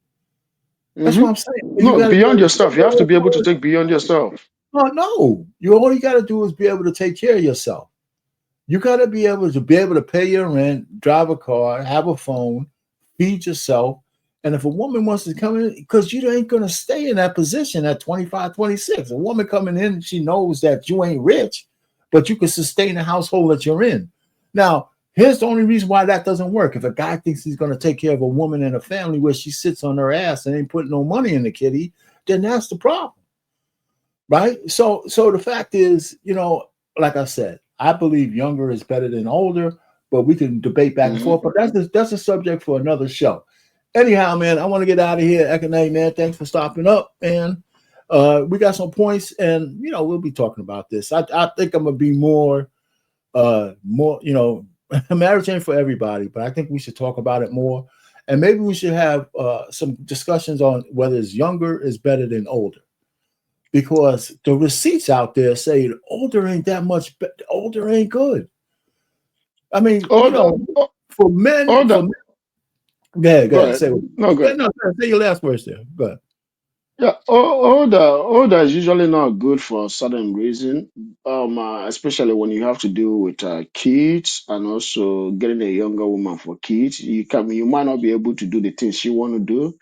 That's what I'm saying. No, beyond yourself. You have to be able to take beyond yourself. No. All you got to do is be able to take care of yourself. You got to be able to pay your rent, drive a car, have a phone, feed yourself. And if a woman wants to come in, because you ain't going to stay in that position at 25, 26. A woman coming in, she knows that you ain't rich, but you can sustain the household that you're in. Now, here's the only reason why that doesn't work. If a guy thinks he's going to take care of a woman and a family where she sits on her ass and ain't putting no money in the kitty, then that's the problem. Right? So the fact is, you know, like I said, I believe younger is better than older, but we can debate back and forth. But that's a subject for another show. Anyhow, man, I want to get out of here. Ekanay, man, thanks for stopping up, man. We got some points, and you know, we'll be talking about this. I think I'm gonna be more, you know, marriage ain't for everybody, but I think we should talk about it more, and maybe we should have some discussions on whether it's younger is better than older. Because the receipts out there say older ain't that much, older ain't good. I mean, you know, for men, go ahead. Say your last words there. Go ahead. Yeah, older is usually not good for a certain reason, especially when you have to do with kids and also getting a younger woman for kids. You might not be able to do the things you want to do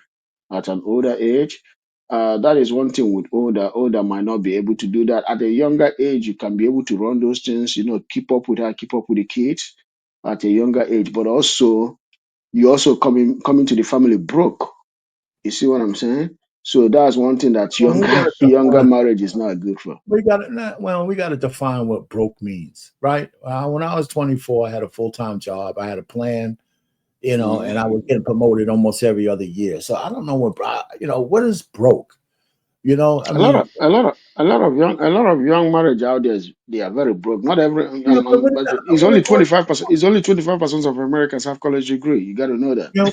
at an older age. That is one thing with older. Older might not be able to do that. At a younger age, you can be able to run those things, you know, keep up with her, keep up with the kids at a younger age. But also, you also coming to the family broke. You see what I'm saying? So that's one thing that younger marriage is not good for. We got to define what broke means, right? When I was 24, I had a full-time job. I had a plan, you know, and I was getting promoted almost every other year. So I don't know what is broke. You know, a lot of young marriage out there they are very broke. Not every, but it's only 25%. It's only 25% of Americans have college degree. You got to know that. You know,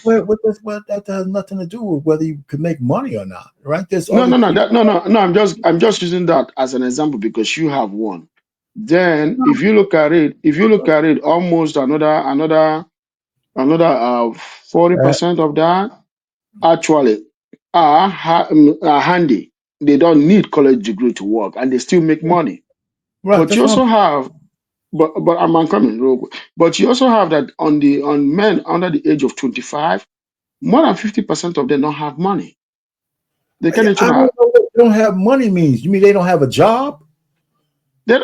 that has nothing to do with whether you can make money or not, right? There's no. I'm just using that as an example because you have one. Then if you look at it, almost another 40% of that actually are handy. They don't need college degree to work, and they still make money. Right. But you also have, but I'm coming real quick. But you also have that on men under the age of 25, more than 50% of them don't have money. They can't I don't know what they don't have money means. You mean they don't have a job? They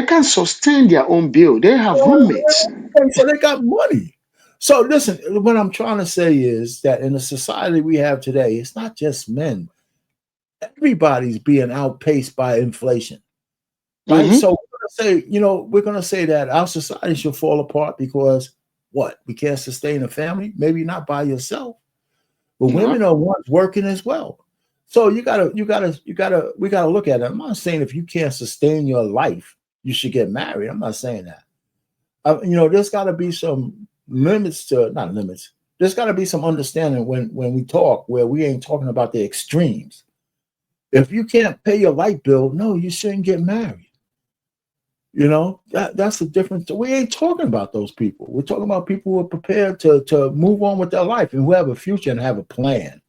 can't sustain their own bill. They have roommates. So they got money. So listen, what I'm trying to say is that in the society we have today, it's not just men. Everybody's being outpaced by inflation. Right. So we're gonna say that our society should fall apart because what? We can't sustain a family, maybe not by yourself. But women are ones working as well. So we gotta look at it. I'm not saying if you can't sustain your life, you should get married. I'm not saying that. There's got to be some limits to, not limits, there's got to be some understanding when we talk, where we ain't talking about the extremes. If you can't pay your light bill, no, you shouldn't get married. You know, that's the difference. We ain't talking about those people. We're talking about people who are prepared to move on with their life and who have a future and have a plan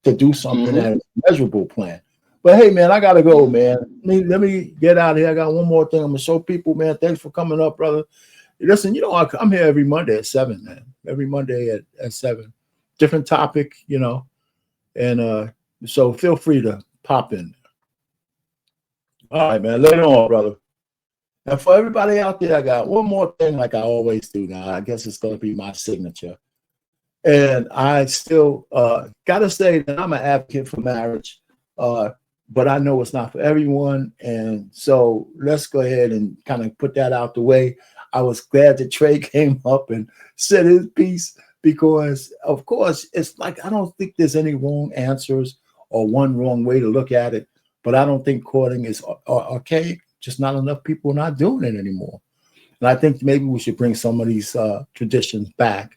to do something that is a measurable plan. But hey, man, I gotta go, man. Let me get out of here. I got one more thing I'm gonna show people, man. Thanks for coming up, brother. Listen, you know, I'm here every Monday at 7, man. Every Monday at 7. Different topic, you know. And so feel free to pop in. All right, man. Later on, brother. And for everybody out there, I got one more thing like I always do now. I guess it's going to be my signature. And I still got to say that I'm an advocate for marriage, but I know it's not for everyone. And so let's go ahead and kind of put that out the way. I was glad that Trey came up and said his piece because, of course, it's like I don't think there's any wrong answers or one wrong way to look at it, but I don't think courting is archaic. Just not enough people are not doing it anymore. And I think maybe we should bring some of these traditions back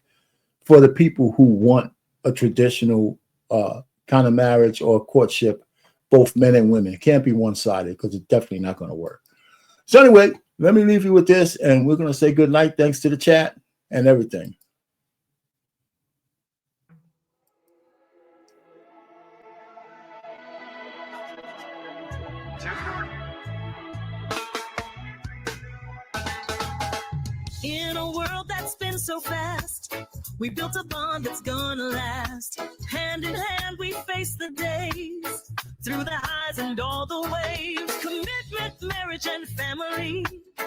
for the people who want a traditional kind of marriage or courtship, both men and women. It can't be one-sided because it's definitely not going to work. So anyway, let me leave you with this, and we're going to say good night. Thanks to the chat and everything. In a world that spins so fast, we built a bond that's gonna last. Hand in hand, we face the days, through the highs and all the waves. Commitment, marriage, and family,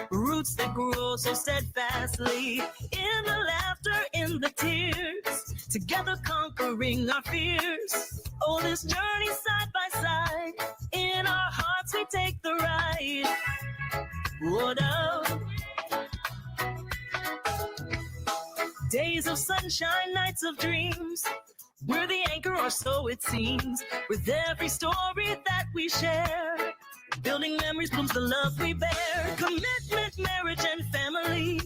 roots that grow so steadfastly. In the laughter, in the tears, together conquering our fears. Oh, this journey side by side, in our hearts we take the ride. What up? Days of sunshine, nights of dreams, we're the anchor or so it seems. With every story that we share, building memories blooms the love we bear. Commitment, marriage, and family,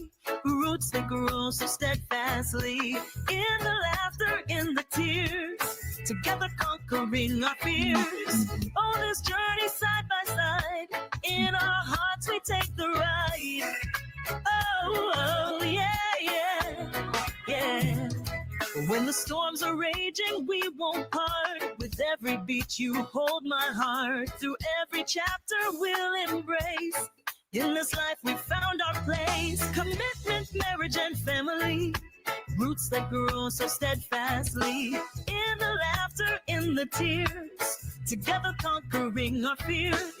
roots that grow so steadfastly. In the laughter, in the tears, together conquering our fears. On this journey side by side, in our hearts we take the ride. Oh, yeah, yeah, yeah. When the storms are raging, we won't part. With every beat you hold my heart. Through every chapter we'll embrace. In this life we found our place. Commitment, marriage, and family, roots that grow so steadfastly. In the laughter, in the tears, together conquering our fears.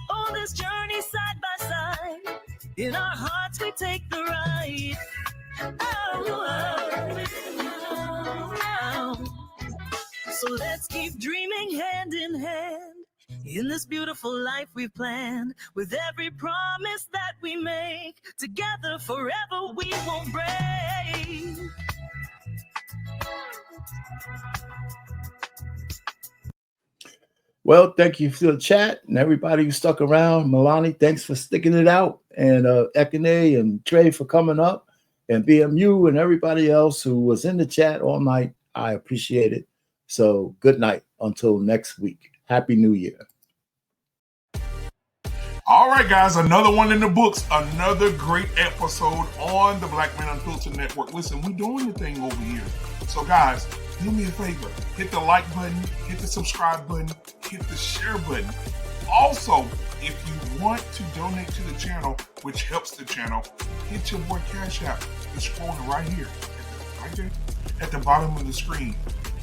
On this journey side by side, in our hearts we take the ride. So let's keep dreaming hand in hand, in this beautiful life we've planned. With every promise that we make, together forever we won't break. Well, thank you for the chat and everybody who stuck around. Milani, thanks for sticking it out. And Ekene and Trey for coming up. And BMU and everybody else who was in the chat all night. I appreciate it. So good night until next week. Happy New Year. All right, guys, another one in the books. Another great episode on the Black Men Unfiltered Network. Listen, we're doing the thing over here. So, guys, do me a favor. Hit the like button, hit the subscribe button, hit the share button. Also, if you want to donate to the channel, which helps the channel, hit your boy Cash App. It's scrolling right here, right there, at the bottom of the screen.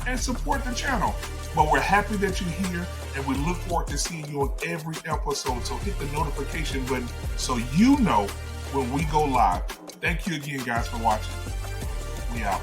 And support the channel. But we're happy that you're here, and we look forward to seeing you on every episode. So hit the notification button so you know when we go live. Thank you again, guys, for watching. We out.